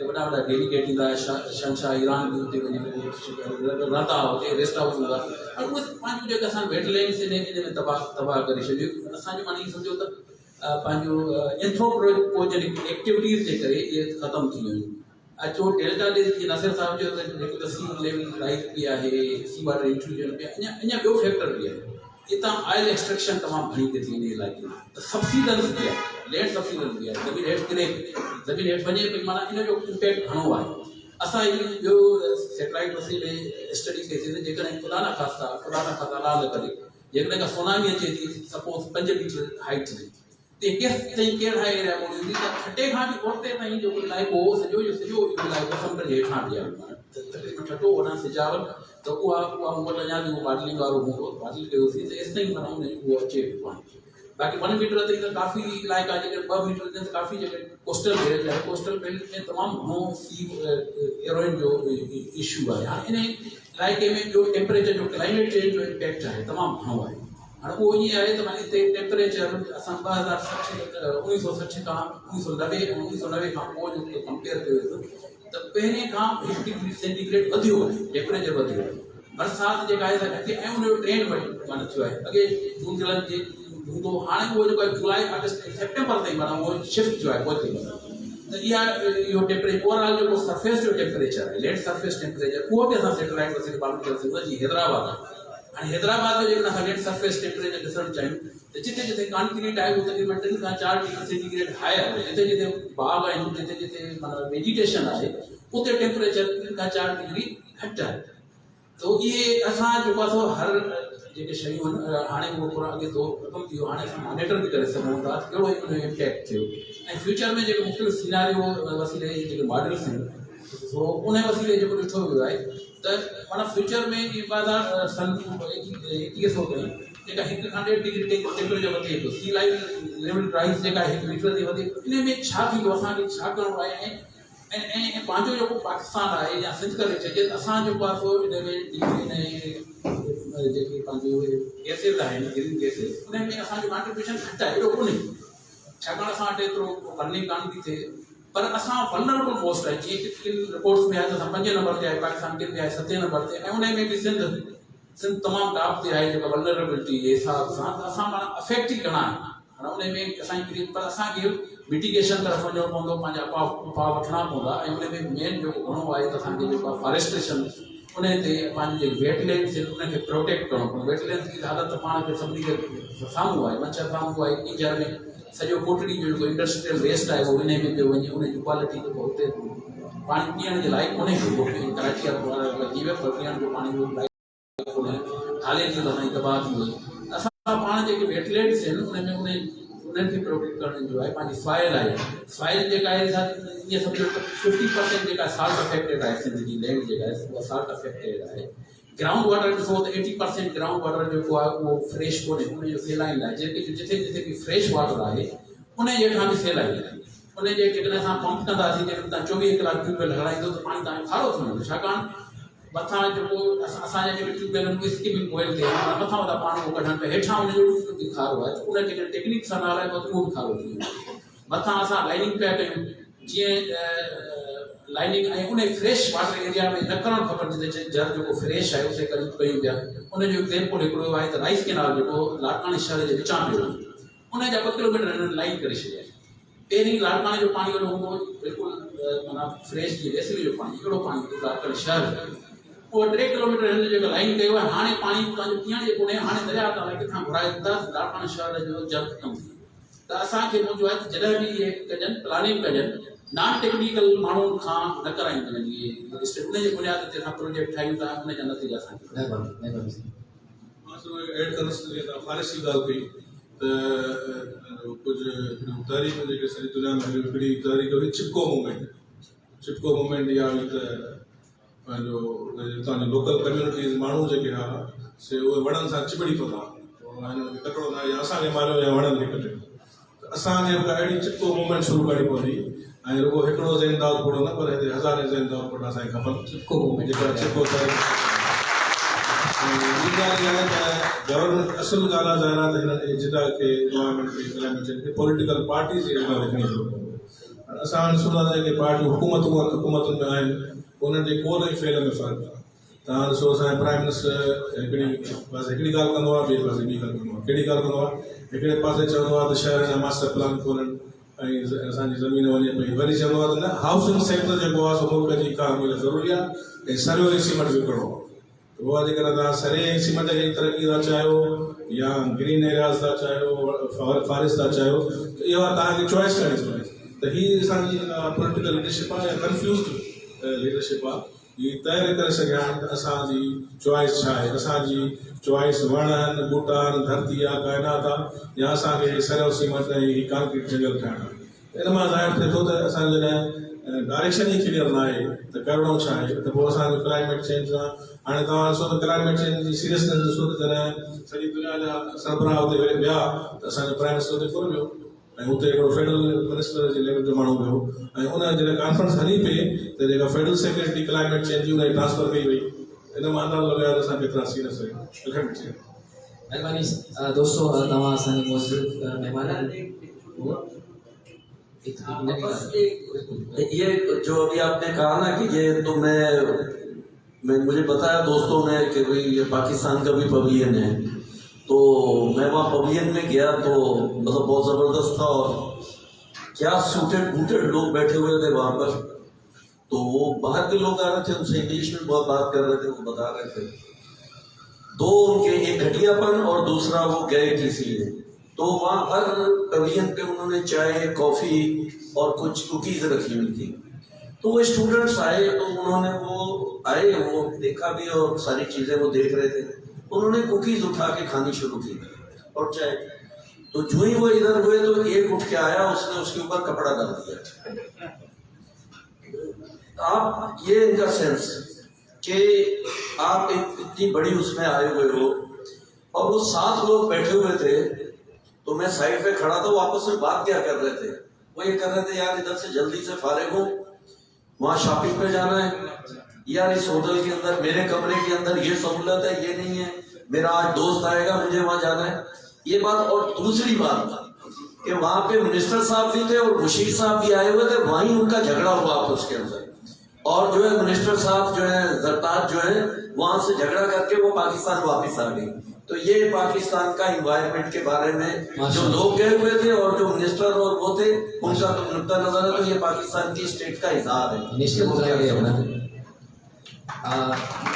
वॾा वॾा डेलीगेट ईंदा, शहनशाह ईरान बि हुते वञी रहंदा, हुते रेस्ट हाउस हूंदा, ऐं उहे पंहिंजो जेके असां वेटलैंड्स इन में तबाह करे छॾियो। असांजो माना इहो सम्झो त पंहिंजो एंथ्रोपोजेनिक एक्टिविटीज़ जे करे इहे ख़तमु थी वियूं। अचो डेल्टा ॾे जीअं नासिर साहिब जो त जेको त सी लेवल राइज बि आहे, सी वाटर इंट्रूजन बि आहे, अञा ॿियो फैक्टर बि आहे। हितां ऑयल एक्सट्रैक्शन तमामु घणी थी थिए इन इलाइक़े में, त सब्सिडन्स बि आहे, लैंड सब्सिडन्स बि आहे, ज़मीन हेठि किरे ज़मीन हेठि वञे पई, माना इन जो इम्पैक्ट घणो आहे। असां ॿियो सैटेलाइट वसीले स्टडी कईसीं त जेकॾहिं ख़ुदा न ख़ास्ता अला न करे जेकॾहिं का सुनामी अचे थी सपोज 5 मीटर हाइट में, त केसि कहिड़ा एरिया मौजूदु त खटे खां बि ओटे ताईं जेको इलाइक़ो हो सॼो जो सॼो इलाइक़ो समुंड जे हेठां बि आहे, तक़रीबन ठटो वॾा सिजावर, त उहा मूं वटि अञा बि उहो बाटलिंग वारो बाटल कयोसीं त एसि ताईं माना उन उहो अचे पियो पाणी। बाक़ी 1 मीटर ताईं त काफ़ी इलाइक़ा जेके 2 मीटर ताईं काफ़ी जेके कोस्टल बेल्ट आहे, कोस्टल बेल्ट में तमामु घणो सी एरोइन जो इशू आहे। हाणे इन इलाइक़े में जो टेम्परेचर जो क्लाइमेट चेंज जो इम्पैक्ट आहे तमामु घणो आहे। हाणे उहो ईअं आहे त माने हिते टेम्परेचर असां 1960 खां 1990 खां पोइ जो कंपेयर कयो त पहिरें खां 1 डिग्री सेंटीग्रेड वधियो आहे, टेम्परेचर वधियो आहे। बरसाति जेका आहे घटि ऐं उनजो ट्रेंड माना थियो आहे। अॻे जून जुलाई जे हूंदो, हाणे उहो जेको आहे जुलाई अगस्त सेप्टेंबर ताईं माना उहो शिफ्ट थियो आहे पहुती त इहा इहो टेम्परेचर ओवरऑल जेको सरफेस जो टेम्परेचर आहे, लैंड सरफेस टेम्परेचर, उहो बि असां सैटेलाइट ते मालूम करे सघूं था। जी हैदराबाद आहे, हाणे हैदराबाद जो जेकॾहिं असां लैंड सरफेस टेम्परेचर ॾिसणु चाहियूं त जिते जिते कॉन्क्रीट आहे उहो तक़रीबन 3 खां 4 डिग्री सेंटीग्रेड हायर आहे। जिते जिते बाग आहिनि, जिते जिते माना वेजिटेशन आहे, उते टेम्परेचर 3 खां 4 डिग्री घटि आहे। तो ये असां जेको आहे हर जेके शयूं आहिनि हाणे उहो पूरा अॻे दौर ख़तमु थी वियो, हाणे असां मॉनिटर बि करे सघूं था कहिड़ो इनजो इम्पैक्ट थियो ऐं फ्यूचर में जेके मुख़्तलिफ़ सिनारियो वसीले जेके मॉडल्स आहिनि सो उन वसीले जेको ॾिठो वियो आहे त माना फ्यूचर में इबादा सन 2100 ताईं जेका 1 खां 1.5 डिग्री टेम्परेचर वधे थो, सी लेवल राइज जेका 1 मीटर ते वधे, इन में छा थींदो, असांखे छा करिणो आहे ऐं पंहिंजो जेको पाकिस्तान आहे या सिंध करे चइजे त असां जेको आहे सो इन में जेके पंहिंजो गैसेस आहिनि, ग्रीन गैसेस, उन में असांजो कॉन्ट्रीब्यूशन घटि आहे, एॾो कोन्हे, छाकाणि असां वटि एतिरो फंडिंग कान थी थिए। पर असां वल्नरेबल पोस्ट आहे, जीअं किन रिपोर्ट्स में आहे त असां 5 नंबर ते आहे, पाकिस्तान किन में आहे 7 नंबर ते, ऐं उन में बि सिंध तमामु टॉप ते आहे जेका वल्नरेबिलिटी जे हिसाब सां। त असां माना अफेक्ट ई घणा आहिनि, हाणे उन में असांजी पर असांखे मिटिगेशन तरफ़ वञणो पवंदो, पंहिंजा उपाउ वठणा पवंदा ऐं उन में मेन जेको घणो आहे त असांखे जेको आहे फॉरेस्ट्रेशन उन ते पंहिंजे जेके वेटलैंड्स आहिनि उनखे प्रोटेक्ट करणो पवंदो। वेटलैंड्स जी हालत पाण खे सभिनी खे साम्हूं आहे, मंच साम्हूं आहे। ईंजर में सॼो कोटड़ी जो जेको इंडस्ट्रियल वेस्ट आहे उहो इन में पियो वञे, उनजी क्वालिटी जेको हुते पाणी पीअण जे लाइक़ु कोन्हे, कराची वारा जीवे पर पीअण जो पाणी लाइक़ु कोन्हे, खाले जी त तबाह थी वई। असां पाण जेके वेटलैंड्स आहिनि उन में उन्हनि खे प्रोटेक्ट करण जो आहे। पंहिंजी सॉइल आहे, सॉइल जेका आहे ईअं सम्झो 50% जेका साल्ट अफेक्टेड आहे, सिंध जी लैंड जेका आहे उहा साल्ट अफेक्टेड आहे। ग्राउंड वाटर ॾिसो त 80% ग्राउंड वाटर जेको आहे उहो फ्रेश कोन्हे, उनजो सेलाइन आहे। जेके जिथे जिथे बि फ्रेश वाटर आहे उन जे हेठां बि सेलाइन आहे। उन जे जेकॾहिं असां पंप कंदासीं, जेकॾहिं तव्हां 24 कलाक ट्यूबवेल हलाईंदो त पाणी तव्हांजो खारो थी वेंदो, छाकाणि मथां जेको असांजा जेके ट्यूबवेल आहिनि उहे स्कीमिंग कोयल ते मथां मथां पाणी उहो कढनि पिया, हेठां उनजो बि खारो आहे, त उन जेके टेक्निक सां हलाइबो त उहो बि खारो थी वेंदो। मथां असां लाइनिंग पिया कयूं, जीअं लाइनिंग ऐं उन फ्रेश वाटर एरिया में न करणु खपनि, जिते जल जेको फ्रेश आहे उते कयूं पिया। उनजो एग्ज़ाम्पल हिकिड़ो आहे त राइस कैनाल जेको लाड़काने शहर जे विचां पियो, उन जा 2 किलोमीटर हिननि लाइन करे छॾिया। पहिरीं लाड़काने जो पाणी वॾो हूंदो बिल्कुलु माना फ्रेश जी वेसली जो पाणी, हिकिड़ो पाणी लाड़काने शहर, उहो 3 किलोमीटर हिन जेको लाइन कयो आहे। हाणे पाणी पंहिंजो पीअण जे कोन्हे, हाणे दरिया तां किथां घुराए ईंदासीं, लाड़काने शहर जो जल ख़तमु थी वियो। त असांखे मुंहिंजो आहे त जॾहिं बि इहे कजनि प्लानिंग कजनि, नॉन टेक्निकल माण्हुनि खां न करायूं वञनि, इहे उन जे बुनियाद ते असां प्रोजेक्ट ठाहियूं था, उन जा नतीजा असांखे एड करणु फारिश जी ॻाल्हि कई त कुझु तहरीक जेके सॼी दुनिया में हिकिड़ी तहरीक हुई चिपको मूवमेंट इहा हुई त पंहिंजो हितां जो लोकल कम्यूनिटीज़ माण्हू जेके हुआ से उहे वणनि सां चिपड़ी पता हिननि खे कटिणो न, या असांखे मारियो या वणनि खे कटियो। त असांखे अहिड़ी चिपको मूवमेंट शुरू करणी पवंदी ऐं रुॻो हिकिड़ो ज़ैन दावतपुर न पर हिते हज़ारे ज़ैन दावतपुर असांखे खपनि जेका चिपको गवर्नमेंट असुल ॻाल्हि आहे ज़ाहिर आहे त हिन जिदा खे गवर्नमेंट खे क्लाइमेट चेंज खे पॉलिटिकल पार्टीज़ जी रखणी ज़रूरत। असां ॾिसूं था जेके पार्टियूं हुकूमतुनि में आहिनि उन्हनि जे कोर ऐं फेल में फ़र्क़ु आहे। तव्हां ॾिसो असांजो प्राइम मिनिस्टर हिकिड़ी ॻाल्हि कंदो आहे, ॿिए पासे ॿी ॻाल्हि कंदो आहे। कहिड़ी ॻाल्हि कंदो आहे, हिकिड़े पासे चवंदो आहे त शहर जा मास्टर प्लान खोलनि ऐं असांजी ज़मीन वञे पई, वरी चवंदो आहे त न हाउसिंग सेक्टर जेको आहे सो मुल्क जी इकानमी लाइ ज़रूरी आहे ऐं सरियो ऐं सीमेंट विकिणो आहे। उहा जेकॾहिं तव्हां सरे ऐं सीमेंट जी तरक़ी था चाहियो या ग्रीन एरियाज़ था चाहियो, फॉरेस्ट था चाहियो, त इहो तव्हांखे चॉइस करणी पवंदी। त हीअ असांजी पॉलिटिकल लीडरशिप आहे या कंफ्यूज़ड लीडरशिप आहे। हीअ तय न करे सघिया आहिनि त असांजी चॉइस छा आहे। असांजी चॉइस वण आहिनि, ॿूटा आहिनि, धरती आहे, काइनात आहे, या असांखे सरियो सीमेंट ऐं हीअ कांक्रीट जंगल ठाहिणो आहे। इन मां ज़ाहिर थिए थो त असां जॾहिं डायरेक्शन ही क्लियर ना आहे त करिणो छा आहे त पोइ असांजो क्लाइमेट चेंज सां हाणे तव्हां ॾिसो त क्लाइमेट चेंज जी सीरियसनेस ॾिसो त जॾहिं सॼी दुनिया जा सरबराह हुते वेठे विया त असांजो प्राइम मिनिस्टर हुते कोन वियो ऐं हुते हिकिड़ो फेडरल मिनिस्टर जे लेवल जो माण्हू वियो ऐं उन जॾहिं कॉन्फ्रेंस हली पई त जेका फेडरल सेक्रेटरी क्लाइमेट चेंज जी उनजी ट्रांसफर कई वई इन मां अंदाज़ो लॻायो त असां केतिरा सीरियस आहियूं क्लाइमेट चेंज महिरबानी दोस्तों तव्हां असांजे मौजूद महिमान ये जो अभी आपने कहा ना कि ये तो मैं मुझे बताया दोस्तों ने कि भाई ये पाकिस्तान का भी पवेलियन है, तो मैं वहाँ पवेलियन में गया तो मतलब बहुत ज़बरदस्त था और क्या सूटेड बूटेड लोग बैठे हुए थे वहाँ पर। तो वो बाहर के लोग आ रहे थे, उनसे इंग्लिश में बहुत बात कर रहे थे, वो बता रहे थे दो उनके, एक घटियापन और दूसरा वो गए किसी लिए। तो वहाँ हर पवेलियन पे उन्होंने चाय कॉफ़ी और कुछ कुकीज़ रखी हुई थी। तो वो स्टूडेंट्स आए तो उन्होंने वो देखा भी और सारी चीज़ें वो देख रहे थे, उन्होंने कुकीज़ उठा के खानी शुरू की और चाय। तो जो ही वो इधर हुए तो एक उठ के आया, उसने उसके ऊपर कपड़ा डाल दिया। आप ये इनका सेंस कि आप इतनी बड़ी उसमें आए हुए हो और वो 7 लोग बैठे हुए थे, तो मैं साइड पे खड़ा था, वो आपस में बात क्या कर रहे थे। वो ये कर रहे थे यार इधर से जल्दी से फारिग हूँ, वहाँ शॉपिंग पे जाना है, यार इस होटल के अंदर मेरे कमरे के अंदर ये सहूलत है, ये नहीं है, मेरा आज दोस्त आएगा मुझे वहाँ जाना है, ये बात। और दूसरी बात कि वहाँ पे मिनिस्टर साहब भी थे और मुशीर साहब भी आए हुए थे, वहीं उनका झगड़ा हुआ आपस के अंदर। और जो है मिनिस्टर साहब जो है जरताज जो है वहाँ से झगड़ा करके वो पाकिस्तान वापस आ गई। तो ये पाकिस्तान का इन्वायरमेंट के बारे में जो लोग गए हुए थे और जो मिनिस्टर और वो थे उनका तो नुक्ता नजर है, तो ये पाकिस्तान की स्टेट का इजहार है।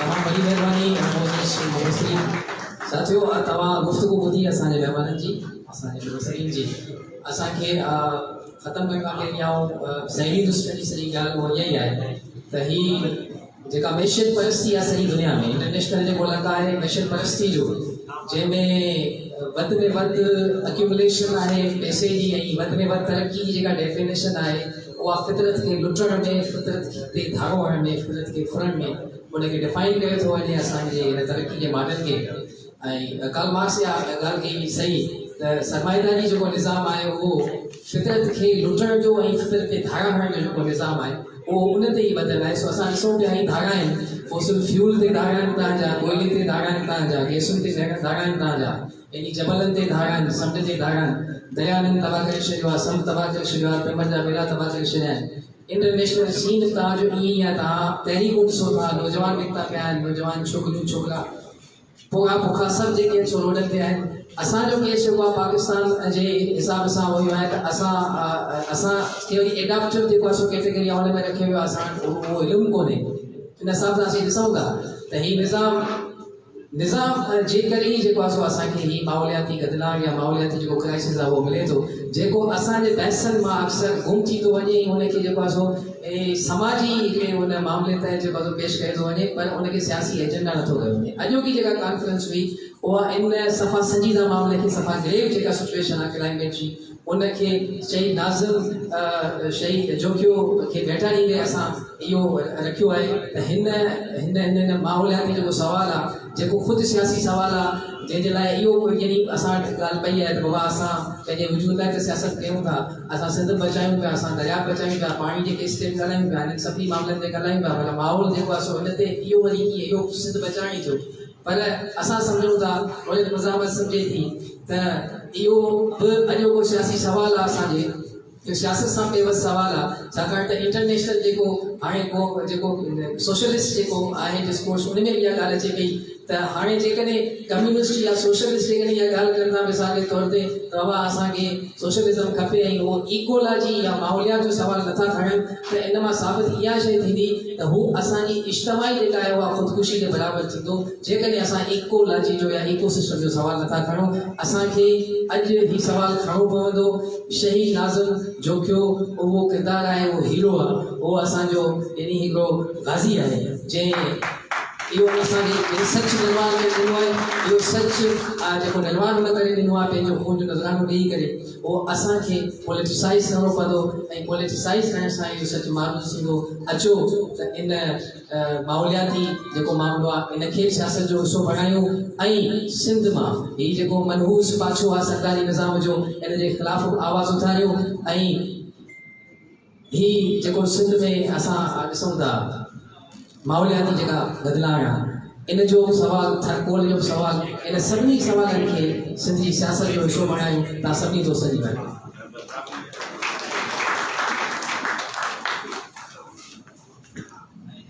तमामु वॾी महिरबानी साथियो, तव्हां गुफ़्तगू ॿुधी असांजे महिमाननि जी, असांजे मुबसरीन जी। असांखे ख़तमु करण खां पहिरीं आऊं सही दुश्मनी सॼी ॻाल्हि उहा इहा ई आहे त ही जेका मैशियत परस्ती आहे सॼी दुनिया में, इंटरनेशनल जेको लॻा आहे मैशियत परस्ती जो, जंहिंमें वधि में वधि एक्यूमुलेशन आहे पैसे जी ऐं वधि में वधि तरक़ी जी जेका डेफिनेशन आहे उहा फितरत खे लुटण में, फितरत ते धाॻो हणण में, फितरत खे फुरण में उनखे डिफाइन करे थो वञे असांजे हिन तरक़ी जे मॉडल खे। ऐं कार्ल मार्क्स इहा ॻाल्हि कई सही त सरमाएदारी जेको निज़ाम आहे उहो फितरत खे लुटण जो ऐं फितरत ते धाॻा हणण जो जेको निज़ाम आहे उहो उन ते ई ॿधियलु आहे। सो असां ॾिसूं पिया ही धाॻा आहिनि, फॉसिल फ्यूल ते धाॻा आहिनि तव्हांजा, कोयले ते धाॻा आहिनि तव्हांजा, गैसुनि ते धाॻा आहिनि तव्हांजा, इन जबलनि ते धाॻा आहिनि, समुंड ते धाॻा आहिनि, दरियानि तबाह करे छॾियो आहे, समुंड तबाह करे छॾियो आहे, पिंड जा ॿेड़ा तबाह करे छॾिया आहिनि। इंटरनेशनल सीन तव्हांजो ईअं ई आहे, तव्हां तहरीक ॾिसो था, नौजवान निकिता पिया आहिनि, नौजवान छोकिरियूं छोकिरा पोखा सभु जेके अचो रोडनि ते आहिनि। असांजो केस जेको आहे पाकिस्तान जे हिसाब सां उहो आहे त असां केवल एडाप्टिव जेको आहे सो कैटेगरी आहे हुन में रखियो वियो आहे, असां उहो इल्मु कोन्हे। इन हिसाब सां असीं ॾिसूं था त हीउ निज़ाम जे करे ई जेको आहे सो असांखे हीउ माहौलियाती गदिलाव या माहौलियाती जेको क्राइसिस आहे उहो मिले थो, जेको असांजे बहसनि मां अक्सर गुम थी थो वञे। हुनखे जेको आहे सो समाजी हिकिड़े हुन मामले ते जेको आहे पेश कयो थो वञे, पर उनखे सियासी एजेंडा नथो कयो वञे। अॼोकी जेका कॉन्फ्रेंस हुई उहा इन सफ़ा संजीदा मामले खे, सफ़ा ग्रेव जेका सिचुएशन आहे क्लाइमेट जी, उनखे चई नाज़िम शई जोखियो खे वेठा ॾींदे असां इहो रखियो आहे त हिन माहौलियाती जेको सुवालु आहे, जेको ख़ुदि सियासी सुवालु आहे, जंहिंजे लाइ इहो यानी असां वटि ॻाल्हि पई आहे त बाबा असां पंहिंजे वजूद लाइ त सियासत कयूं था, असां सिंध बचायूं पिया, असां दरिया बचायूं पिया, पाणी जे केस ते ॻाल्हायूं पिया, हिननि सभिनी मामलनि ते ॻाल्हायूं पिया, पर माहौल जेको आहे सो हिन ते इहो वरी कीअं इहो सिंध बचाइण ई थियो। पर असां सम्झूं था रोज़ मज़ामत सम्झे थी त इहो बि अॼोको सियासी सुवालु आहे असांजे, जो सियासत सां पेवस सुवालु आहे, छाकाणि त इंटरनेशनल जेको हाणे को जेको सोशलिस्ट जेको आहे डिस्कोर्स उन में इहा ॻाल्हि अचे पई त हाणे जेकॾहिं कम्युनिस्ट या सोशलिस्ट जेकॾहिं इहा ॻाल्हि करनि था मिसाल जे तौर ते त बाबा असांखे सोशलिज़म खपे ऐं उहो इक्वलाजी या माहौलियात जो सुवालु नथा खणनि, त इन मां साबित इहा शइ थींदी त हू असांजी इज्तमाही जेका आहे उहा ख़ुदकुशी जे बराबरि थींदो, जेकॾहिं असां इक्वलाजी जो या इकोसिस्टम जो सुवालु नथा खणूं। असांखे अॼु हीउ सुवालु खणणो पवंदो। शहीद नाज़िम जोखियो उहो किरदारु आहे, उहो हीरो आहे, उहो असांजो यानी हिकिड़ो गाज़ी आहे, जंहिं इहो असांखे सच निर्माण में ॾिनो आहे, इहो सच जेको निर्माण हुन करे ॾिनो आहे पंहिंजो खून जो नज़रानो ॾेई करे, उहो असांखे पॉलिटिसाइज़ करिणो पवंदो ऐं पॉलिटिसाइज़ करण सां इहो सच मालूम थींदो। अचो त इन माहौलियाती जेको मामिलो आहे इनखे सियासत जो हिसो बणायूं ऐं सिंध मां हीउ जेको मनहूस पाछो आहे सरकारी निज़ाम जो, इन जे ख़िलाफ़ आवाज़ उथारियूं ऐं हीउ जेको सिंध में असां ॾिसूं था माहौलियाती जेका बदिलाव आहे, इन जो सवाल थरकोल जो सवाल, इन सभिनी सवालनि खे सिंधी सियासत जो हिसो बणायूं। तव्हां सभिनी दोस्तनि जी महिरबानी।